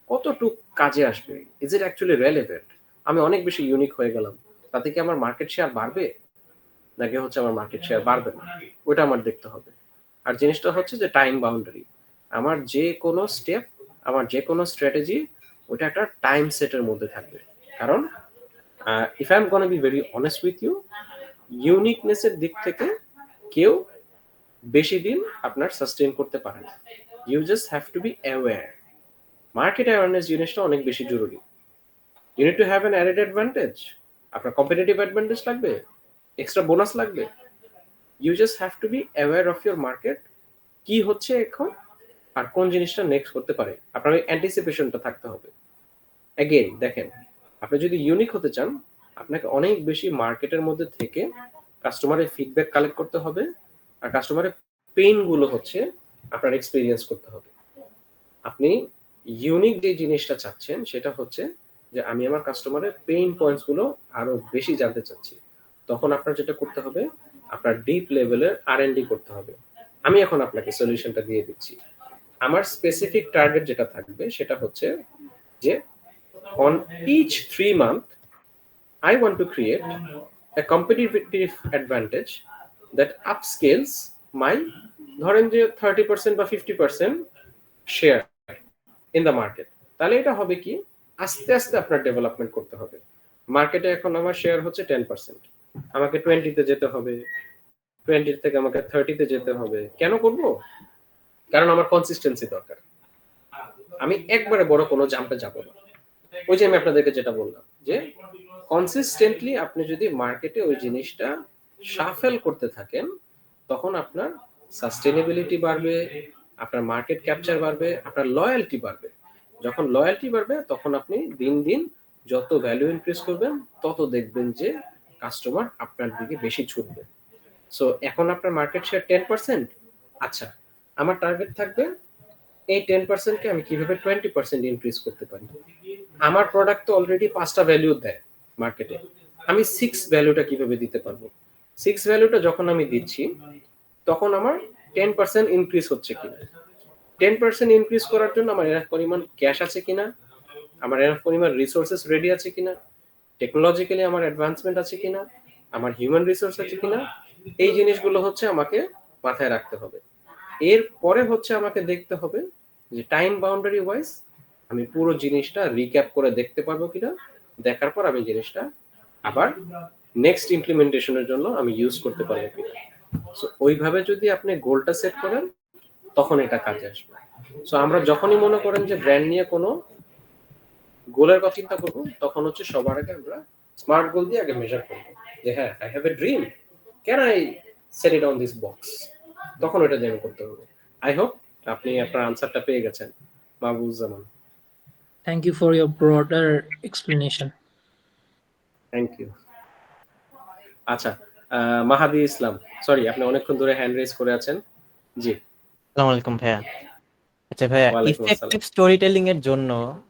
কতটুক কাজে আসবে, ইজ ইট অ্যাকচুয়ালি রেলেভেন্ট। আমি অনেক বেশি ইউনিক হয়ে গেলাম, তাতে কি আমার মার্কেট শেয়ার বাড়বে নাকি হচ্ছে আমার মার্কেট শেয়ার বাড়বে না, ওটা আমার দেখতে হবে। আর জিনিসটা হচ্ছে যে টাইম বাউন্ডারি। আমার যে কোনো স্টেপ, আমার যে কোনো স্ট্র্যাটেজি ওটা একটা টাইম সেটের মধ্যে থাকবে। কারণ if I am gonna be very honest with you, ইউনিকনেসের দিক থেকে কেউ বেশি দিন আপনার সাস্টেইন করতে পারে না। You just have to be aware. Market awareness জিনিসটা অনেক বেশি জরুরি। You need to have an added advantage. আপনার কম্পিটিটিভ অ্যাডভান্টেজ লাগবে, এক্সট্রা বোনাস লাগবে। You just have to be aware of your market, কি হচ্ছে এখন আর কোন জিনিসটা নেক্সট করতে পারে, আপনার ওই অ্যান্টিসিপেশনটা থাকতে হবে। অ্যাগেন দেখেন, আপনি যদি ইউনিক হতে চান আপনাকে অনেক বেশি মার্কেটের মধ্যে থেকে কাস্টমারের ফিডব্যাক কালেক্ট করতে হবে, আর কাস্টমারের পেইন গুলো হচ্ছে আপনার এক্সপিরিয়েন্স করতে হবে। আপনি ইউনিক যে জিনিসটা চাচ্ছেন সেটা হচ্ছে যে আমি আমার কাস্টমারের পেইন পয়েন্টস গুলো আরো বেশি জানতে চাচ্ছি, তখন আপনার যেটা করতে হবে আপনার ডিপ লেভেলের R&D করতে হবে। আমি এখন আপনাকে সলিউশনটা দিয়ে দিচ্ছি। আমার স্পেসিফিক টার্গেট যেটা থাকবে সেটা হচ্ছে যে on each 3 month I want to create a competitive advantage that upscales my ধরেন যে 30% বা 50% শেয়ার ইন দ্য মার্কেট। তাহলে এটা হবে কি, আস্তে আস্তে আপনার ডেভেলপমেন্ট করতে হবে। মার্কেটে এখন আমার শেয়ার হচ্ছে 10%, আমাকে 20-তে যেতে হবে, 20 থেকে আমাকে 30-তে যেতে হবে। কেন করব? কারণ আমার কনসিস্টেন্সি দরকার। আমি একবারে বড় কোনো জাম্পে যাব না। ওই যে আমি আপনাদেরকে যেটা বললাম যে কনসিস্টেন্টলি আপনি যদি মার্কেটে ওই জিনিসটা শাফেল করতে থাকেন তখন আপনার সাস্টেনেবিলিটি বাড়বে, আপনার মার্কেট ক্যাপচার বাড়বে, আপনার লয়্যালটি বাড়বে। যখন লয়্যালটি বাড়বে তখন আপনি দিন দিন যত ভ্যালু ইনক্রিজ করবেন তত দেখবেন যে কাস্টমার আপনার দিকে বেশি ছুটবে। সো এখন আপনার মার্কেট শেয়ার 10%, আচ্ছা আমার টার্গেট থাকবে এই 10% কে আমি কিভাবে 20% ইনক্রিজ করতে পারি। আমার প্রোডাক্ট তো অলরেডি 5টা ভ্যালু দেয় মার্কেটে, আমি 6 ভ্যালুটা কিভাবে দিতে পারবো। 6 ভ্যালুটা যখন আমি দিচ্ছি তখন আমার 10% ইনক্রিজ হচ্ছে কিনা, 10% ইনক্রিজ করার জন্য আমার এর পরিমাণ ক্যাশ আছে কিনা, আমার এর পরিমাণ রিসোর্সেস রেডি আছে কিনা, টেকনোলজিক্যালি আমার অ্যাডভান্সমেন্ট আছে কিনা, আমার হিউম্যান রিসোর্স আছে কিনা, এই জিনিসগুলো হচ্ছে আমাকে মাথায় রাখতে হবে। এর পরে হচ্ছে আমাকে দেখতে হবে যে টাইম বাউন্ডারি ওয়াইজ আমি পুরো জিনিসটা রিক্যাপ করে দেখতে পারবো কিনা, দেখার পর আমি জিনিসটা আবার নেক্সট ইমপ্লিমেন্টেশনের জন্য আমি ইউজ করতে পারবো কিনা। সো ওইভাবে যদি আপনি গোলটা সেট করেন তখন এটা কাজে আসবে। সো আমরা যখনই মনে করেন যে ব্র্যান্ড নিয়ে কোনো গোলের কথা চিন্তা করবো, তখন হচ্ছে সবার আগে আমরা স্মার্ট গোল দিয়ে আগে মেজার করবো যে হ্যাঁ, I have a dream, can I set it on this box, তখন এটা জেনে করতে হবে। আই হোপ আপনি আপনার আনসারটা পেয়ে গেছেন Mahbubuzzaman. Thank you for your broader explanation. Thank you. আচ্ছা, মাহাদি ইসলাম, সরি আপনি অনেকক্ষণ ধরে হ্যান্ড রেজ করে আছেন। জি, আসসালামু আলাইকুম ভাইয়া। আচ্ছা ভাইয়া, ওয়ালাইকুম ইফেক্টিভ আসসালাম। স্টোরি টেলিং এর জন্য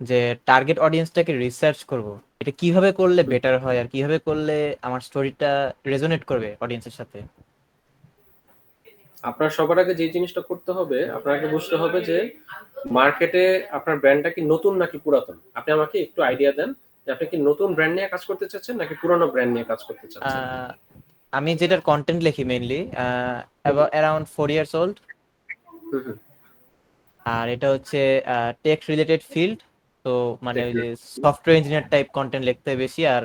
যে টার্গেট অডিয়েন্সটাকে রিসার্চ করব, এটা কিভাবে করলে বেটার হয় আর কিভাবে করলে আমার স্টোরিটা রেজোনেট করবে অডিয়েন্সের সাথে? আপনার সবার আগে যে জিনিসটা করতে হবে, আপনাকে বুঝতে হবে যে মার্কেটে আপনার ব্র্যান্ডটা কি নতুন নাকি পুরাতন। আপনি আমাকে একটু আইডিয়া দেন যে আপনি কি নতুন ব্র্যান্ড নিয়ে কাজ করতে চাচ্ছেন নাকি পুরানো ব্র্যান্ড নিয়ে কাজ করতে চাচ্ছেন। আমি যেটার কন্টেন্ট লিখি মেইনলি অ্যারাউন্ড 4 ইয়ার্স ওল্ড, আর এটা হচ্ছে টেক রিলেটেড ফিল্ড, তো মানে ওই যে সফটওয়্যার ইঞ্জিনিয়ার টাইপ কন্টেন্ট লিখতে বেশি, আর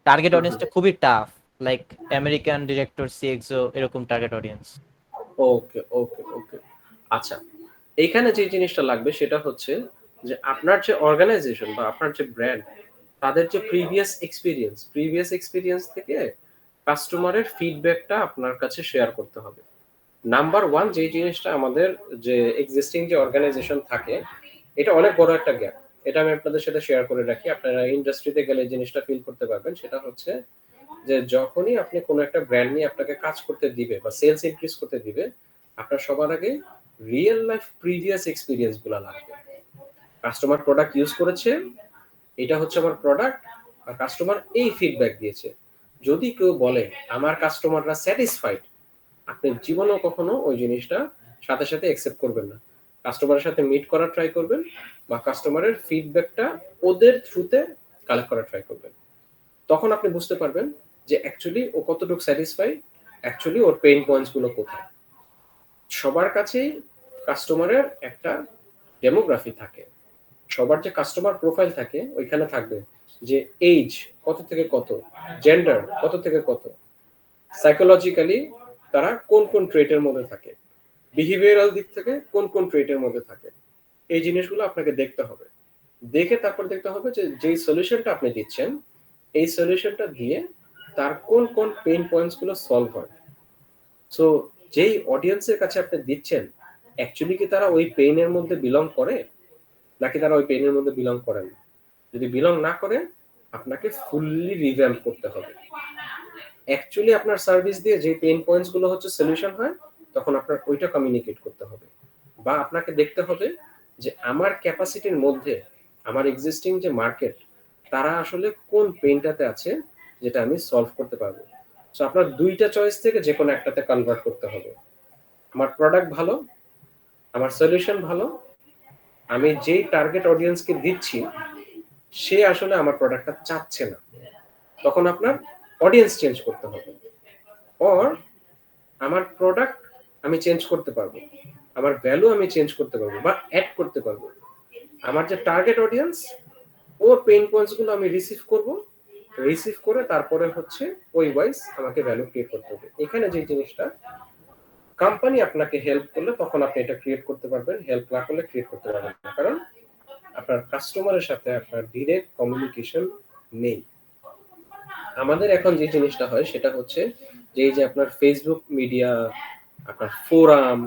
টার্গেট অডিয়েন্সটা খুবই টাফ, লাইক আমেরিকান ডিরেক্টর সিএক্সও এরকম টার্গেট অডিয়েন্স। ওকে ওকে ওকে, আচ্ছা এইখানে যে জিনিসটা লাগবে সেটা হচ্ছে যে আপনার যে অর্গানাইজেশন বা আপনার যে ব্র্যান্ড, তাদের যে প্রিভিয়াস এক্সপিরিয়েন্স থেকে কাস্টমারের ফিডব্যাকটা আপনার কাছে শেয়ার করতে হবে। নাম্বার ওয়ান যে জিনিসটা আমাদের যে এক্সিস্টিং যে অর্গানাইজেশন থাকে, এটা অনেক বড় একটা গ্যাপ, এটা আমি আপনাদের সাথে শেয়ার করে রাখি, আপনারা ইন্ডাস্ট্রিতে গেলে জিনিসটা ফিল করতে পারবেন। সেটা হচ্ছে যে যখনই আপনি কোনো একটা ব্র্যান্ড নিয়ে আপনাকে কাজ করতে দিবে বা সেলস ইনক্রিজ করতে দিবে, আপনার সবার আগে রিয়েল লাইফ প্রিভিয়াস এক্সপিরিয়েন্স গুলো লাগবে। কাস্টমার প্রোডাক্ট ইউজ করেছে, এটা হচ্ছে আমার প্রোডাক্ট, আর কাস্টমার এই ফিডব্যাক দিয়েছে। যদি কেউ বলে আমার কাস্টমাররা স্যাটিসফাইড, আপনি জীবনেও কখনো ওই জিনিসটা সাথে সাথে অ্যাকসেপ্ট করবেন না। কাস্টমারের সাথে মিট করার ট্রাই করবেন বা কাস্টমারের ফিডব্যাকটা ওদের থ্রুতে কালেক্ট করার ট্রাই করবেন। তখন আপনি বুঝতে পারবেন যে অ্যাকচুয়ালি ও কতটুকু স্যাটিসফাই, অ্যাকচুয়ালি ওর পেইন পয়েন্টস গুলো কোথায়। সবার কাছেই কাস্টমারের একটা ডেমোগ্রাফি থাকে, সবার যে কাস্টমার প্রোফাইল থাকে ওইখানে থাকবে যে এজ কত থেকে কত, জেন্ডার কত থেকে কত, সাইকোলজিক্যালি তারা কোন কোন ট্রেটের মধ্যে থাকে, বিহেভিয়ারাল দিক থেকে কোন কোন ট্রেটের মধ্যে থাকে। এই জিনিসগুলো আপনাকে দেখতে হবে, দেখে তারপর দেখতে হবে যে যেই সলিউশনটা আপনি দিচ্ছেন, এই সলিউশনটা দিয়ে তার কোন কোন পেইন পয়েন্টস গুলো সলভ হয়। সো যেই অডিয়েন্সের কাছে আপনি দিচ্ছেন, অ্যাকচুয়ালি কি তারা ওই পেইনের মধ্যে বিলং করে নাকি তারা ওই পেইনের মধ্যে বিলং করেন না। যদি বিলং না করে, আপনাকে ফুললি রিভ্যাম্প করতে হবে। অ্যাকচুয়ালি আপনার সার্ভিস দিয়ে যে পেইন পয়েন্টস গুলো হচ্ছে সলিউশন হয়, তখন আপনার ওইটা কমিউনিকেট করতে হবে। বা আপনাকে দেখতে হবে যে আমার ক্যাপাসিটির মধ্যে আমার এক্সিস্টিং যে মার্কেট, তারা আসলে কোন পেইনটাতে আছে যেটা আমি সলভ করতে পারবো। সো আপনার দুইটা চয়েস থেকে যে কোনো একটাতে কনভার্ট করতে হবে। আমার প্রোডাক্ট ভালো, আমার সলিউশন ভালো, আমি যেই টার্গেট অডিয়েন্সকে দিচ্ছি সে আসলে আমার প্রোডাক্টটা চাচ্ছে না, তখন আপনার অডিয়েন্স চেঞ্জ করতে হবে। অর আমার প্রোডাক্ট আমি চেঞ্জ করতে পারবো, আমার ভ্যালু আমি চেঞ্জ করতে পারবো বা অ্যাড করতে পারবো। আমার যে টার্গেট অডিয়েন্স, ওর পেইন পয়েন্টস গুলো আমি রিসিভ করে তারপরে হচ্ছে ওই ওয়াইজ আমাকে ভ্যালু ক্রিয়েট করতে হবে। এখানে যে জিনিসটা কোম্পানি আপনাকে হেল্প করলে তখন আপনি এটা ক্রিয়েট করতে পারবেন, হেল্প না করলে ক্রিয়েট করতে পারবেন না, কারণ আপনার কাস্টমারের সাথে আপনার ডিরেক্ট কমিউনিকেশন নেই। আমাদের এখন যে জিনিসটা হয় সেটা হচ্ছে যে এই যে আপনার ফেসবুক মিডিয়া, আপনার ফোরাম,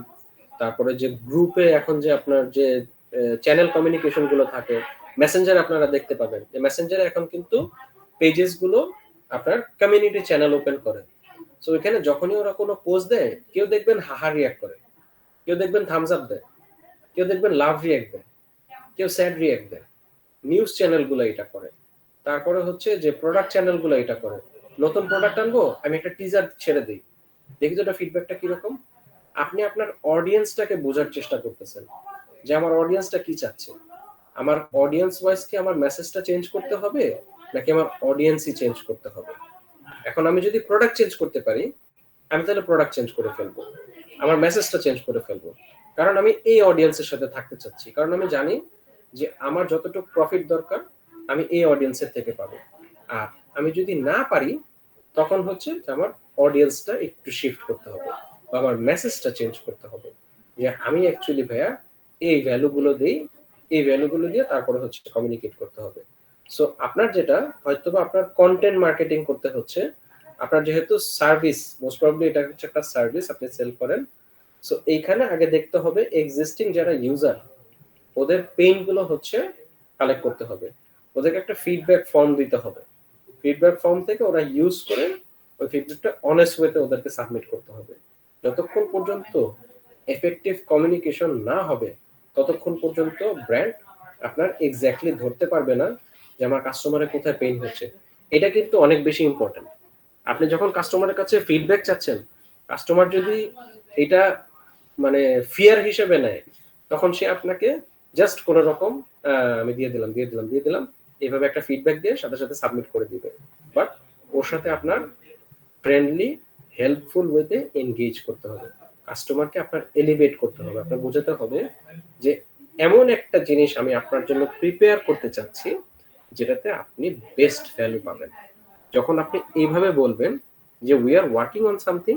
তারপরে যে গ্রুপে এখন যে আপনার যে চ্যানেল কমিউনিকেশন গুলো থাকে, মেসেঞ্জার আপনারা দেখতে পাবেন যে মেসেঞ্জারে এখন কিন্তু পেজেস গুলো আপনার কমিউনিটি চ্যানেল ওপেন করে। সো এখানে যখনই ওরা কোনো পোস্ট দেয়, কেউ দেখবেন হাহা রিয়াক্ট করে, কেউ দেখবেন থামস আপ দেয়, কেউ দেখবেন লাভ রিয়াক্ট দেয়, কেউ স্যাড রিয়াক্ট দেয়। নিউজ চ্যানেলগুলো এটা করে। তারপরে হচ্ছে যে প্রোডাক্ট চ্যানেলগুলো এটা করে, নতুন প্রোডাক্ট আনবো আমি একটা টিজার ছেড়ে দিই, দেখি তো এটা ফিডব্যাকটা কিরকম। আপনি আপনার অডিয়েন্সটাকে বোঝার চেষ্টা করতেছেন যে আমার অডিয়েন্সটা কি চাচ্ছে, আমার অডিয়েন্স ওয়াইজ কি আমার মেসেজটা চেঞ্জ করতে হবে নাকি আমার অডিয়েন্সই চেঞ্জ করতে হবে। এখন আমি যদি প্রোডাক্ট চেঞ্জ করতে পারি, আমি তাহলে প্রোডাক্ট চেঞ্জ করে ফেলবো, আমার মেসেজটা চেঞ্জ করে ফেলবো, কারণ আমি এই অডিয়েন্সের সাথে থাকতে চাচ্ছি, কারণ আমি জানি যে আমার যতটুকু প্রফিট দরকার আমি এই অডিয়েন্সের থেকে পাবো। আর আমি যদি না পারি, তখন হচ্ছে যে আমার অডিয়েন্সটা একটু শিফট করতে হবে বা আমার মেসেজটা চেঞ্জ করতে হবে। যে আমি অ্যাকচুয়ালি ভাইয়া এই ভ্যালুগুলো দিই, এই ভ্যালুগুলো দিয়ে তারপরে হচ্ছে কমিউনিকেট করতে হবে। সো আপনার যেটা হয়তোবা আপনার কন্টেন্ট মার্কেটিং করতে হচ্ছে, আপনার যেহেতু সার্ভিস, মোস্ট প্রবাবলি এটা হচ্ছে একটা সার্ভিস আপনি সেল করেন। সো এইখানে আগে দেখতে হবে এক্সিস্টিং যারা ইউজার ওদের পেইন গুলো হচ্ছে কালেক্ট করতে হবে, ওদেরকে একটা ফিডব্যাক ফর্ম দিতে হবে। ফিডব্যাক ফর্ম থেকে ওরা ইউজ করে ওই ফিডব্যাকটা অনেস্ট ওয়েতে ওদেরকে সাবমিট করতে হবে। যতক্ষণ পর্যন্ত এফেক্টিভ কমিউনিকেশন না হবে ততক্ষণ পর্যন্ত ব্র্যান্ড আপনার এক্স্যাক্টলি ধরতে পারবে না যে আমার কাস্টমারের কোথায় পেইন হচ্ছে। এটা কিন্তু অনেক বেশি ইম্পর্টেন্ট। আপনি যখন কাস্টমারের কাছে ফিডব্যাক চাচ্ছেন, কাস্টমার যদি এটা মানে ফিয়ার হিসেবে নেয়, তখন সে আপনাকে জাস্ট কোনো রকম আমি দিয়ে দিলাম এইভাবে একটা ফিডব্যাক দিয়ে সাথে সাথে সাবমিট করে দিবে। বাট ওর সাথে আপনার ফ্রেন্ডলি হেল্পফুল ওয়েতে এনগেজ করতে হবে, কাস্টমারকে আপনার এলিভেট করতে হবে, আপনার বোঝাতে হবে যে এমন একটা জিনিস আমি আপনার জন্য প্রিপেয়ার করতে চাচ্ছি যেটাতে আপনি বেস্ট ভ্যালু পাবেন। যখন আপনি এইভাবে বলবেন যে we are working on something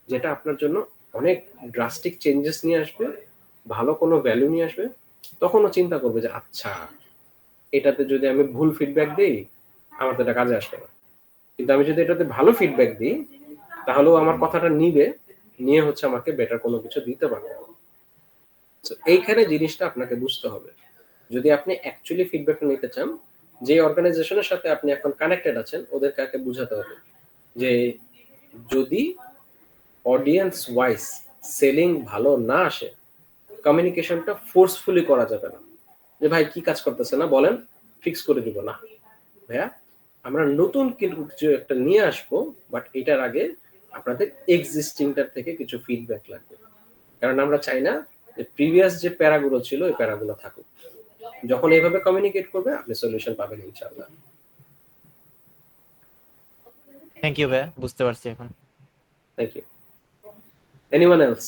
যেটা আপনার জন্য অনেক ড্রাস্টিক চেঞ্জেস নিয়ে আসবে, ভালো কোনো ভ্যালু নিয়ে আসবে, তখনও চিন্তা করবে যে আচ্ছা এটাতে যদি আমি ভুল ফিডব্যাক দিই আমার তো এটা কাজে আসবে না, কিন্তু আমি যদি এটাতে ভালো ফিডব্যাক দিই তাহলেও আমার কথাটা নিয়ে হচ্ছে আমাকে বেটার কোনো কিছু দিতে পারবে। এইখানে জিনিসটা আপনাকে বুঝতে হবে। যদি আপনি অ্যাকচুয়ালি ফিডব্যাকটা নিতে চান, যে অর্গানাইজেশনের সাথে আপনি এখন কানেক্টেড আছেন ওদেরকে আগে বুঝাতে হবে যে যদি অডিয়েন্স ওয়াইজ সেলিং ভালো না আসে, কমিউনিকেশনটা ফোর্সফুলি করা যাবে না যে ভাই কি কাজ করতেছে না বলেন ফিক্স করে দিব না ভাইয়া, আমরা নতুন কিছু একটা নিয়ে আসবো, বাট এটার আগে আপনাদের এক্সিস্টিংটার থেকে কিছু ফিডব্যাক লাগবে। কারণ আমরা চাই না যে প্রিভিয়াস যে প্যারাগুলো ছিল ওই প্যারাগুলো থাকুক। যখন এইভাবে কমিউনিকেট করবে আপনি সলিউশন পাবেন ইনশাআল্লাহ। থ্যাংক ইউ ভাইয়া, বুঝতে পারছি এখন। Thank you. Anyone else?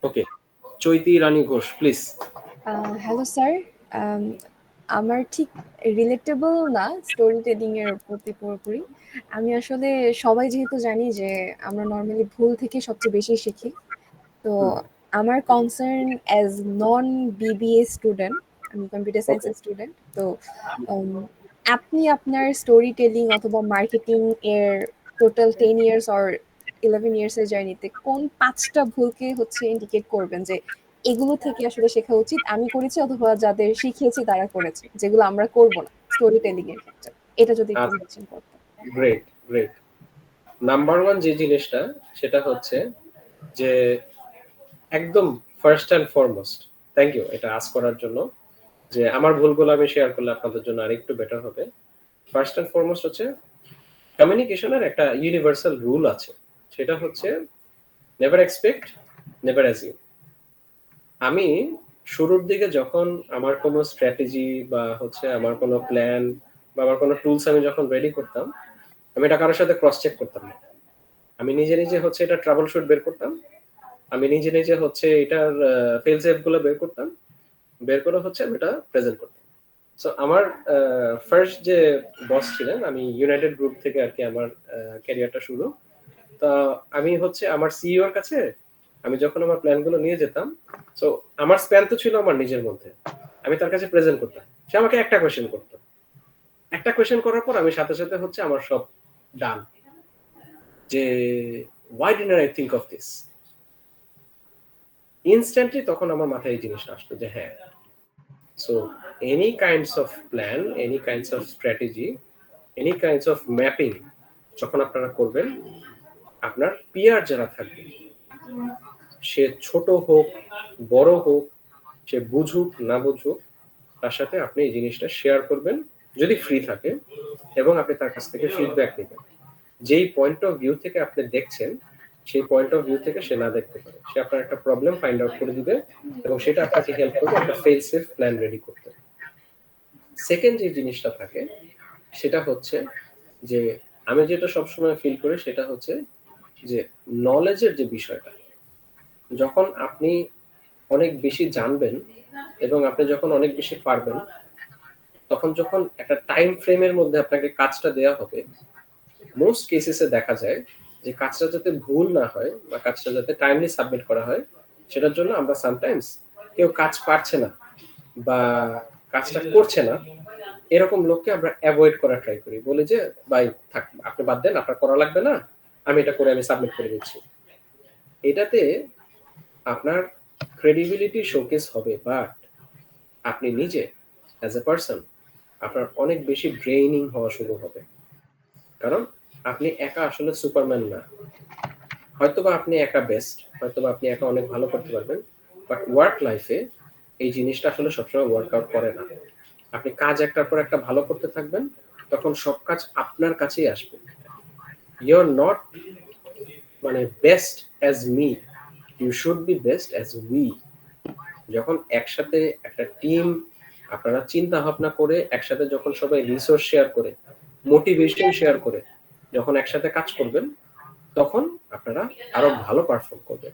Okay, Chaiti Rani Ghosh please. Hello sir, আমার ঠিক রিলেটেবল না স্টোরি টেলিং এর প্রতি পুরোপুরি। আমি আসলে সবাই যেহেতু জানি যে আমরা নর্মালি ভুল থেকে সবচেয়ে বেশি শিখি, তো আমার কনসার্ন অ্যাজ নন বিবিএ স্টুডেন্ট, আমি কম্পিউটার সায়েন্সের স্টুডেন্ট, তো আপনি আপনার স্টোরি টেলিং অথবা মার্কেটিং এর টোটাল 10 ইয়ার্স অর 11 ইয়ার্স এর জার্নিতে কোন 5টা ভুলকে হচ্ছে ইন্ডিকেট করবেন যে এগুলো থেকে আসলে শেখা উচিত, আমি করেছি অথবা যাদের শিখিয়েছি তারা করেছে, যেগুলো আমরা করব না স্টোরি টেলিং এর ক্ষেত্রে? এটা যদি একটু মেনশন করতেন। Great great. নাম্বার 1 যে জিনিসটা সেটা হচ্ছে যে একদম first and foremost, thank you এটা আস্ক করার জন্য, যে আমার ভুলগুলো আমি শেয়ার করলে আপনাদের জন্য আরেকটু বেটার হবে। ফার্স্ট এন্ড ফরমোস্ট হচ্ছে কমিউনিকেশনের একটা ইউনিভার্সাল রুল আছে, সেটা হচ্ছে নেভার এক্সপেক্ট, নেভার অ্যাজিউম। আমি শুরুর দিকে যখন আমার কোনো স্ট্র্যাটেজি বা হচ্ছে আমার কোনো প্ল্যান বা আমার কোনো টুলস আমি যখন রেডি করতাম, আমি এটা কারোর সাথে ক্রস চেক করতাম না। আমি নিজে নিজে হচ্ছে এটা ট্রাবল শুট বের করতাম, আমি নিজে নিজে হচ্ছে এটার ফেল সেফ গুলো বের করতাম, বের করে হচ্ছে আমি এটা প্রেজেন্ট করতাম। সো আমার ফার্স্ট যে বস ছিলেন, আমি ইউনাইটেড গ্রুপ থেকে আর কি আমার ক্যারিয়ারটা শুরু। তা আমি হচ্ছে আমার সিইও এর কাছে আমি যখন আমার প্ল্যানগুলো নিয়ে যেতাম, সো আমার স্প্যান তো ছিল আমার নিজের মধ্যে, আমি তার কাছে প্রেজেন্ট করতাম, সে আমাকে একটা কোয়েশ্চেন করতো, একটা কোয়েশ্চেন করার পর আমি সাথে সাথে হচ্ছে আমার সব ডান, যে why didn't I think of this? Instantly তখন আমার মাথায় এই জিনিসটা আসতো যে হ্যাঁ, so any kinds of plan, any kinds of strategy, any kinds of mapping যখন আপনারা করবেন, আপনার পিয়ার যারা থাকবে, সে ছোট হোক বড় হোক, সে বুঝুক না বুঝুক, তার সাথে আপনি এই জিনিসটা শেয়ার করবেন যদি ফ্রি থাকে, এবং আপনি তার কাছ থেকে ফিডব্যাক নেবেন। যেই পয়েন্ট অফ ভিউ থেকে আপনি দেখছেন সেই পয়েন্ট অফ ভিউ থেকে সে না দেখতে পারে, সে আপনার একটা প্রবলেম ফাইন্ড আউট করে দিবে এবং সেটা আপনাকে হেল্প করবে একটা ফেল সেফ প্ল্যান রেডি করতে। সেকেন্ড যে জিনিসটা থাকে সেটা হচ্ছে যে আমি যেটা সবসময় ফিল করি সেটা হচ্ছে যে নলেজের যে বিষয়টা, যখন আপনি অনেক বেশি জানবেন এবং আপনি যখন অনেক বেশি পারবেন, তখন যখন একটা টাইম ফ্রেমের মধ্যে আপনাকে কাজটা দেওয়া হবে, মোস্ট কেসেসে দেখা যায় যে কাজটা যাতে ভুল না হয় বা কাজটা যাতে টাইমলি সাবমিট করা হয়, সেটার জন্য আমরা সামটাইমস কেউ কাজ পারছে না বা কাজটা করছে না এরকম লোককে আমরা অ্যাভয়েড করা ট্রাই করি, বলি যে ভাই থাক, আপনি বাদ দেন, আপনার করা লাগবে না, আমি এটা করে আমি সাবমিট করে দিচ্ছি। এটাতে আপনার ক্রেডিবিলিটি শোকেস হবে, বাট আপনি নিজে অ্যাজ এ পার্সন আপনার অনেক বেশি ড্রেইনিং হওয়া শুরু হবে, কারণ আপনি একা আসলে সুপারম্যান না। হয়তোবা আপনি একা বেস্ট, হয়তোবা আপনি একা অনেক ভালো করতে পারবেন, বাট ওয়ার্ক লাইফে এই জিনিসটা আসলে সবসময় ওয়ার্কআউট করে না। আপনি কাজ একটার পর একটা ভালো করতে থাকবেন, তখন সব কাজ আপনার কাছেই আসবে। ইউ আর নট মানে best as me, you should be best as we. যখন একসাথে একটা টিম আপনারা চিন্তা ভাবনা করে একসাথে, যখন সবাই রিসোর্স শেয়ার করে, মোটিভেশন শেয়ার করে যখন একসাথে কাজ করবেন, তখন আপনারা আরো ভালো পারফর্ম করবেন।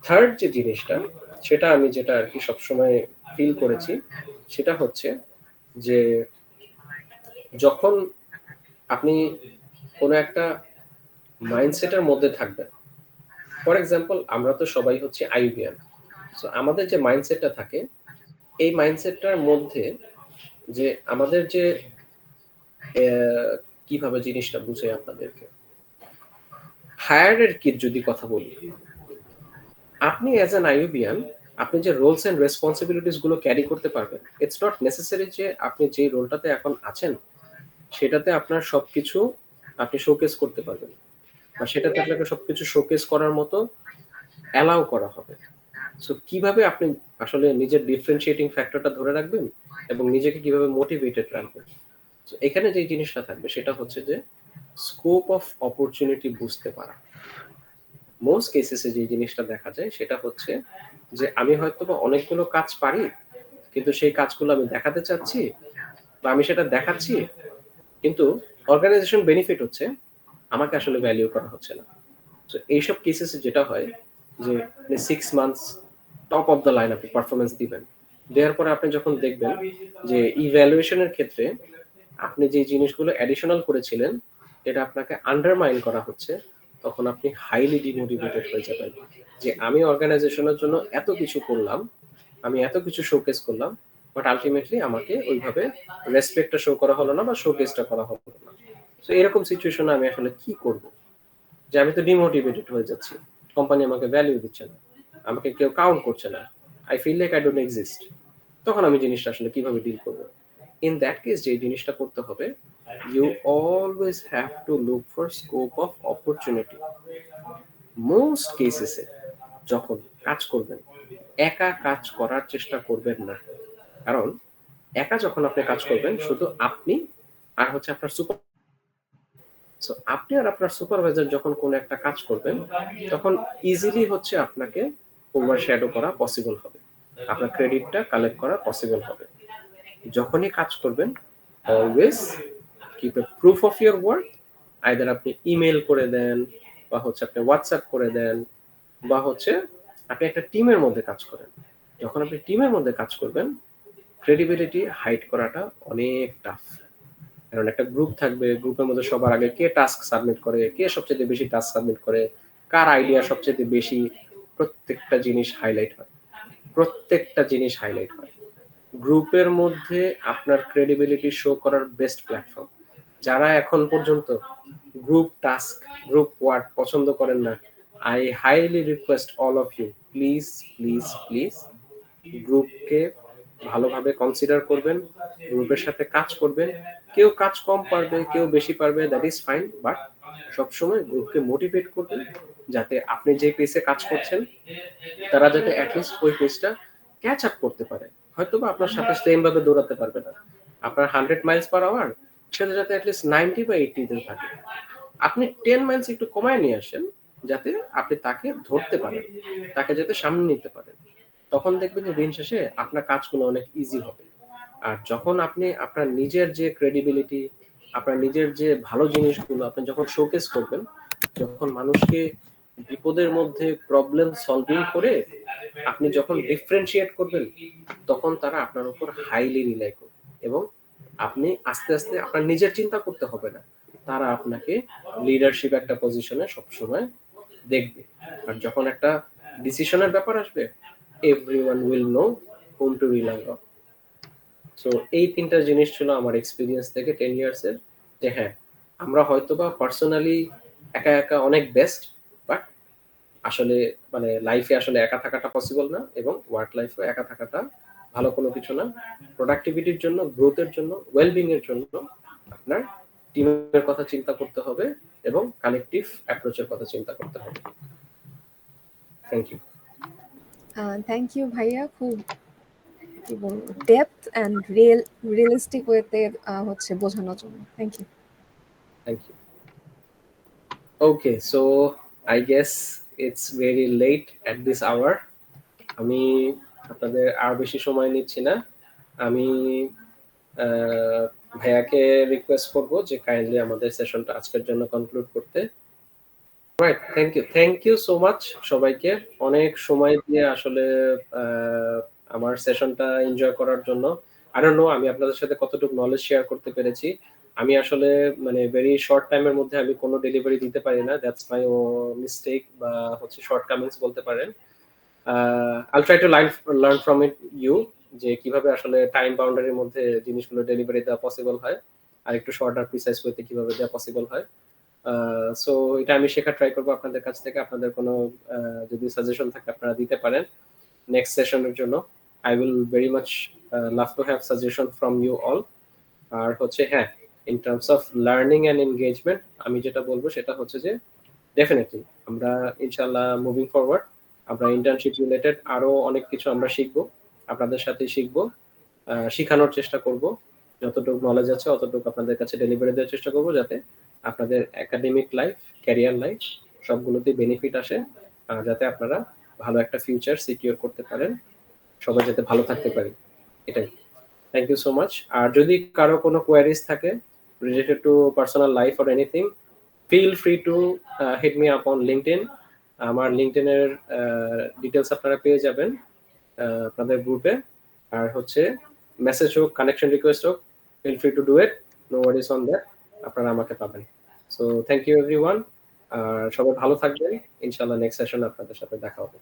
থার্ড যে জিনিসটা, সেটা আমি যেটা আর কি সবসময় ফিল করেছি, সেটা হচ্ছে যে যখন আপনি কোনো একটা মাইন্ডসেটের মধ্যে থাকবেন, ফর এক্সাম্পল আমরা তো সবাই হচ্ছে আইবিএন, সো আমাদের যে মাইন্ডসেটটা থাকে, এই মাইন্ডসেটটার মধ্যে যে আমাদের যে কিভাবে জিনিসটা বুঝে আপনাদেরকে, হায়ারার্কির যদি কথা বলি, আপনি অ্যাজ অ্যান আইবিএন আপনি যে রোলস এন্ড রেসপন্সিবিলিটিস গুলো ক্যারি করতে পারবেন, ইটস নট নেসেসারি যে আপনি যে রোলটাতে এখন আছেন সেটাতে আপনার সবকিছু আপনি শোকেস করতে পারবেন, বা সেটাতে আপনাকে সবকিছু শোকেস করার মতো অ্যালাউ করা হবে। সো কিভাবে আপনি আসলে নিজের ডিফারেন্সিয়েটিং ফ্যাক্টরটা ধরে রাখবেন এবং নিজেকে কিভাবে মোটিভেটেড রাখবেন, তো এখানে যে জিনিসটা থাকবে সেটা হচ্ছে যে স্কোপ অফ অপরচুনিটি বুঝতে পারা। মোস্ট কেসেসে যে জিনিসটা দেখা যায় সেটা হচ্ছে যে আমি হয়তো বা অনেকগুলো কাজ পারি, কিন্তু সেই কাজগুলো আমি দেখাতে চাচ্ছি বা আমি সেটা দেখাচ্ছি, কিন্তু অর্গানাইজেশন বেনিফিট হচ্ছে, আমাকে আসলে ভ্যালিউ করা হচ্ছে না। তো এইসব কেসেসে যেটা হয় যে 6 months top of the line আপনি পারফরমেন্স দিবেন, দেওয়ার পরে আপনি যখন দেখবেন যে ইভ্যালুয়েশনের ক্ষেত্রে আপনি যে জিনিসগুলো অ্যাডিশনাল করেছিলেন এটা আপনাকে আন্ডারমাইন করা হচ্ছে, তখন আপনি হাইলি ডিমোটিভেটেড হয়ে যাবেন যে আমি অর্গানাইজেশনের জন্য এত কিছু করলাম, আমি এত কিছু শোকেস করলাম, বাট আলটিমেটলি আমাকে ওইভাবে রেসপেক্টটা শো করা হলো না বা শোকেসটা করা হলো না। তো এরকম সিচুয়েশনে আমি আসলে কি করব, যে আমি তো ডিমোটিভেটেড হয়ে যাচ্ছি, কোম্পানি আমাকে ভ্যালু দিচ্ছে না, আমাকে কেউ কাউন্ট করছে না, I feel like I don't exist, তখন আমি জিনিসটা আসলে কিভাবে ডিল করব? ইন দ্যাট কেস যে জিনিসটা করতে হবে, you always have to look for scope of opportunity. Most কেসেসে যখন কাজ করবেন, একা কাজ করার চেষ্টা করবেন না, কারণ একা যখন আপনি কাজ করবেন শুধু আপনি আর হচ্ছে আপনার সুপার, সো আপনি আর আপনার সুপারভাইজার যখন কোনো একটা কাজ করবেন, তখন ইজিলি হচ্ছে আপনাকে ওভার শ্যাডো করা পসিবল হবে, আপনার ক্রেডিটটা কালেক্ট করা পসিবল হবে। যখনই কাজ করবেন, always keep A proof of your work, either আপনি ইমেল করে দেন, বা হচ্ছে আপনি হোয়াটসঅ্যাপ করে দেন, বা হচ্ছে আপনি একটা টিমের মধ্যে কাজ করেন। যখন আপনি টিমের মধ্যে কাজ করবেন, ক্রেডিবিলিটি হাইড করাটা অনেক টাফ, কারণ একটা গ্রুপ থাকবে, গ্রুপের মধ্যে সবার আগে কে টাস্ক সাবমিট করে, কে সবচেয়ে বেশি টাস্ক সাবমিট করে, কার আইডিয়া সবচেয়ে বেশি, প্রত্যেকটা জিনিস হাইলাইট হয়, প্রত্যেকটা জিনিস হাইলাইট হয়। গ্রুপের মধ্যে আপনার ক্রেডিবিলিটি শো করার বেস্ট প্ল্যাটফর্ম। যারা এখন পর্যন্ত গ্রুপ টাস্ক, গ্রুপ ওয়ার্ক পছন্দ করেন না, I highly request all of you, please please please গ্রুপকে ভালোভাবে কনসিডার করবেন, গ্রুপের সাথে কাজ করবেন। কেউ কাজ কম পারবে, কেউ বেশি পারবে, দ্যাট ইজ ফাইন, বাট সবসময় গ্রুপকে মোটিভেট করবেন যাতে আপনি যে পেসে কাজ করছেন তারা যাতে অ্যাটলিস্ট ওই পেসটা ক্যাচ আপ করতে পারে। হয়তো বা আপনার সাথে সেম ভাবে দৌড়াতে পারবে না, আপনার 100 মাইলস পার আওয়ার সেটা যাতে অ্যাটলিস্ট 90 বা 80 তে থাকে। আপনি 10 মাইলস একটু কমায় নিয়ে আসেন যাতে আপনি তাকে ধরতে পারেন, তাকে যাতে সামনে নিতে পারেন, তখন দেখবেন যে দিন শেষে আপনার কাজগুলো অনেক ইজি হবে। আর যখন আপনি আপনার নিজের যে ক্রেডিবিলিটি, আপনার নিজের যে ভালো জিনিসগুলো আপনি যখন শোকেস করবেন, যখন মানুষকে বিপদের মধ্যে প্রবলেম সলভিং করে আপনি যখন ডিফারেন্সিয়েট করবেন, তখন তারা আপনার উপর হাইলি রিলাই করবে এবং আপনি আস্তে আস্তে আপনার নিজের চিন্তা করতে হবে না, তারা আপনাকে লিডারশিপ একটা পজিশনে সবসময় দেখবে। আর যখন একটা ডিসিশনের ব্যাপার আসবে, everyone will know whom to rely on. সো এই তিনটা জিনিস ছিল আমার এক্সপিরিয়েন্স থেকে 10 ইয়ার্স এর, যে হ্যাঁ আমরা হয়তোবা পার্সোনালি একা একা অনেক বেস্ট, বাট আসলে মানে লাইফে আসলে একা থাকাটা পসিবল না, এবং ওয়ার্ক লাইফে একা থাকাটা ভালো কোনো কিছু না। প্রোডাক্টিভিটির জন্য, গ্রোথের জন্য, ওয়েলবিং এর জন্য আপনার টিমের কথা চিন্তা করতে হবে এবং কালেকটিভ অ্যাপ্রোচের কথা চিন্তা করতে হবে। Thank you. থ্যাংক ইউ ভাইয়া, খুব কি বলবো ডেপথ অ্যান্ড রিয়েলিস্টিক ওয়েতে হচ্ছে বোঝানোর জন্য। Thank you. Thank you. Okay, so I guess it's very late at this hour. আমি আপনাদের আর বেশি সময় নিচ্ছি না। আমি ভাইয়াকে রিকোয়েস্ট করব যে কাইন্ডলি আমাদের সেশনটা আজকের জন্য কনক্লুড করতে। Right, thank you so much সবাইকে, অনেক সময় দিয়ে আসলে আমার সেশনটা এনজয় করার জন্য। আই ডোন্ট নো আমি আপনাদের সাথে কতটুকু নলেজ শেয়ার করতে পেরেছি। আমি আসলে মানে ভেরি শর্ট টাইমের মধ্যে আমি কোনো ডেলিভারি দিতে পারি না, দ্যাটস মাই মিস্টেক বা হচ্ছে শর্ট কামিংস বলতে পারেন। I'll try to learn from it you, যে কিভাবে আসলে টাইম বাউন্ডারির মধ্যে জিনিসগুলো ডেলিভারি দেওয়া পসিবল হয়, আর একটু শর্ট আর প্রিসাইজ করতে কিভাবে দেওয়া পসিবল হয়। সো এটা আমি শেখা ট্রাই করবো আপনাদের কাছ থেকে। আপনাদের কোনো যদি সাজেশন থাকে আপনারা দিতে পারেন নেক্সট সেশনের জন্য। I will very much love to have suggestion from you all. আর হচ্ছে হ্যাঁ, in terms of learning and engagement আমি যেটা বলবো সেটা হচ্ছে যে ডেফিনেটলি আমরা ইনশাল্লাহ মুভিং ফরওয়ার্ড আমরা ইন্টার্নশিপ রিলেটেড আরো অনেক কিছু আমরা শিখবো, আপনাদের সাথে শিখবো, শেখানোর চেষ্টা করব, যতটুকু নলেজ আছে অতটুকু আপনাদের কাছে ডেলিভারি দেওয়ার চেষ্টা করব, যাতে আপনাদের একাডেমিক লাইফ, ক্যারিয়ার লাইফ সবগুলোতেই বেনিফিট আসে, যাতে আপনারা ভালো একটা ফিউচার সিকিউর করতে পারেন, সবাই যাতে ভালো থাকতে পারে, এটাই। Thank you so much. আর যদি কারো কোনো কোয়ারিজ থাকে related to personal life or anything, feel free to hit me up on LinkedIn. আমার লিঙ্কডইনের ডিটেলস আপনারা পেয়ে যাবেন আপনাদের গ্রুপে। আর হচ্ছে মেসেজ হোক, কানেকশন রিকোয়েস্ট হোক, feel free to do it, no worries on that, আপনারা আমাকে পাবেন। সো থ্যাংক ইউ এভরিওয়ান, আর সবাই ভালো থাকবেন। ইনশাআল্লাহ নেক্সট সেশনে আপনাদের সাথে দেখা হবে।